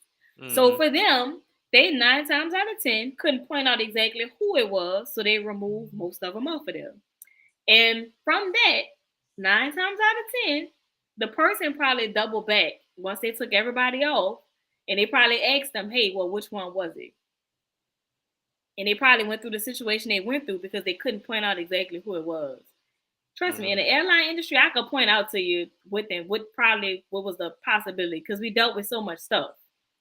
So
Mhm.
for them, they 9 times out of 10 couldn't point out exactly who it was, so they removed most of them off of them. And from that, 9 times out of 10, the person probably doubled back once they took everybody off, and they probably asked them, "Hey, well, which one was it?" And they probably went through the situation they went through because they couldn't point out exactly who it was. Trust me, in the airline industry, I could point out to you what was the possibility because we dealt with so much stuff.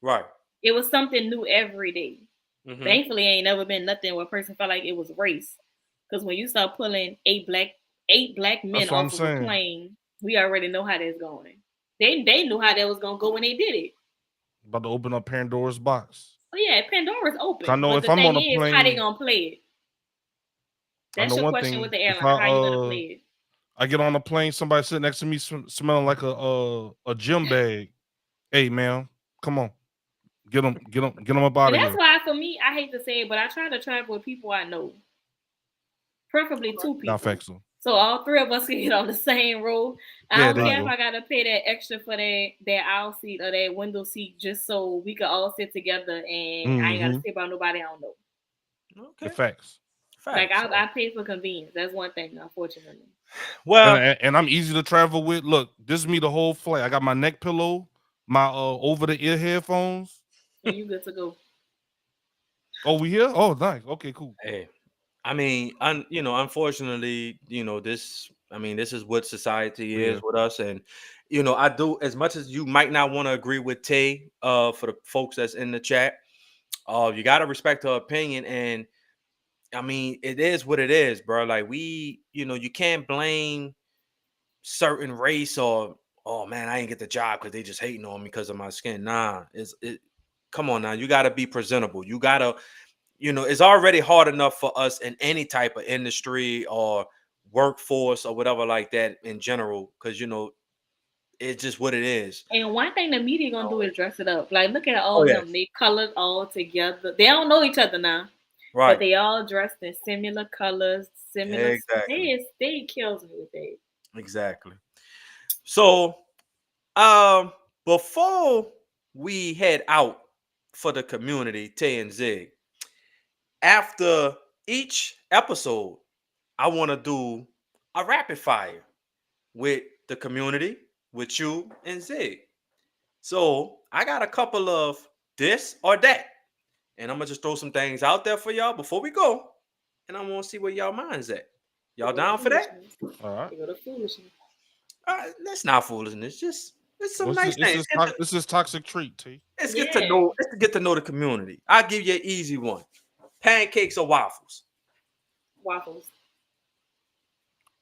Right.
It was something new every day.
Mhm.
Thankfully, ain't never been nothing where a person felt like it was race. Because when you start pulling eight black men
That's what I'm
off of a
saying.
plane, we already know how that's going. They knew how that was gonna go when they did it.
About to open up Pandora's box.
Oh yeah, Pandora's
I
open.
know
But
if
the
I'm on
thing
a
is, how they
plane,
gonna play it?
I
That's
know
your
one
question with
thing.
the
If
airline. How you gonna play it?
I get on a plane, somebody sitting next to me smelling like a gym bag. Hey, man, come on, get them up out
And
of
that's
here.
why for me, I hate to say it, but I try to travel with people I know. Preferably two
Not
people.
factual.
So all three of us can get on the same row. I
Yeah,
don't
there you
care if
go.
I gotta pay that extra for that aisle seat or that window seat just so we could all sit together and I ain't gotta sit by nobody I don't know.
The
Okay.
facts.
Like
Facts.
I pay for convenience. That's one thing, unfortunately.
Well,
And I'm easy to travel with. Look, this is me the whole flight. I got my neck pillow, my over the ear headphones.
And you good to go.
Oh, we here? Oh, nice. Okay, cool.
hey, I mean, unfortunately, this is what society
Yeah.
is with us, and I do as much as you might not want to agree with Tay. For the folks that's in the chat, you gotta respect her opinion, and I mean, it is what it is, bro. Like you can't blame certain race or oh man, I didn't get the job because they just hating on me because of my skin. Nah, come on now, you gotta be presentable. You gotta it's already hard enough for us in any type of industry or workforce or whatever like that in general, because it's just what it is.
And one thing the media gonna do is dress it up. Like look at all
Oh
of
yeah,
them. They colored all together. They don't know each other now. But
right,
they all dressed in similar colors, similar.
exactly,
They kills me with that.
exactly. So, um, before we head out for the community, Tay and Zig, after each episode, I want to do a rapid fire with the community, with you and Zig. So I got a couple of this or that, and I'm gonna just throw some things out there for y'all before we go, and I want to see where y'all minds at. Y'all down for that?
All right.
They go to foolishness.
That's not foolishness. Just It's some
What's
nice
this?
things.
This is toxic treat, T.
Let's
Yeah.
get to know the community. I'll give you an easy one. Pancakes or waffles?
Waffles.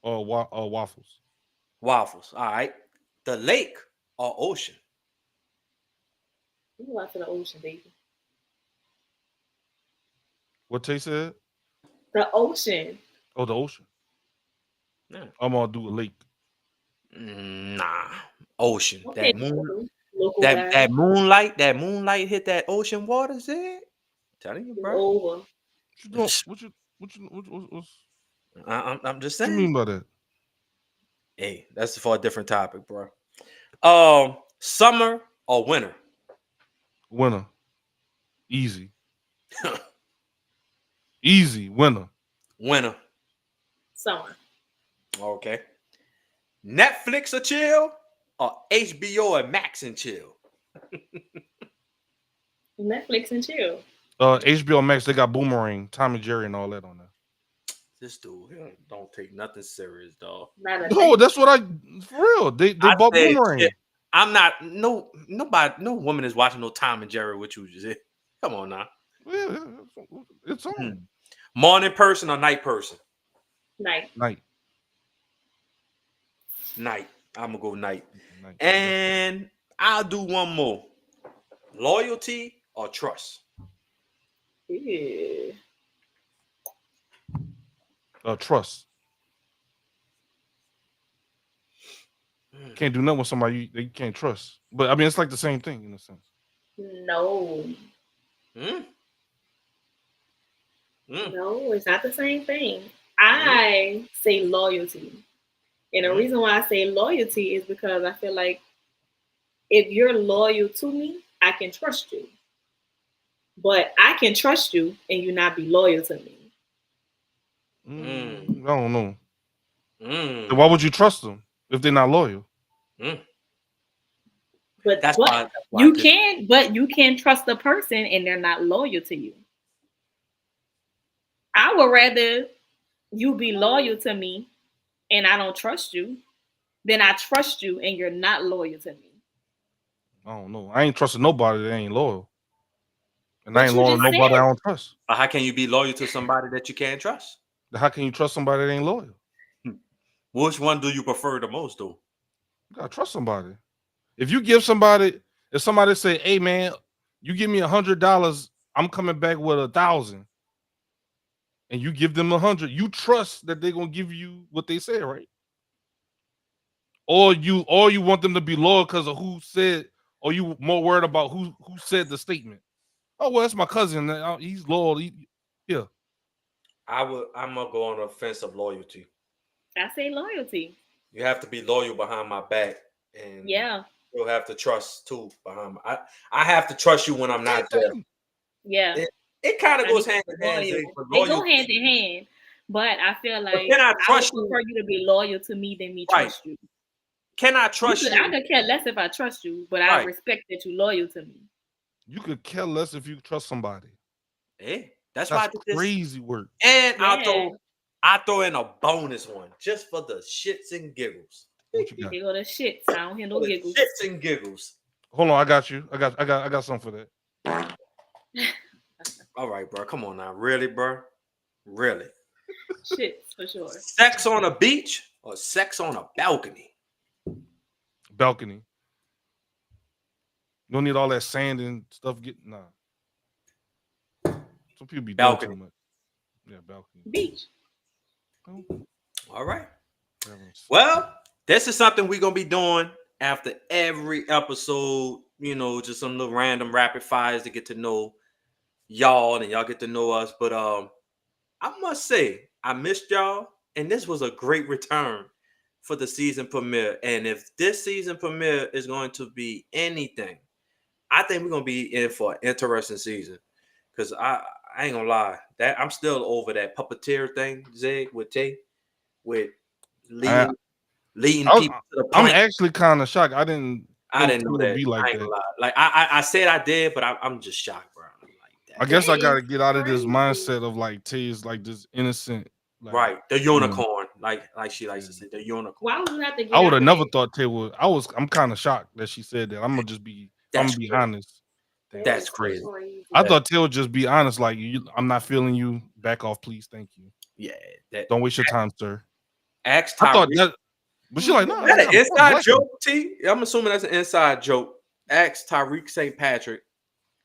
Waffles.
Waffles. All right. The lake or ocean?
We go out to the ocean, baby.
What Tay said?
The ocean.
Oh, the ocean.
Yeah.
I'm gonna do a lake.
Nah. Ocean.
Okay,
That moon.
local
That
guy.
moonlight hit that ocean water, Zed. Telling you,
It's
bro.
over.
What you doing? What's
I'm just
what you
saying.
mean by that?
Hey, that's for a different topic, bro. Summer or winter?
Winner. Easy. Easy. Winner.
Winter.
Summer.
Okay. Netflix or chill or HBO and Max and chill?
Netflix and chill.
HBO Max, they got Boomerang, Tom and Jerry, and all that on there.
This dude don't take nothing serious, dog.
Not a
No,
thing.
that's what for real. They
I
bought
said
Boomerang.
shit. I'm not nobody, no woman is watching no Tom and Jerry with you. Just come on now.
Yeah, it's on.
Morning person or night person?
Night.
Night.
I'm gonna go night. And I'll do one more. Loyalty or trust?
Yeah.
Trust. Can't do nothing with somebody you can't trust. But I mean, it's like the same thing in a sense.
No. No, it's not the same thing. I say loyalty. And the reason why I say loyalty is because I feel like if you're loyal to me, I can trust you. But I can trust you and you not be loyal to me.
I don't know. Then why would you trust them if they're not loyal?
But you can trust the person and they're not loyal to you. I would rather you be loyal to me and I don't trust you than I trust you and you're not loyal to me.
I don't know. I ain't trusting nobody that ain't loyal. And
But
I ain't
you
loyal to
just
nobody
said-
I don't trust.
How can you be loyal to somebody that you can't trust?
How can you trust somebody that ain't loyal?
Which one do you prefer the most, though?
You gotta trust somebody. If you give somebody, if somebody say, "Hey man, you give me $100, I'm coming back with 1,000," and you give them 100, you trust that they're gonna give you what they say, right? Or you want them to be loyal because of who said, or you more worried about who said the statement. Oh well, that's my cousin. He's loyal. Yeah.
I'm gonna go on the fence of loyalty.
I say loyalty.
You have to be loyal behind my back, and you'll have to trust too behind my. I have to trust you when I'm not there.
Yeah,
it kind of goes hand in hand.
They go hand in hand, but I feel like
can I trust
would prefer you to be loyal to me than me trust you.
Can I trust you?
I could care less if I trust you, but I respect that you're loyal to me.
You could care less if you trust somebody.
That's why I did this.
Crazy work.
And I throw in a bonus one just for the shits and giggles.
What you got?
They go to shits. I don't handle giggles.
Shits and giggles.
Hold on, I got you. I got something for that.
All right, bro. Come on now. Really, bro? Really?
Shits for sure.
Sex on a beach or sex on a balcony?
Balcony. You don't need all that sand and stuff. Some people be doing too much. Yeah, balcony.
Beach.
All right. Well, this is something we're gonna be doing after every episode. You know, just some little random rapid fires to get to know y'all and y'all get to know us. But I must say, I missed y'all, and this was a great return for the season premiere. And if this season premiere is going to be anything, I think we're gonna be in for an interesting season. Cause I ain't gonna lie, that I'm still over that puppeteer thing, Zig, with Tay, with leading people to the
I'm
plank.
actually kind of shocked. I didn't know that. Be like that.
Like I said I did, but I'm just shocked, bro. Like that.
I guess I gotta get out of this mindset of like Tay is like this innocent, like,
right? The unicorn. like she likes to say, the unicorn.
Why would you have to get
I would
out
have
of
never
that?
thought Tay would. I'm kind of shocked that she said that. I'm gonna just be. I'm
That's
gonna be
crazy.
honest.
That
That's
is
crazy.
crazy.
I
That-
thought Tay would just be honest, like I'm not feeling you. Back off, please. Thank you.
Yeah, that
Don't waste your time, sir.
ask
I thought
Tyreek.
that, but she like, nah.
Is that
I
an
got a
inside
black
joke, T? I'm assuming that's an inside joke. Ask Tyreek St. Patrick.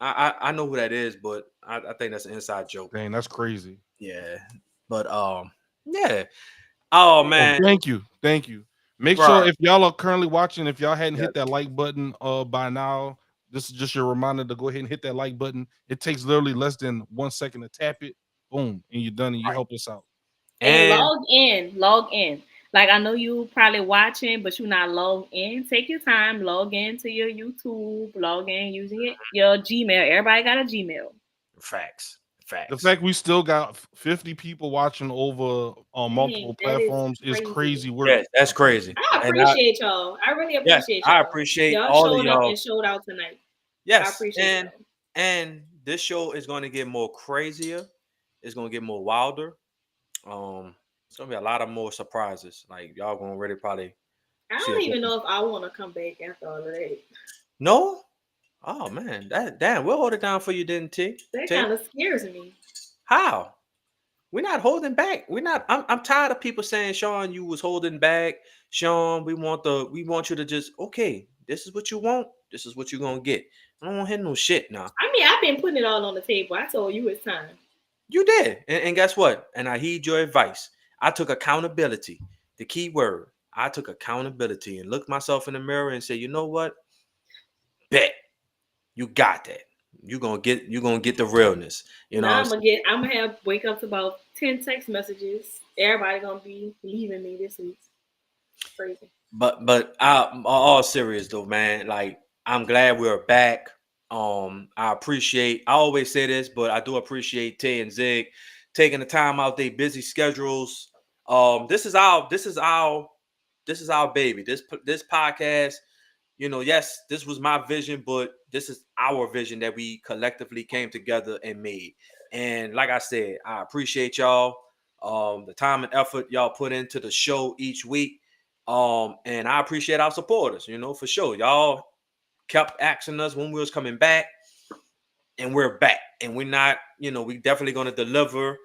I know who that is, but I think that's an inside joke.
Dang, that's crazy.
Yeah, but yeah. Oh
Oh,
man,
thank you. Make
right.
sure if y'all are currently watching, if y'all hadn't
Yeah.
hit that like button by now, this is just your reminder to go ahead and hit that like button. It takes literally less than 1 second to tap it. Boom, and you're done, and you
Right.
help us out.
And
And
log in. Like, I know you probably watching, but you're not logged in. Take your time, log in to your YouTube, log in using your Gmail. Everybody got a Gmail.
facts.
The fact we still got 50 people watching over on multiple
Dang, that is
platforms is
crazy.
crazy work.
Yes, that's crazy.
I
And
appreciate y'all. I really
yes,
appreciate
I
y'all.
appreciate
Y'all
all of
showed up
y'all.
and showed out tonight. I
Yes,
appreciate y'all.
and this show is going to get more crazier. It's going to get more wilder. It's going to be a lot of more surprises. Like y'all going to really probably
I
see
don't
a
even
difference.
know if I want to come back after all of that.
No. Oh man, that damn, we'll hold it down for you, didn't T?
That
T?
kind of scares me.
How? We're not holding back. We're not. I'm tired of people saying, Sean, you was holding back. Sean, we want you to just okay. This is what you want. This is what you're gonna get. I don't want to hear no shit now.
I mean, I've been putting it all on the table. I told you it's time.
You did, and guess what? And I heed your advice. I took accountability. The key word. I took accountability and looked myself in the mirror and said, you know what? Bet you got that. You're gonna get the realness. You know what
Now
I'm saying?
I'm gonna have wake up to about 10 text messages. Everybody gonna be leaving me this week. Crazy.
But all serious though, man. Like I'm glad we're back. I appreciate. I always say this, but I do appreciate Tay and Zig taking the time out their busy schedules. This is our baby. This podcast. You know, yes, this was my vision, but this is our vision that we collectively came together and made. And like I said, I appreciate y'all. The time and effort y'all put into the show each week. And I appreciate our supporters, you know, for sure. Y'all kept asking us when we was coming back, and we're back. And we're not, you know, we definitely gonna deliver.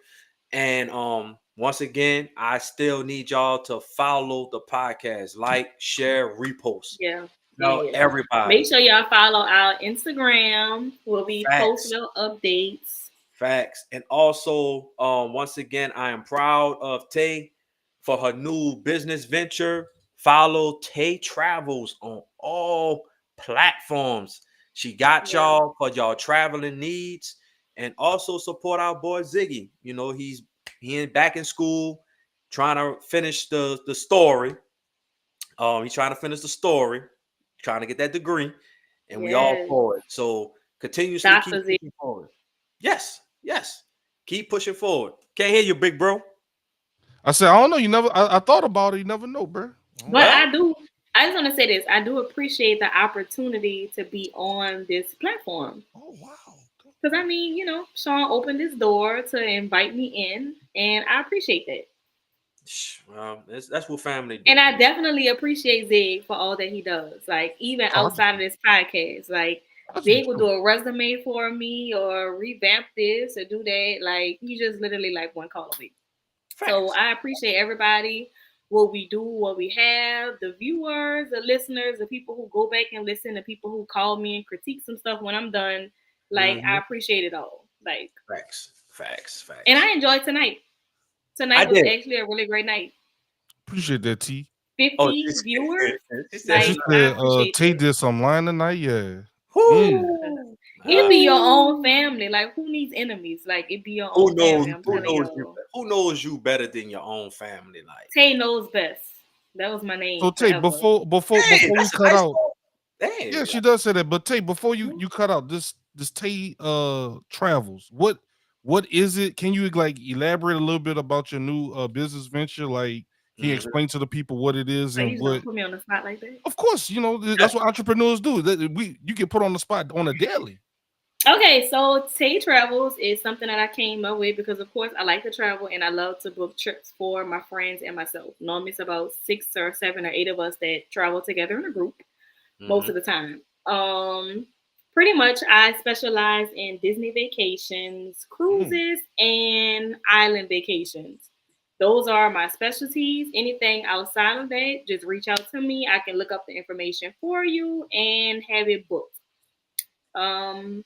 And once again, I still need y'all to follow the podcast, like, share, repost.
Yeah.
No,
Yeah.
everybody.
Make sure y'all follow our Instagram. We'll be
Facts.
posting our updates.
Facts. And also, once again, I am proud of Tay for her new business venture. Follow Tay Travels on all platforms. She got
Yeah.
y'all for y'all traveling needs, and also support our boy Ziggy. You know, he back in school trying to finish the story. He's trying to finish the story, trying to get that degree, and we all
Yes.
for it. So continuously
Dr.
keep
Z.
pushing forward. Yes. Keep pushing forward. Can't hear you, big bro.
I said, I don't know. You never. I thought about it. You never know, bro.
But I just want to say this. I do appreciate the opportunity to be on this platform.
Oh wow.
Because, I mean, you know, Sean opened this door to invite me in, and I appreciate that.
Well, that's what family do.
And I definitely appreciate Zig for all that he does. Like, even outside of this podcast, like, Zig will do a resume for me or revamp this or do that. Like, he just literally like one call away. So I appreciate everybody, what we do, what we have, the viewers, the listeners, the people who go back and listen, the people who call me and critique some stuff when I'm done. Like, I appreciate it all. Like,
facts.
And I enjoyed tonight. Tonight was actually a really great night.
Appreciate that, T.
50 viewers.
She said, Tay did some line tonight. Yeah.
It be your own family. Like, who needs enemies? Like, it be your own family. I'm telling you.
Who knows you better than your own family? Like
Tay knows best. That was my name.
So Tay, before we cut out.
Dang.
Yeah, she does say that. But Tay, before you cut out this Tay travels, what is it? Can you like elaborate a little bit about your new business venture? Like, can you explain to the people what it is and what?
Put me on the spot like that.
Of course, you know that's what entrepreneurs do. You get put on the spot on a daily.
Okay, so Tay Travels is something that I came up with because, of course, I like to travel and I love to book trips for my friends and myself. Normally, it's about 6 or 7 or 8 of us that travel together in a group most of
Hmm.
the time. Pretty much, I specialize in Disney vacations,
Hmm.
cruises, and island vacations. Those are my specialties. Anything outside of that, just reach out to me. I can look up the information for you and have it booked. Um,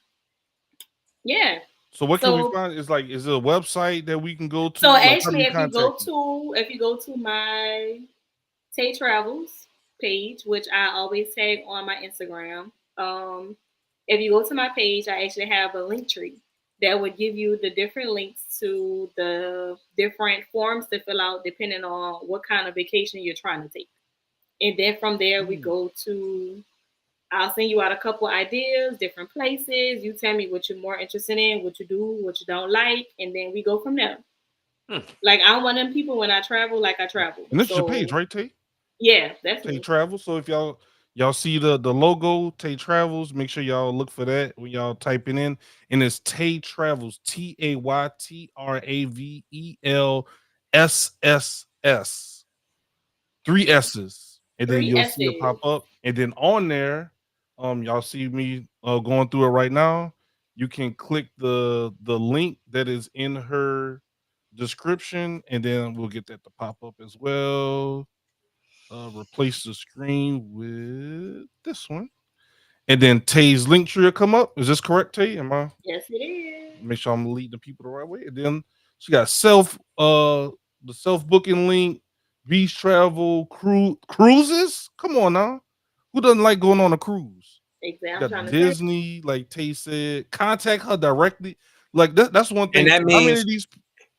yeah.
So what can we
So
find? Is like, is it a website that we can go to?
so
Like, how do
actually,
we contact you?
if you go to my Tay Travels page, which I always tag on my Instagram. If you go to my page, I actually have a link tree that would give you the different links to the different forms to fill out depending on what kind of vacation you're trying to take. And then from there, we
Hmm.
go to I'll send you out a couple ideas, different places. You tell me what you're more interested in, what you do, what you don't like, and then we go from there.
Hmm.
Like I'm one of them people when I travel, like I travel.
And this is your page,
So
right, Tay?
yeah,
Tay
definitely.
Travels. So if y'all see the logo Tay Travels, make sure y'all look for that when y'all typing in. And it's Tay Travels, TayTravelSS, three S's, and then
Three
you'll see it pop
essays.
up. And then on there, y'all see me going through it right now. You can click the link that is in her description, and then we'll get that to pop up as well. Replace the screen with this one, and then Tay's link tree will come up. Is this correct, Tay? Am I?
Yes, it is.
Make sure I'm leading the people the right way. And then she got the self booking link, beach travel, cruises. Come on now, who doesn't like going on a cruise?
Exactly.
She
I'm
got
trying to tell
Disney, like Tay said. Contact her directly. Like that's one
And
thing.
that
How many
means
of these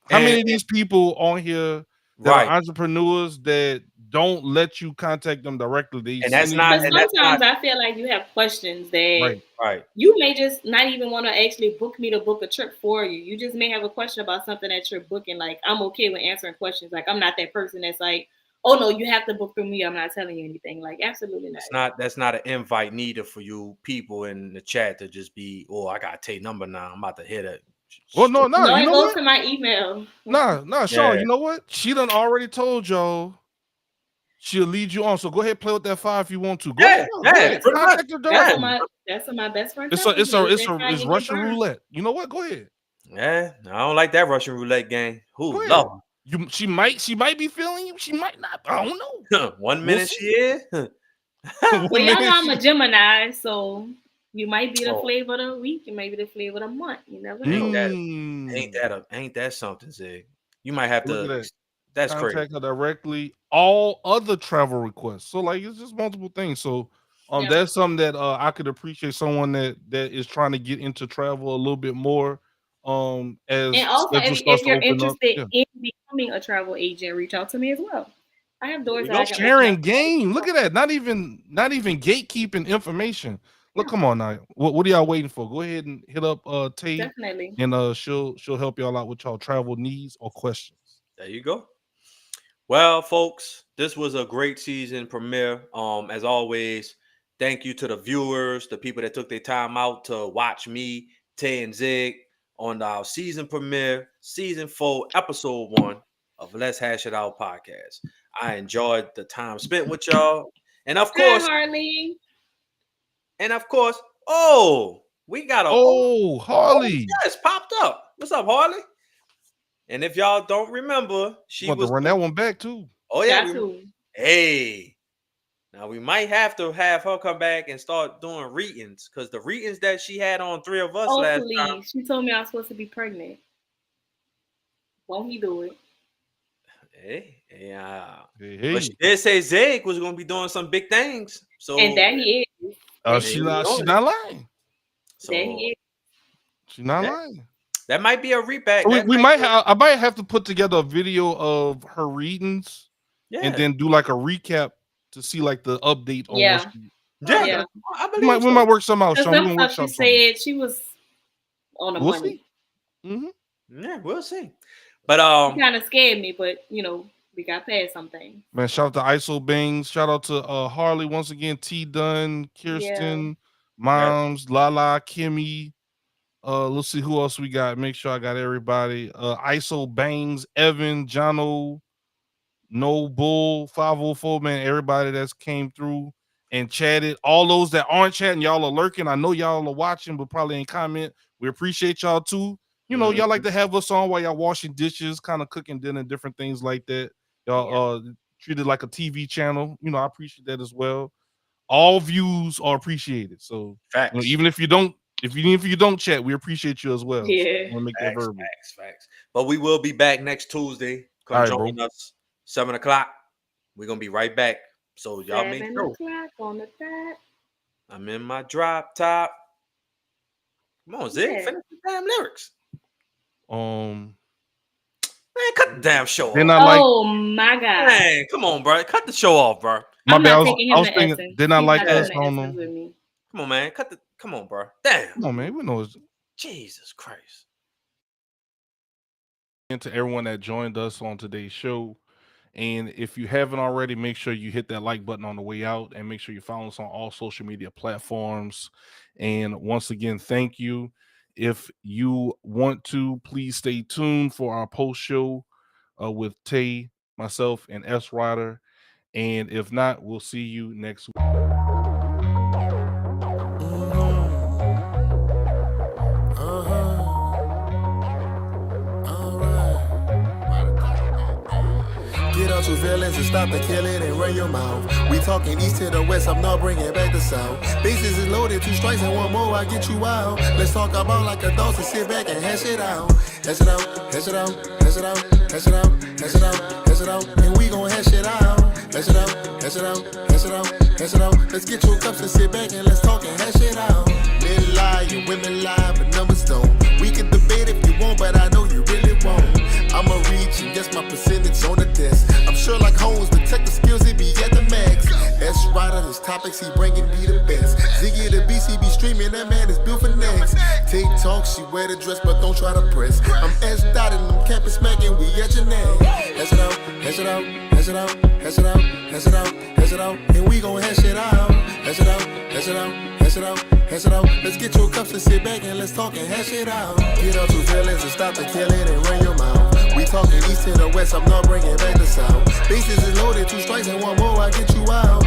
how
and
many of these people on here that are
right.
entrepreneurs that don't let you contact them directly? They
And that's
sending
not
because
you
and that's not
sometimes I feel like you have questions that
right.
right.
you may just not even want to actually book me to book a trip for you. You just may have a question about something that you're booking. Like I'm okay with answering questions. Like I'm not that person that's like, oh no, you have to book through me. I'm not telling you anything. Like absolutely not.
That's not an invite needed for you people in the chat to just be, oh, I gotta take number now. I'm about to hit it.
Well, no, no,
No,
you
it
know
goes
what?
to my email.
Nah, Sean,
Yeah.
you know what? She done already told y'all she'll lead you on. So go ahead, play with that fire if you want to. Go ahead,
Yeah,
go
yeah,
ahead.
pretty much.
Contact her
That's
Yeah.
what
directly.
my best friend
It's a
tells
it's
me
a
is
it's
that's
a
how
it's
you get
Russian
burned.
roulette. You know what? Go ahead.
Yeah. I don't like that Russian roulette game. Who
Go
love
ahead. She might be feeling you. She might not. I don't know.
her. One
We'll
minute she
see.
is.
Well,
One
y'all know
minute
I'm a
she.
Gemini, so you might be the
Oh,
flavor of the week, you might be the flavor of the month. You never
ain't
know.
that
Mm,
ain't that something, Zig? You might have
look at
to.
that.
That's crazy.
Contact her directly. All other travel requests. So like it's just multiple things. So
Yeah.
that's something that I could appreciate someone that is trying to get into travel a little bit more.
And
As
also,
schedule
if
starts to
you're
open up.
interested
Yeah.
in becoming a travel agent, reach out to me as well. I have
There
doors
you
that
go.
I can open up.
Sharing game. Look at that. Not even gatekeeping information. Look,
Yeah,
come on now. What are y'all waiting for? Go ahead and hit up Tay,
definitely.
and she'll help y'all out with y'all travel needs or questions.
There you go. Well, folks, this was a great season premiere. As always, thank you to the viewers, the people that took their time out to watch me, Tay, and Zig on our season premiere, season 4, episode 1 of Let's Hash It Out podcast. I enjoyed the time spent with y'all, and of
Hi,
course,
Harley.
oh, we got
Oh,
oh
Harley.
yes, popped up. What's up, Harley? And if y'all don't remember,
You
she
want to
was
run that one back too.
oh yeah,
Got to.
hey. Now we might have to have her come back and start doing readings because the readings that she had on 3 of us
Oh,
last time.
please. She told me I was supposed to be pregnant. Won't he do it?
Hey, yeah.
Hey,
But she
hey.
did say Zig was gonna be doing some big things.
And
So
that he is.
and
She
he was
not she
doing it.
not lying.
That
So
he is.
She not
that,
lying.
that might be a reback.
So we,
That
we
might
might
be
have I might have to put together a video of her readings and
yeah.
then do like a recap to see like the update on what
Yeah.
she.
Yeah,
Yeah.
I
We might
believe
we
so.
might work something out,
Because
Sean. We're
some
gonna
stuff she
workshop something.
said, she was on the
We'll
money.
see. Hmm.
Yeah, we'll see. But
It kind of scared me, but we got past something.
Man, shout out to ISO Bangs. Shout out to Harley once again, T Dunn,
Yeah.
Kirsten,
yeah,
Moms, Lala, Kimmy. Let's see who else we got. Make sure I got everybody. ISO Bangs, Evan, Jono, No Bull, 504, man. Everybody that's came through and chatted. All those that aren't chatting, y'all are lurking. I know y'all are watching, but probably ain't comment. We appreciate y'all too. You know, y'all like to have us on while y'all washing dishes, kind of cooking dinner, different things like that. Y'all treated like a TV channel. You know, I appreciate that as well. All views are appreciated. So
Facts.
you know, even if you don't chat, we appreciate you as well.
Yeah.
So I'm gonna make that
Facts,
verbal.
facts. But we will be back next Tuesday. Come
All right,
join
bro.
us 7 o'clock. We're gonna be right back. So y'all make
7
sure.
o'clock on the dot.
I'm in my drop top. Come on, Zig.
Yeah.
Finish the damn lyrics.
Um,
Man, cut the damn show
Then
off.
I like,
Oh my God.
Man, come on, bro. Cut the show off, bro.
my
I'm
bad.
not
I
taking him
was
to
thinking,
Essence.
didn't I
He's
like
not
us?
going
I
to
don't
Essence
know.
with me.
Come on, man. Come on, bro. Damn.
Come on, man. We know it's
Jesus Christ.
and to everyone that joined us on today's show. And if you haven't already, make sure you hit that like button on the way out and make sure you follow us on all social media platforms. And once again, thank you. If you want to, please stay tuned for our post show with Tay, myself, and S Rider. And if not, we'll see you next week.
Get out your feelings and stop the killing and run your mouth. We talking east to the west, I'm not bringing back the south. Bases is loaded, 2 strikes and 1 more, I get you out. Let's talk about like adults and sit back and hash it out. Hash it out, hash it out, hash it out, hash it out, hash it out, hash it out, and we gon' hash it out. Hash it out, hash it out, hash it out, hash it out. Let's get your cups and sit back and let's talk and hash it out. Men lie and women lie, but numbers don't. We can debate if you want, but I know you really won't. I'ma reach and guess my percentage on the desk. I'm sure like Holmes, detective skills, it be at the max. S Rider, his topics, he bringing me the best. Ziggy the BC be streaming, that man is built for next. Take talk, she wear the dress, but don't try to press. I'm S dotted, I'm camping smacking, we at your neck. Hash it out, hash it out, hash it out, hash it out, hash it out, hash it out, and we gon' hash it out. Hash it out, hash it out, hash it out, hash it out. Let's get your cups and sit back and let's talk and hash it out. Get out your feelings and stop the killing and run your mouth. We talking east to the west, I'm not bringing back the south. Bases is loaded, 2 strikes and 1 more, I get you out.